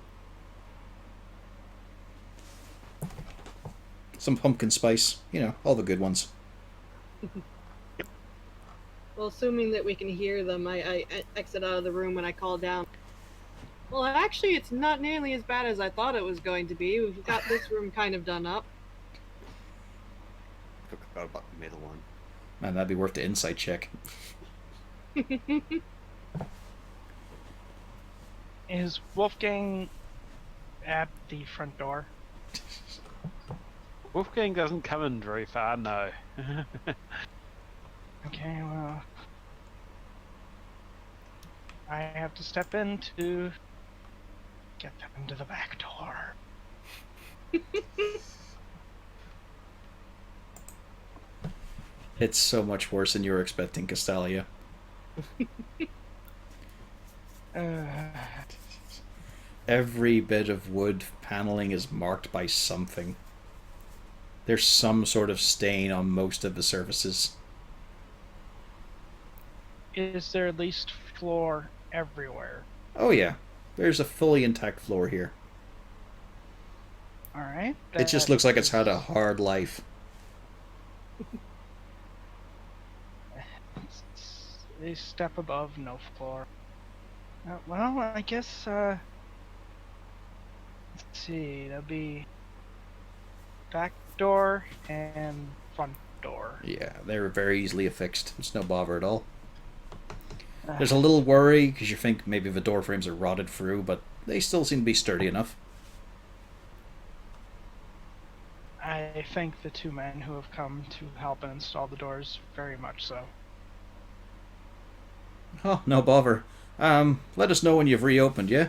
Some pumpkin spice. You know, all the good ones. Well, assuming that we can hear them, I exit out of the room when I call down. Well, actually, it's not nearly as bad as I thought it was going to be. We've got this room kind of done up. Forgot about the middle one. Man, that'd be worth the insight check. Is Wolfgang at the front door? Wolfgang doesn't come in very far, no. Okay, well, I have to step in to get them to the back door. It's so much worse than you were expecting, Castalia. Every bit of wood paneling is marked by something. There's some sort of stain on most of the surfaces. Is there at least floor everywhere? Oh yeah, there's a fully intact floor here. Alright. It just looks like it's had a hard life. A step above, no floor. Well, I guess, let's see, that'll be back door and front door. Yeah, they're very easily affixed. It's no bother at all. There's a little worry because you think maybe the door frames are rotted through, but they still seem to be sturdy enough. I thank the two men who have come to help and install the doors very much so. Oh, no bother. Let us know when you've reopened, yeah?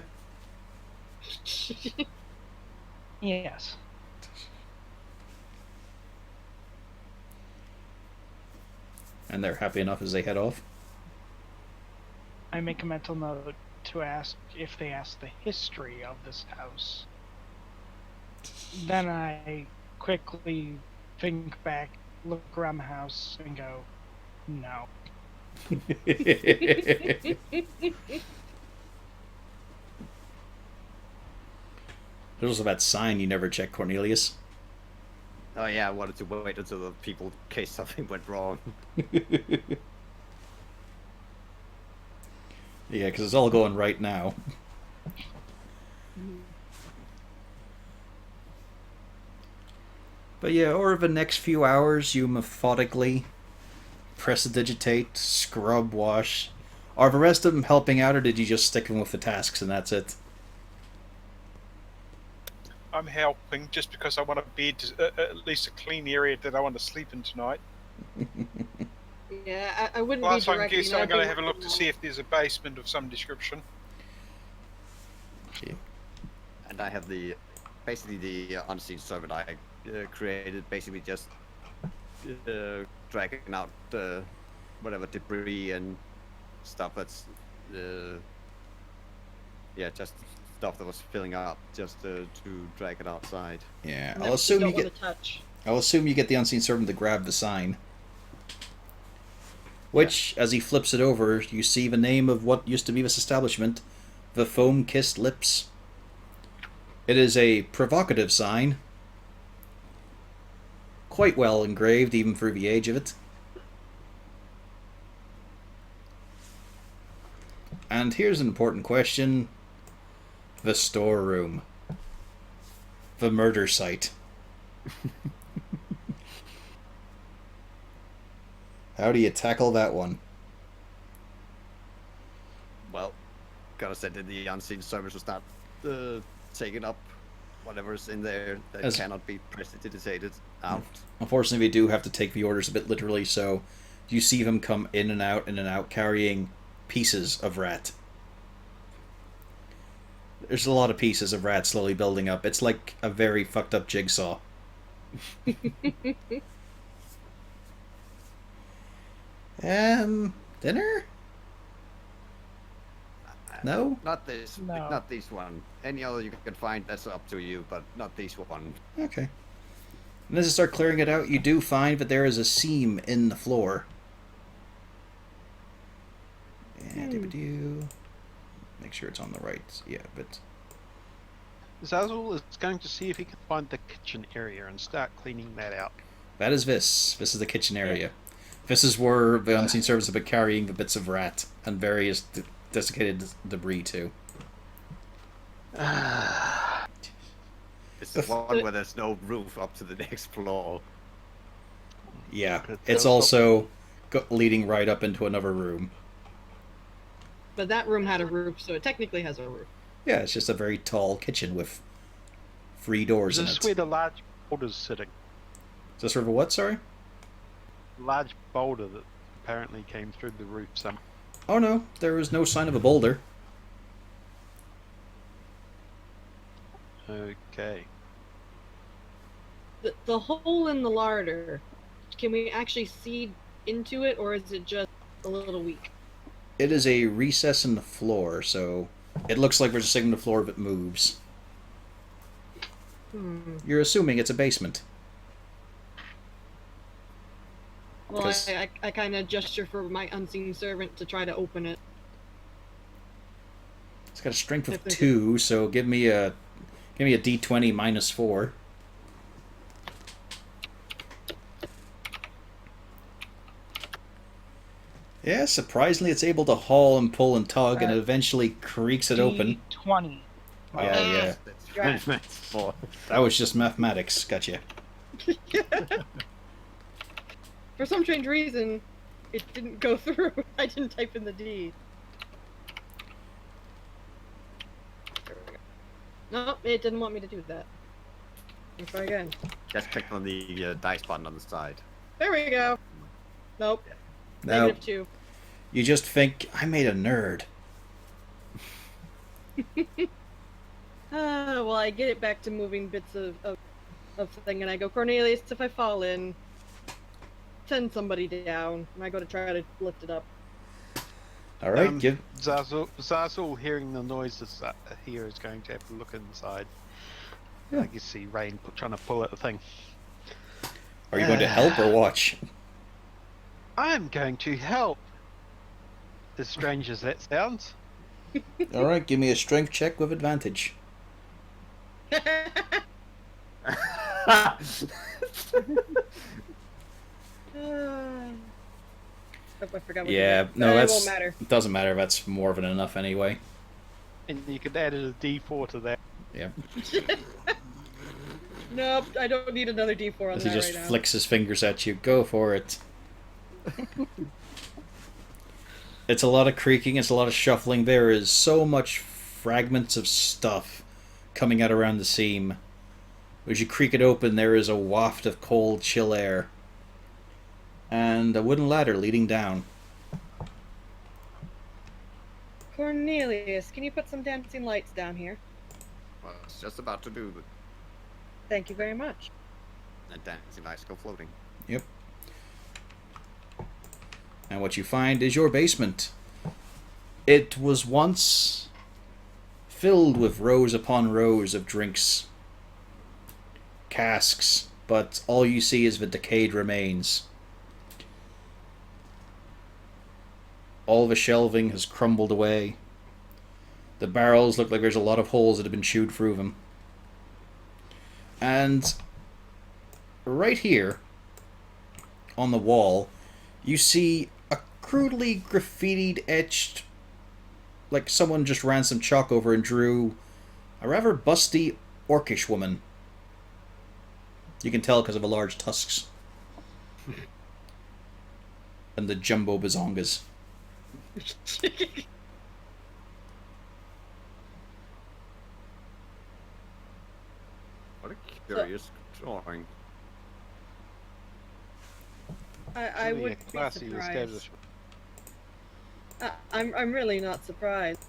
Yes. And they're happy enough as they head off. I make a mental note to ask if they ask the history of this house. Then I quickly think back, look around the house, and go, no. There's also that sign you never checked, Cornelius. Oh yeah, I wanted to wait until the people, in case something went wrong. Yeah, because it's all going right now. But yeah, over the next few hours, you methodically prestidigitate, scrub, wash. Are the rest of them helping out, or did you just stick them with the tasks and that's it? I'm helping just because I want a bed, at least a clean area that I want to sleep in tonight. Yeah, I wouldn't Plus, be I directing. guess I'm I'd going be to have a look to working see if there's a basement of some description. And I have the, basically the unseen servant I created, basically just dragging out whatever debris and stuff that's, yeah, just stuff that was filling up, just to drag it outside. Yeah, on. I'll No, assume don't you wanna get. touch. I'll assume you get the unseen servant to grab the sign. Which, as he flips it over, you see the name of what used to be this establishment, the Foam-Kissed Lips. It is a provocative sign. Quite well engraved, even for the age of it. And here's an important question. The storeroom. The murder site. How do you tackle that one? Well, gotta say that the unseen service was not taking up whatever's in there that cannot be prestidigitated out. Unfortunately, we do have to take the orders a bit literally, so you see them come in and out, carrying pieces of rat. There's a lot of pieces of rat slowly building up. It's like a very fucked up jigsaw. Dinner? No? Not this. No. Not this one. Any other you can find, that's up to you, but not this one. Okay. And as you start clearing it out, you do find that there is a seam in the floor. And make sure it's on the right. Yeah, but Zazzle is going to see if he can find the kitchen area and start cleaning that out. That is Vis. This is the kitchen area. This is where the unseen servants have been carrying the bits of rat and various desiccated debris too. It's the one where there's no roof up to the next floor. Yeah, it's also leading right up into another room. But that room had a roof, so it technically has a roof. Yeah, it's just a very tall kitchen with 3 doors in This it. is where the large boulder's sitting. Is this river what, sorry? Large boulder that apparently came through the roof some. Oh no, there is no sign of a boulder. Okay. The hole in the larder, can we actually see into it, or is it just a little weak? It is a recess in the floor, so it looks like there's a segment of the floor that moves. You're assuming it's a basement. Well, 'Cause- I kind of gesture for my unseen servant to try to open it. It's got a strength of If there's 2, so give me a d20 minus 4. Yeah, surprisingly, it's able to haul and pull and tug, and it eventually creaks it open. 20. Yeah. That's right. Four. That was just mathematics. Gotcha. For some strange reason, it didn't go through. I didn't type in the D. There we go. No, it didn't want me to do that. Let's try again. Just click on the dice button on the side. There we go. Nope. Now, -2. you just think, I made a nerd. Well, I get it back to moving bits of thing, and I go, Cornelius, if I fall in, send somebody down. And I go to try to lift it up. Alright, give. Zazzle, hearing the noises here, is going to have to look inside. Yeah. I can see Rain trying to pull at the thing. Are you going to help or watch? I'm going to help. As strange as that sounds. Alright, give me a strength check with advantage. Hope I forgot what Yeah, to do. no, It that's. won't matter. It doesn't matter. That's more than enough anyway. And you could add a D4 to that. Yeah. Nope, I don't need another D4 on As that he just right now. flicks his fingers at you. Go for it. It's a lot of creaking, it's a lot of shuffling. There is so much fragments of stuff coming out around the seam. As you creak it open, there is a waft of cold, chill air. And a wooden ladder leading down. Cornelius, can you put some dancing lights down here? Well, I was just about to do the Thank you very much. dancing lights go floating. Yep. And what you find is your basement. It was once filled with rows upon rows of drinks, casks, but all you see is the decayed remains. All the shelving has crumbled away. The barrels look like there's a lot of holes that have been chewed through them. And right here on the wall, you see a crudely graffitied, etched, like someone just ran some chalk over and drew a rather busty orcish woman. You can tell because of the large tusks. And the jumbo bazongas. What a curious drawing. I Really a would be classy surprised. establishment. I'm really not surprised.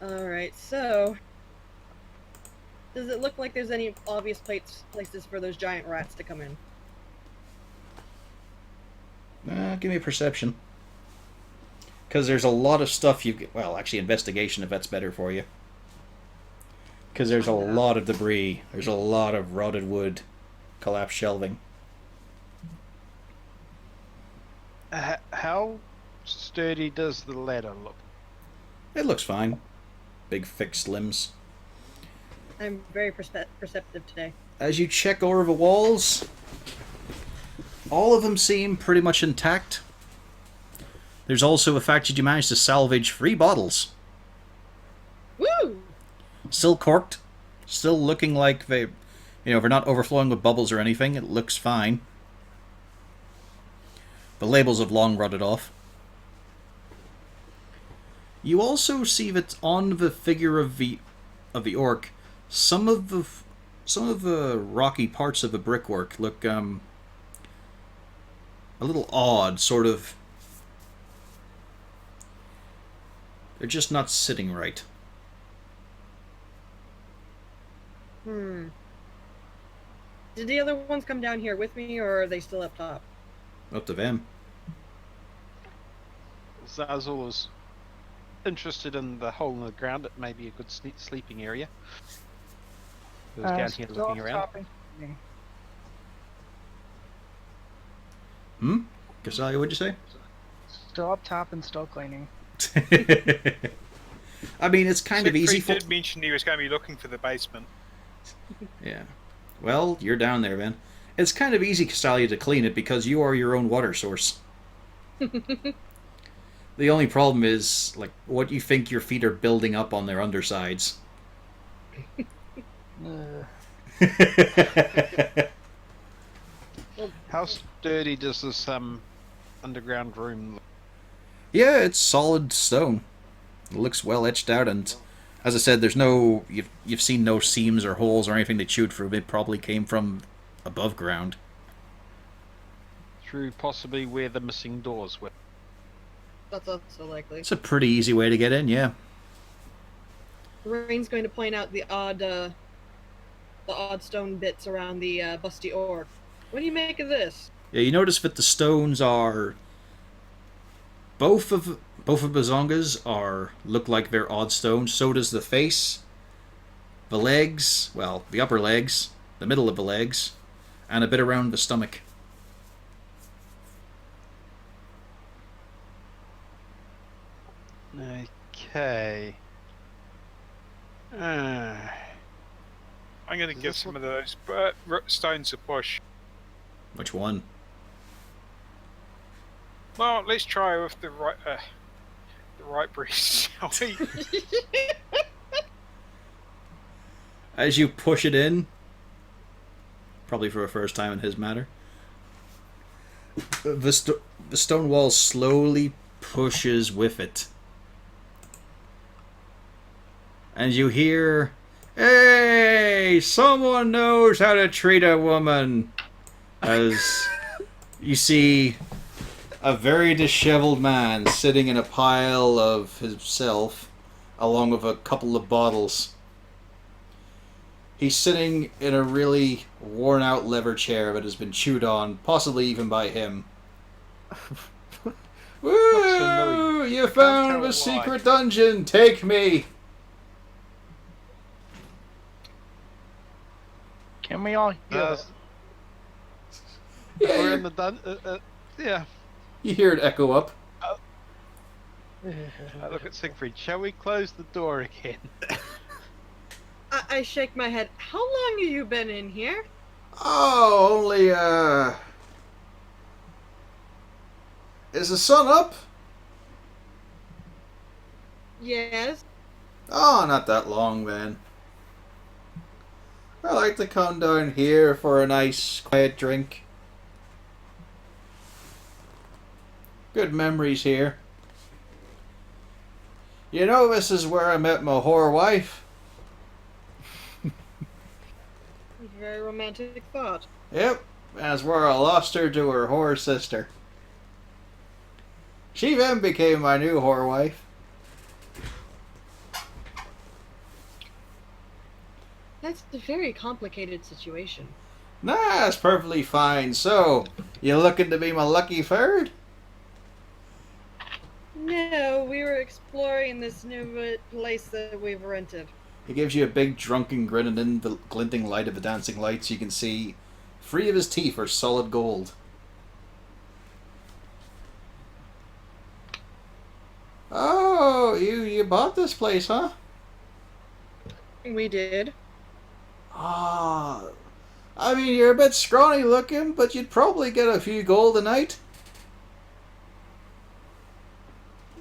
Alright, so... Does it look like there's any obvious places for those giant rats to come in? Give me a perception. Because there's a lot of stuff you... Well, actually, investigation, if that's better for you. Because there's a lot of debris. There's a lot of rotted wood, collapsed shelving. How sturdy does the ladder look? It looks fine. Big fixed limbs. I'm very perceptive today. As you check over the walls, all of them seem pretty much intact. There's also the fact that you managed to salvage 3 bottles. Woo! Still corked. Still looking like they're not overflowing with bubbles or anything. It looks fine. The labels have long rotted off. You also see that on the figure of the orc, some of the rocky parts of the brickwork look a little odd, sort of. They're just not sitting right. Did the other ones come down here with me, or are they still up top? Up to them. Zazzle is interested in the hole in the ground. It may be a good sleeping area. He was down here Still looking around. stopping. Casalia, what'd you say? Still up top and still cleaning. I mean, it's kind of easy Siegfried for... did mention he was going to be looking for the basement. Yeah. Well, you're down there, then. It's kind of easy, Casalia, to clean it because you are your own water source. The only problem is, like, what you think your feet are building up on their undersides. How sturdy does this underground room look? Yeah, it's solid stone. It looks well etched out, and as I said, there's no... You've seen no seams or holes or anything to chewed through. It probably came from above ground. Through possibly where the missing doors were. That's also likely. It's a pretty easy way to get in, yeah. Rain's going to point out the odd stone bits around the busty orc. What do you make of this? Yeah, you notice that the stones are... Both of Bazonga's look like they're odd stones. So does the face, the legs, well, the upper legs, the middle of the legs, and a bit around the stomach. Okay. I'm going to give some of those stones a push. Which one? Well, let's try with the right breeze, shall we? As you push it in, probably for the first time in his matter, the stone wall slowly pushes with it. And you hear, "Hey, someone knows how to treat a woman." As you see a very disheveled man sitting in a pile of himself, along with a couple of bottles. He's sitting in a really worn-out leather chair that has been chewed on, possibly even by him. Woo! You found the secret dungeon! Take me! Can we all hear it? Yeah, We're in the yeah. you hear it echo up. I look at Siegfried. Shall we close the door again? I shake my head. How long have you been in here? Oh, only, Is the sun up? Yes. Oh, not that long then. I like to come down here for a nice, quiet drink. Good memories here. You know, this is where I met my whore wife. Very romantic thought. Yep, that's where I lost her to her whore sister. She then became my new whore wife. That's a very complicated situation. Nah, it's perfectly fine. So, you looking to be my lucky third? No, we were exploring this new place that we've rented. He gives you a big drunken grin, and in the glinting light of the dancing lights you can see 3 of his teeth are solid gold. Oh, you bought this place, huh? We did. Ah, I mean, you're a bit scrawny looking, but you'd probably get a few gold a night.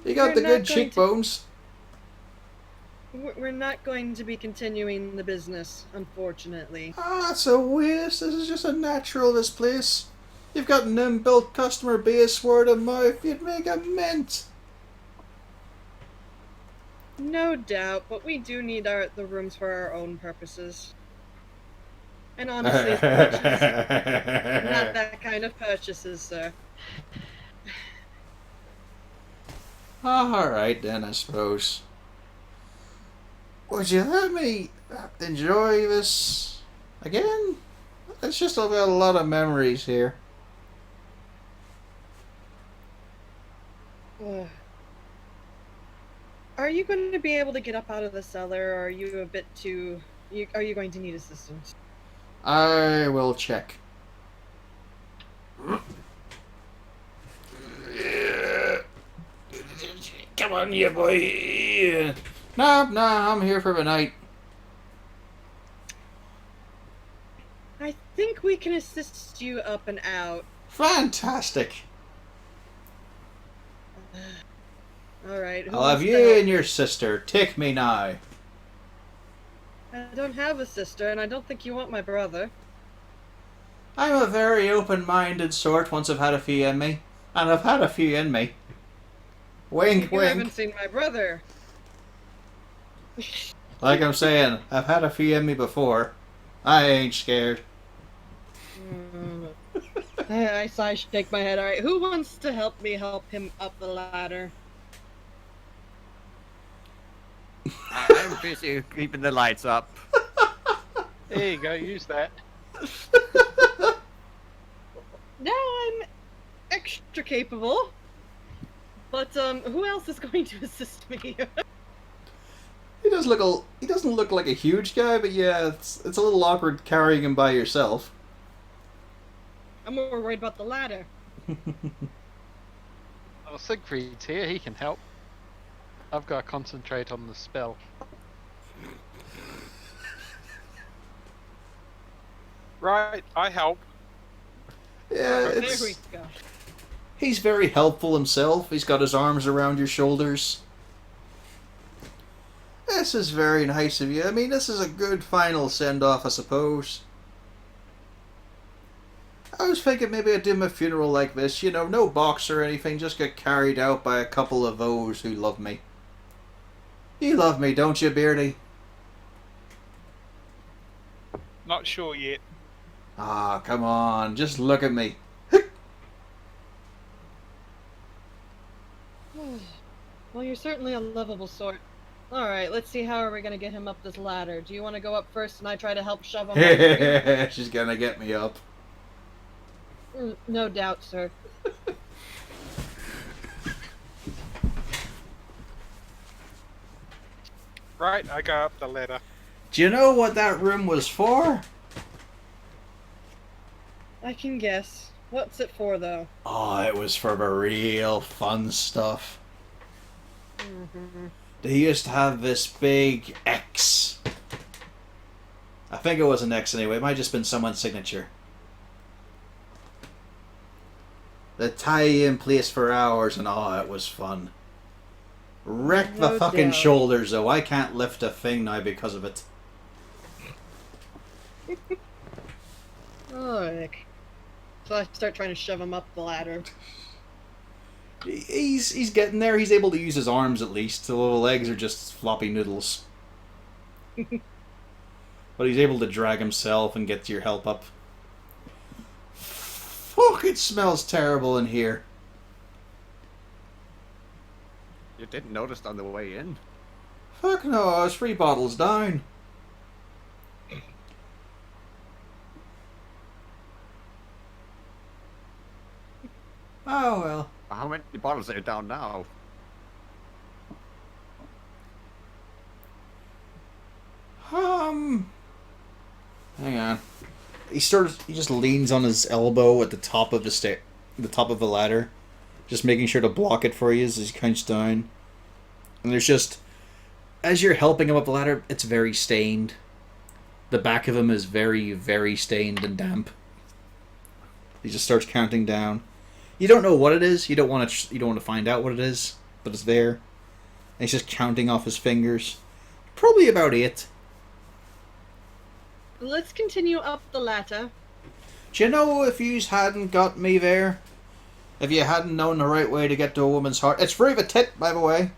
You got We're the not good going to- cheekbones. We're not going to be continuing the business, unfortunately. Ah, that's a waste. This is just a natural, this place. You've got an inbuilt customer base, word of mouth. You'd make a mint. No doubt, but we do need the rooms for our own purposes. And honestly, as much as not that kind of purchases, sir. Alright then, I suppose. Would you let me enjoy this again? It's just I've got a lot of memories here. Ugh. Are you going to be able to get up out of the cellar, or are you a bit too... are you going to need assistance? I will check. Come on, you boy. No, I'm here for the night. I think we can assist you up and out. Fantastic. Alright, who I'll have wants you to help? and your sister. Take me now. I don't have a sister, and I don't think you want my brother. I'm a very open-minded sort once I've had a few in me. And I've had a few in me. Wink, You haven't wink. seen my brother. Like I'm saying, I've had a few in me before. I ain't scared. I sigh, shake my head. Alright, who wants to help me help him up the ladder? I'm busy keeping the lights up. There you go. Use that. Now I'm extra capable. But who else is going to assist me? He doesn't look like a huge guy, but yeah, it's a little awkward carrying him by yourself. I'm more worried about the ladder. Oh, Siegfried's here. He can help. I've got to concentrate on the spell. Right, I help. Yeah, There we it's go. he's very helpful himself. He's got his arms around your shoulders. This is very nice of you. I mean, this is a good final send-off, I suppose. I was thinking maybe I'd do my funeral like this, you know, no box or anything, just get carried out by a couple of those who love me. You love me, don't you, Beardy? Not sure yet. Ah, come on, just look at me. Well, you're certainly a lovable sort. Alright, let's see how are we gonna get him up this ladder. Do you want to go up first and I try to help shove him up? She's gonna get me up. No doubt, sir. Right, I go up the ladder. Do you know what that room was for? I can guess. What's it for, though? Oh, it was for the real fun stuff. They used to have this big X. I think it was an X anyway. It might have just been someone's signature. The tie-in place for hours, and oh, it was fun. Wrecked the No fucking doubt. shoulders, though. I can't lift a thing now because of it. Oh, heck. So I start trying to shove him up the ladder. He's getting there. He's able to use his arms at least. The little legs are just floppy noodles. But he's able to drag himself and get your help up. Fuck, it smells terrible in here. You didn't notice on the way in. Fuck no, I was 3 bottles down. Oh well. How many bottles are you down now? Hang on. He just leans on his elbow at the top of the top of the ladder, just making sure to block it for you as he counts down. And there's just, as you're helping him up the ladder, it's very stained. The back of him is very, very stained and damp. He just starts counting down. You don't know what it is. You don't want to find out what it is, but it's there. And he's just counting off his fingers. Probably about 8. Let's continue up the ladder. Do you know if you hadn't got me there? If you hadn't known the right way to get to a woman's heart? It's free of a tit, by the way.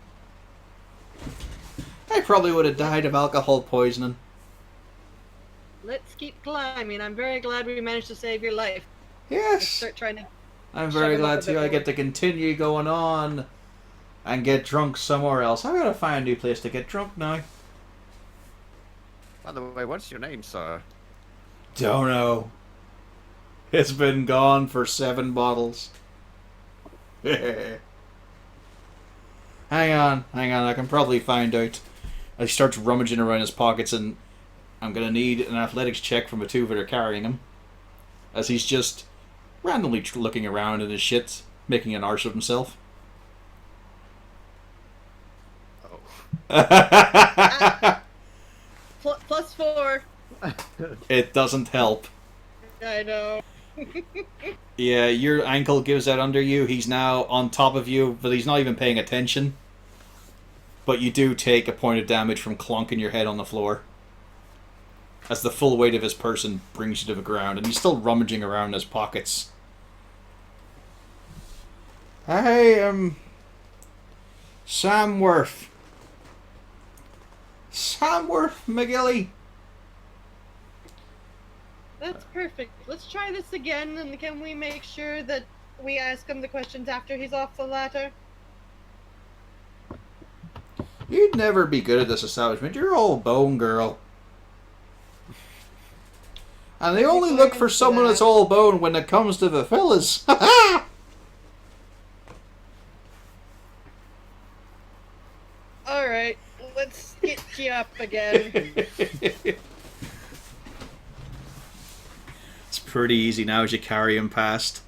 I probably would have died of alcohol poisoning. Let's keep climbing. I'm very glad we managed to save your life. Let's Yes. start trying to... I'm Shut very him up glad a bit to. I more. get to continue going on and get drunk somewhere else. I gotta find a new place to get drunk now. By the way, what's your name, sir? Don't know. It's been gone for 7 bottles. Hang on. I can probably find out. He starts rummaging around his pockets, and I'm gonna need an athletics check from the two that are carrying him, as he's just randomly looking around in his shit, making an arse of himself. Oh. +4. It doesn't help. I know. Yeah, your ankle gives out under you. He's now on top of you, but he's not even paying attention. But you do take a point of damage from clonking your head on the floor, as the full weight of his person brings you to the ground, and he's still rummaging around in his pockets. Hey, Samworth. Samworth McGilly. That's perfect. Let's try this again, and can we make sure that we ask him the questions after he's off the ladder? You'd never be good at this establishment. You're all bone, girl. And they only look for someone that's all bone when it comes to the fellas. Ha ha! Alright, let's get you up again. It's pretty easy now as you carry him past.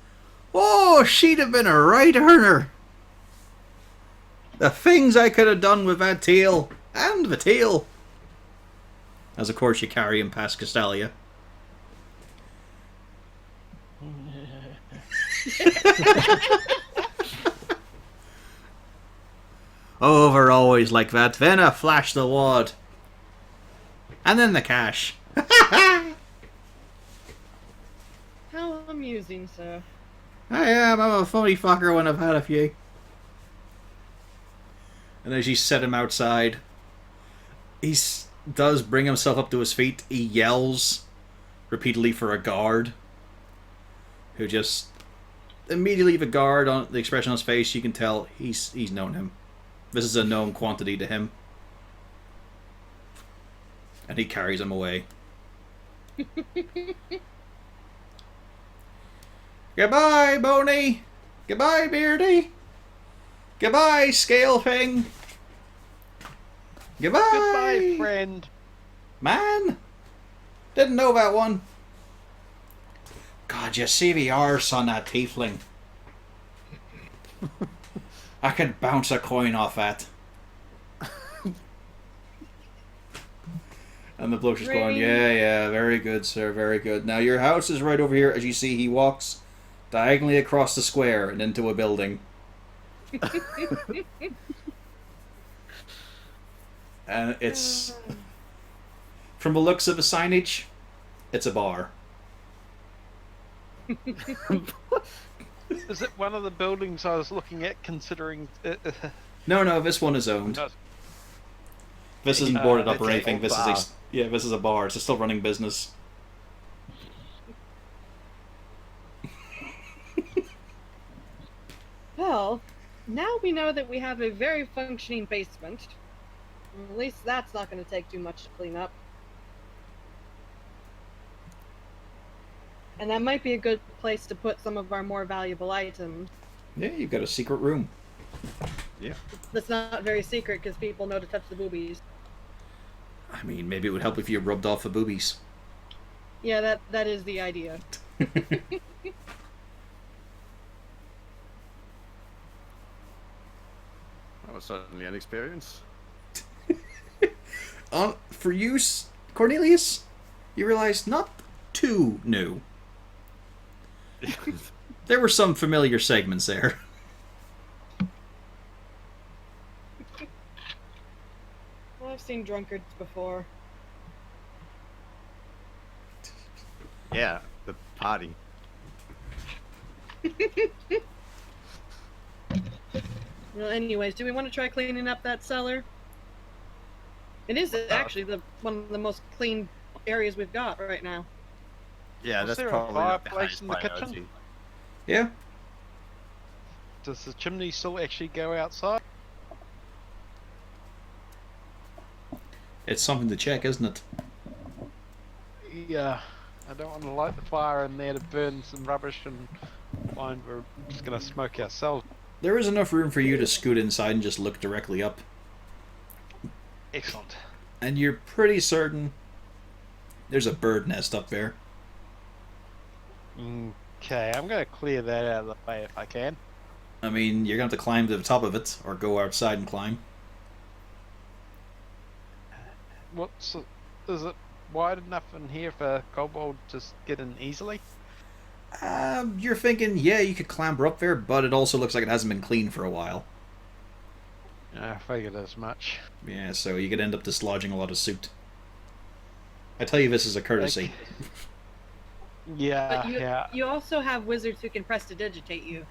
Oh, she'd have been a right earner. The things I could have done with that tail. And the tail. As of course you carry him past Castalia. Oh, they're always like that. Then I flash the wad. And then the cash. How amusing, sir. I am. I'm a funny fucker when I've had a few. And as you set him outside, he does bring himself up to his feet. He yells repeatedly for a guard, who just immediately, the guard, on the expression on his face, you can tell he's known him. This is a known quantity to him. And he carries him away. Goodbye, Boney. Goodbye, Beardy. Goodbye, Scale Thing. Goodbye. Goodbye, friend. Man. Didn't know that one. God, you see the arse on that tiefling. I could bounce a coin off that. And the bloke's just going, yeah, very good, sir, very good. Now, your house is right over here. As you see, he walks diagonally across the square and into a building. And it's... From the looks of the signage, it's a bar. Is it one of the buildings I was looking at considering... No, this one is owned. This isn't boarded up or it's anything. a This bar. is this is a bar. It's a still running business. Well, now we know that we have a very functioning basement. At least that's not going to take too much to clean up. And that might be a good place to put some of our more valuable items. Yeah, you've got a secret room. That's not very secret because people know to touch the boobies. I mean, maybe it would help if you rubbed off the boobies. Yeah, that is the idea. That was certainly an experience. For you, Cornelius, you realize not too new. There were some familiar segments there. Well, I've seen drunkards before. Yeah, the party. Well, anyways, do we want to try cleaning up that cellar? It is actually one of the most clean areas we've got right now. Yeah, Was that's there a probably not the fireplace highest in the kitchen? priority. Yeah. Does the chimney still actually go outside? It's something to check, isn't it? Yeah. I don't want to light the fire in there to burn some rubbish and find we're just going to smoke ourselves. There is enough room for you to scoot inside and just look directly up. Excellent. And you're pretty certain there's a bird nest up there. Okay, I'm going to clear that out of the way if I can. I mean, you're going to have to climb to the top of it, or go outside and climb. Is it wide enough in here for kobold to get in easily? You're thinking, yeah, you could clamber up there, but it also looks like it hasn't been cleaned for a while. I figured as much. Yeah, so you could end up dislodging a lot of soot. I tell you this is a courtesy. Yeah, But you, yeah. you also have wizards who can prestidigitate you.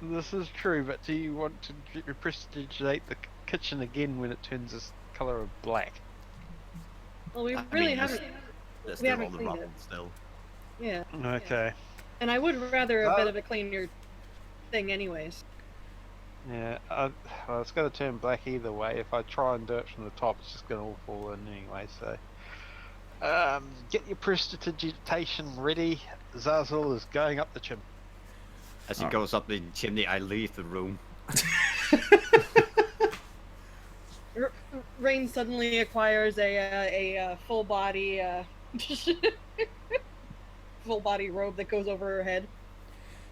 This is true, but do you want to prestidigitate the kitchen again when it turns this color of black? Well, we I really mean, haven't. There's We still haven't all the cleaned rubble it. still. Yeah. Okay. And I would rather a Well- bit of a cleaner thing, anyways. Yeah, well, it's going to turn black either way. If I try and do it from the top, it's just going to all fall in anyway, so... get your prestidigitation ready. Zazzle is going up the chimney. As he Oh. goes up the chimney, I leave the room. Rain suddenly acquires a full body full body robe that goes over her head.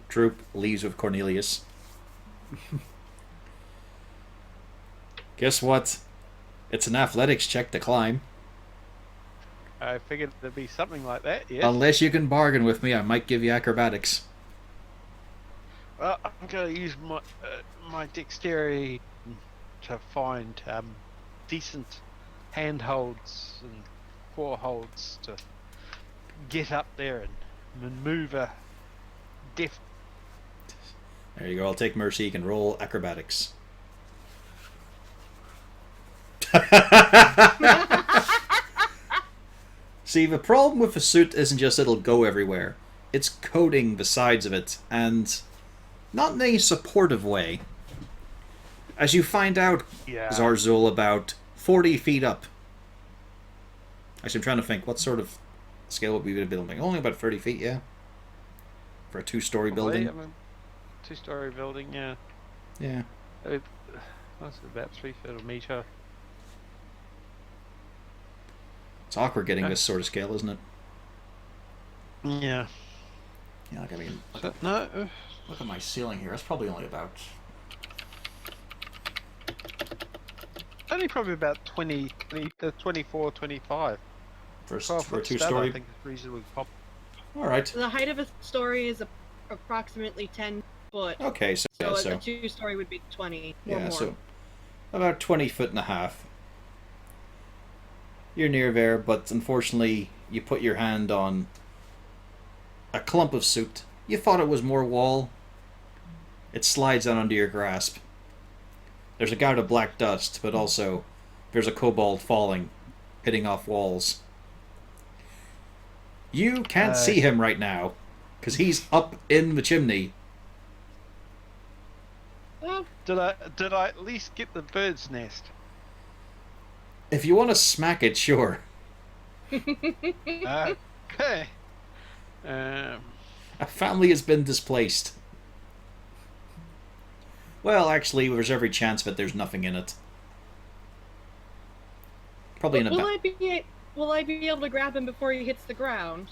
Droop leaves with Cornelius. Guess what? It's an athletics check to climb. I figured there'd be something like that, yes. Unless you can bargain with me, I might give you acrobatics. Well, I'm going to use my dexterity to find decent handholds and foreholds to get up there and maneuver deft. There you go, I'll take mercy, you can roll acrobatics. See, the problem with the suit isn't just it'll go everywhere. It's coating the sides of it, and not in a supportive way. As you find out, Yeah. Zarzul, about 40 feet up. Actually, I'm trying to think, what sort of scale would we be building? Only about 30 feet, yeah? For a two-story Probably, building? I mean, two-story building, yeah. Yeah. That's about 3 feet a meter. It's awkward getting Okay. this sort of scale, isn't it? Yeah. Yeah, like I mean, So, no. look at my ceiling here. That's probably only about... Only probably about 24, 25. For a 12 for a foot stud, two-story... I think it's reasonably pop. Alright. The height of a story is approximately 10 foot. Okay, so... So Yeah, a so, two-story would be 20 or yeah, more. so about 20 foot and a half. You're near there, but unfortunately, you put your hand on a clump of soot. You thought it was more wall. It slides down under your grasp. There's a gout of black dust, but also there's a kobold falling, hitting off walls. You can't see him right now, because he's up in the chimney. Well, Did I at least get the bird's nest? If you want to smack it, sure. Okay. A family has been displaced. Well, actually, there's every chance that there's nothing in it. Probably in a... will I be able to grab him before he hits the ground?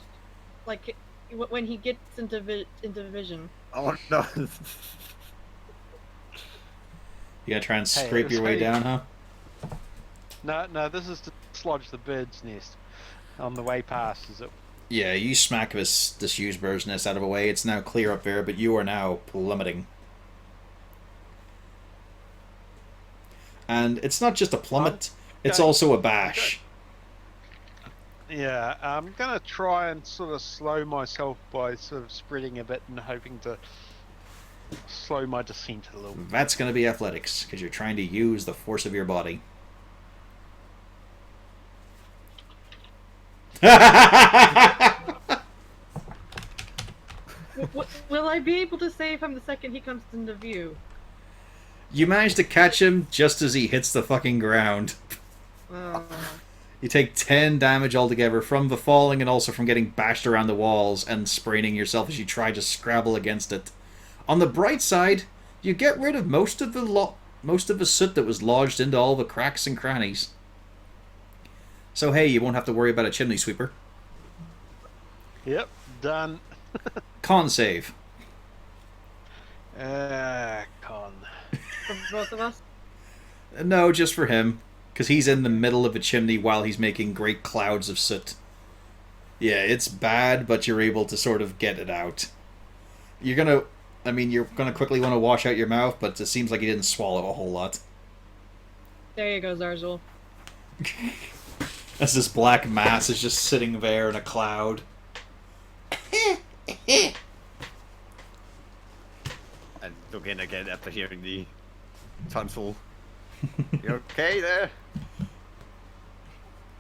Like when he gets into vision. Oh no! You gotta try and Hey, scrape it your was way funny. down, huh? No, this is to dislodge the bird's nest on the way past. Is it? Yeah, you smack this disused bird's nest out of the way. It's now clear up there, but you are now plummeting. And it's not just a plummet, it's also a bash. Yeah, I'm gonna try and sort of slow myself by sort of spreading a bit and hoping to slow my descent a little. That's going to be athletics, because you're trying to use the force of your body. Will I be able to save him the second he comes into view? You manage to catch him just as he hits the fucking ground. You take 10 damage altogether from the falling and also from getting bashed around the walls and spraining yourself as you try to scrabble against it. On the bright side, you get rid of most of the soot that was lodged into all the cracks and crannies. So hey, you won't have to worry about a chimney sweeper. Yep, done. Con save. Con. For both of us? No, just for him. Because he's in the middle of a chimney while he's making great clouds of soot. Yeah, it's bad, but you're able to sort of get it out. You're gonna quickly want to wash out your mouth, but it seems like you didn't swallow a whole lot. There you go, Zarzul. As this black mass is just sitting there in a cloud. And look in again after hearing the tonsil. You okay there?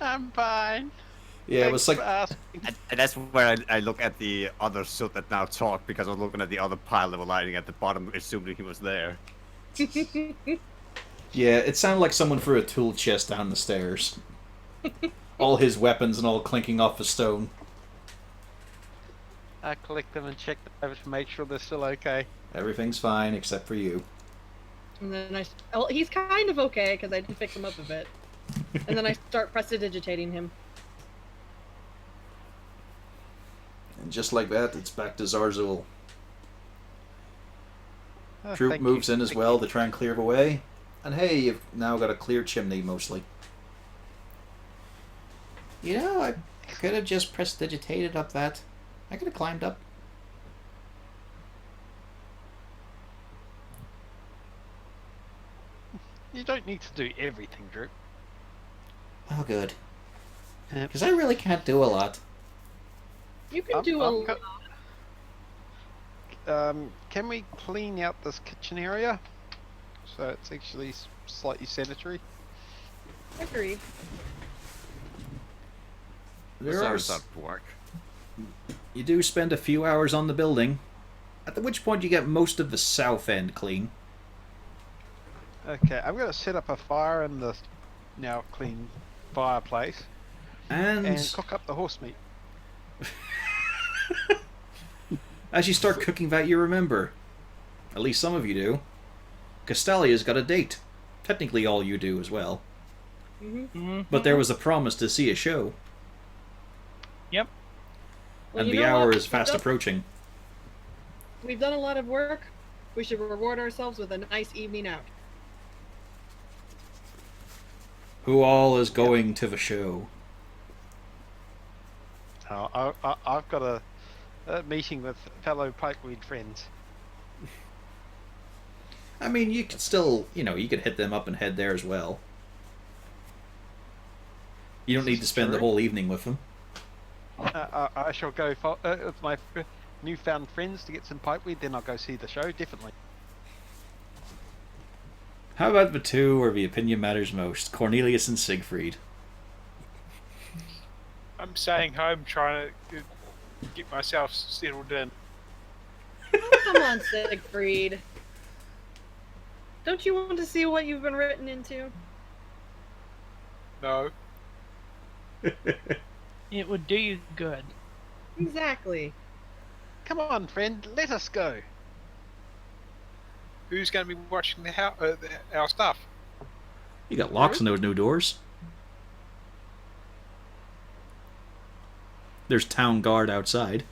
I'm fine. Yeah, it was like... And that's where I look at the other soot that now talked, because I was looking at the other pile that were lying at the bottom, assuming he was there. Yeah, it sounded like someone threw a tool chest down the stairs. All his weapons and all clinking off the stone. I collect them and check them over to make sure they're still okay. Everything's fine except for you. And then well, he's kind of okay, because I did fix him up a bit. And then I start prestidigitating him. And just like that, it's back to Zarzul. Oh, Troop thank moves you. in as Thank well you. to try and clear the way. And hey, you've now got a clear chimney, mostly. You know, I could have just prestidigitated up that. I could have climbed up. You don't need to do everything, Drew. Oh, good. Yep. Because I really can't do a lot. You can do a lot. Can we clean out this kitchen area so it's actually slightly sanitary? Agreed. There are... that work. You do spend a few hours on the building, at which point you get most of the south end clean. Okay, I'm going to set up a fire in the now clean fireplace and cook up the horse meat. As you start cooking that, you remember. At least some of you do. Castalia's got a date. Technically all you do as well. But there was a promise to see a show. Yep. Well, And you the know hour what? is fast approaching. We've done a lot of work. We should reward ourselves with a nice evening out. Who all is going to the show? I've got a meeting with fellow pikeweed friends. I mean, you could still, you could hit them up and head there as well. You don't need to spend the whole evening with them. I shall go with my newfound friends to get some pikeweed, then I'll go see the show, definitely. How about the two where the opinion matters most? Cornelius and Siegfried. I'm staying home trying to get myself settled in. Come on, Siegfried. Don't you want to see what you've been written into? No. It would do you good. Exactly. Come on, friend, let us go. Who's going to be watching our stuff? You got locks on those new doors. There's town guard outside.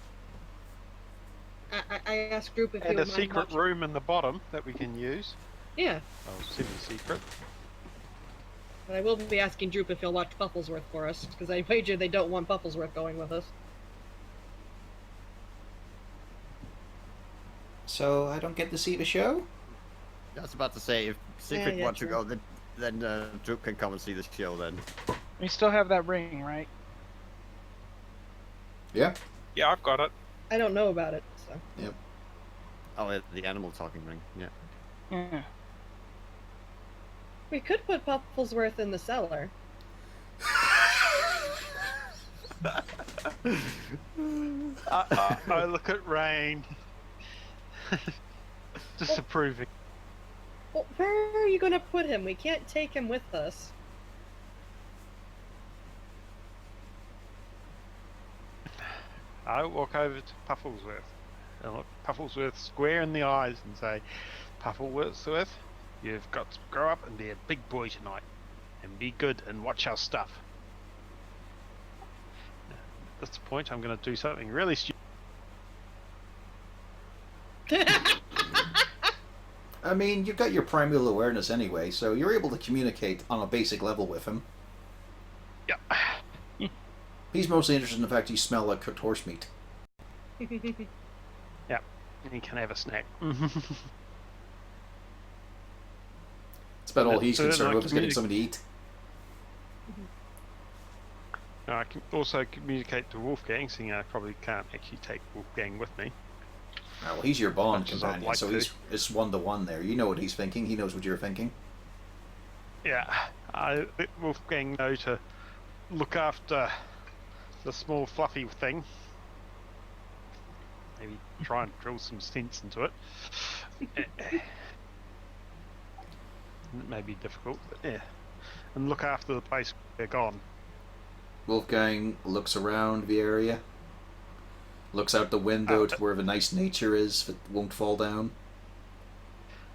I asked Group if And he a would mind secret watching. room in the bottom that we can use. Yeah. Oh, semi-secret. I will be asking Droop if he'll watch Pufflesworth for us, because I wager they don't want Pufflesworth going with us. So I don't get to see the show? I was about to say, if Secret yeah, wants to true. go, then Droop can come and see the show then. You still have that ring, right? Yeah. Yeah, I've got it. I don't know about it, so. Oh, the animal talking ring. Yeah. Yeah. We could put Pufflesworth in the cellar. I look at Rain, disapproving. Well, where are you going to put him? We can't take him with us. I walk over to Pufflesworth and look Pufflesworth square in the eyes and say, Pufflesworth, you've got to grow up and be a big boy tonight, and be good and watch our stuff. At this point, I'm going to do something really stupid. I mean, you've got your primal awareness anyway, so you're able to communicate on a basic level with him. Yeah. He's mostly interested in the fact you smell like cooked horse meat. Yeah, you can have a snack. It's about all he's So then concerned I with is getting communi- something to eat. I can also communicate to Wolfgang, seeing I probably can't actually take Wolfgang with me. Well, he's your bond Much as I'd companion, like so to. it's 1-to-1 there. You know what he's thinking, he knows what you're thinking. Yeah, I let Wolfgang know to look after the small fluffy thing. Maybe try and drill some sense into it. It may be difficult, but yeah. And look after the place we're gone. Wolfgang looks around the area, looks out the window to where the nice nature is that won't fall down.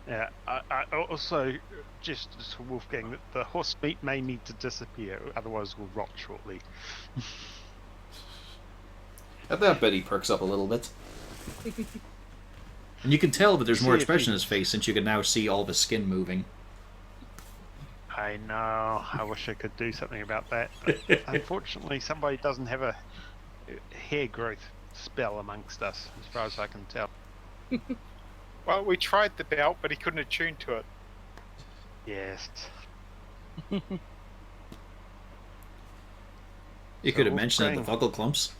Yeah, I also just to Wolfgang that the horse meat may need to disappear, otherwise we'll rot shortly. At that, Betty perks up a little bit. And you can tell that there's more See if expression he- in his face since you can now see all the skin moving. I know, I wish I could do something about that, but unfortunately somebody doesn't have a hair growth spell amongst us, as far as I can tell. Well, we tried the belt, but he couldn't attune to it. Yes. You So could have mentioned it, the Wolfgang- Vogel clumps.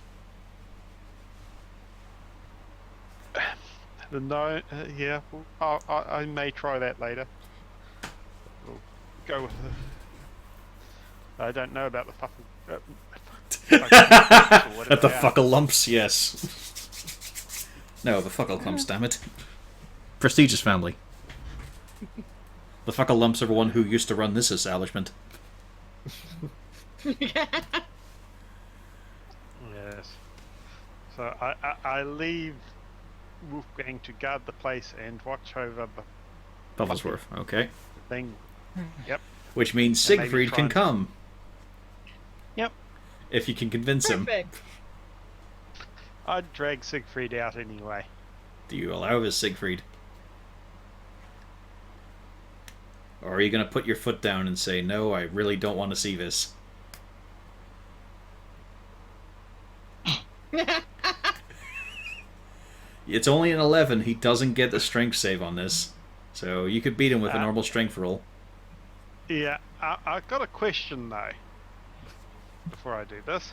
No, yeah, I may try that later. We'll go with I don't know about the fucking... At the fuckle lumps, yes. No, the fuckle clumps, damn it. Prestigious family. The fuckle lumps are the one who used to run this establishment. Yes. So I leave Wolfgang to guard the place and watch over the Pufflesworth, okay. thing. Yep. Which means And maybe Siegfried try can and- come. Yep. If you can convince him. Perfect. I'd drag Siegfried out anyway. Do you allow this, Siegfried? Or are you going to put your foot down and say, no, I really don't want to see this? It's only an 11. He doesn't get the strength save on this. So you could beat him with a normal strength roll. Yeah, I've got a question though. Before I do this,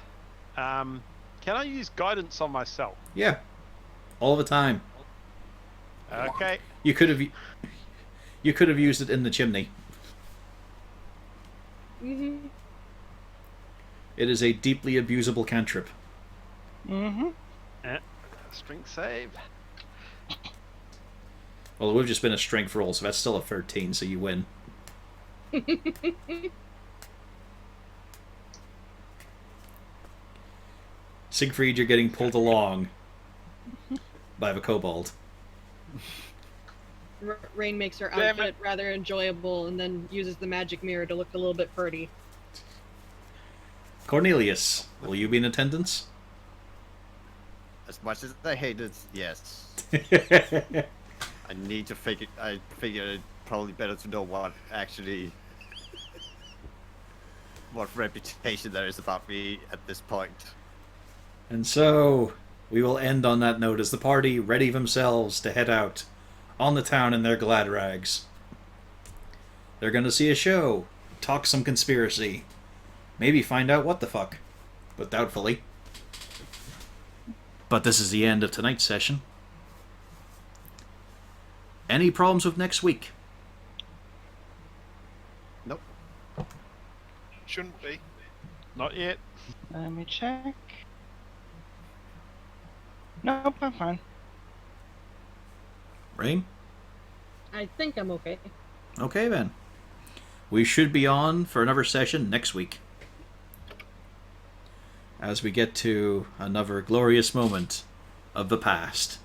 can I use guidance on myself? Yeah. All the time. Okay. You could have used it in the chimney. Mm-hmm. It is a deeply abusable cantrip. Mm-hmm. Strength save. Well, it would have just been a strength roll, so that's still a 13, so you win. Siegfried, you're getting pulled along by the kobold. Rain makes her Damn outfit rather enjoyable and then uses the magic mirror to look a little bit pretty. Cornelius, will you be in attendance? As much as I hate it, yes. I need to figure. I figure it probably better to know what actually what reputation there is about me at this point. And so, we will end on that note as the party ready themselves to head out on the town in their glad rags. They're going to see a show, talk some conspiracy, maybe find out what the fuck, but doubtfully. But this is the end of tonight's session. Any problems with next week? Nope. Shouldn't be. Not yet. Let me check. Nope, I'm fine. Rain? I think I'm okay. Okay then. We should be on for another session next week, as we get to another glorious moment of the past.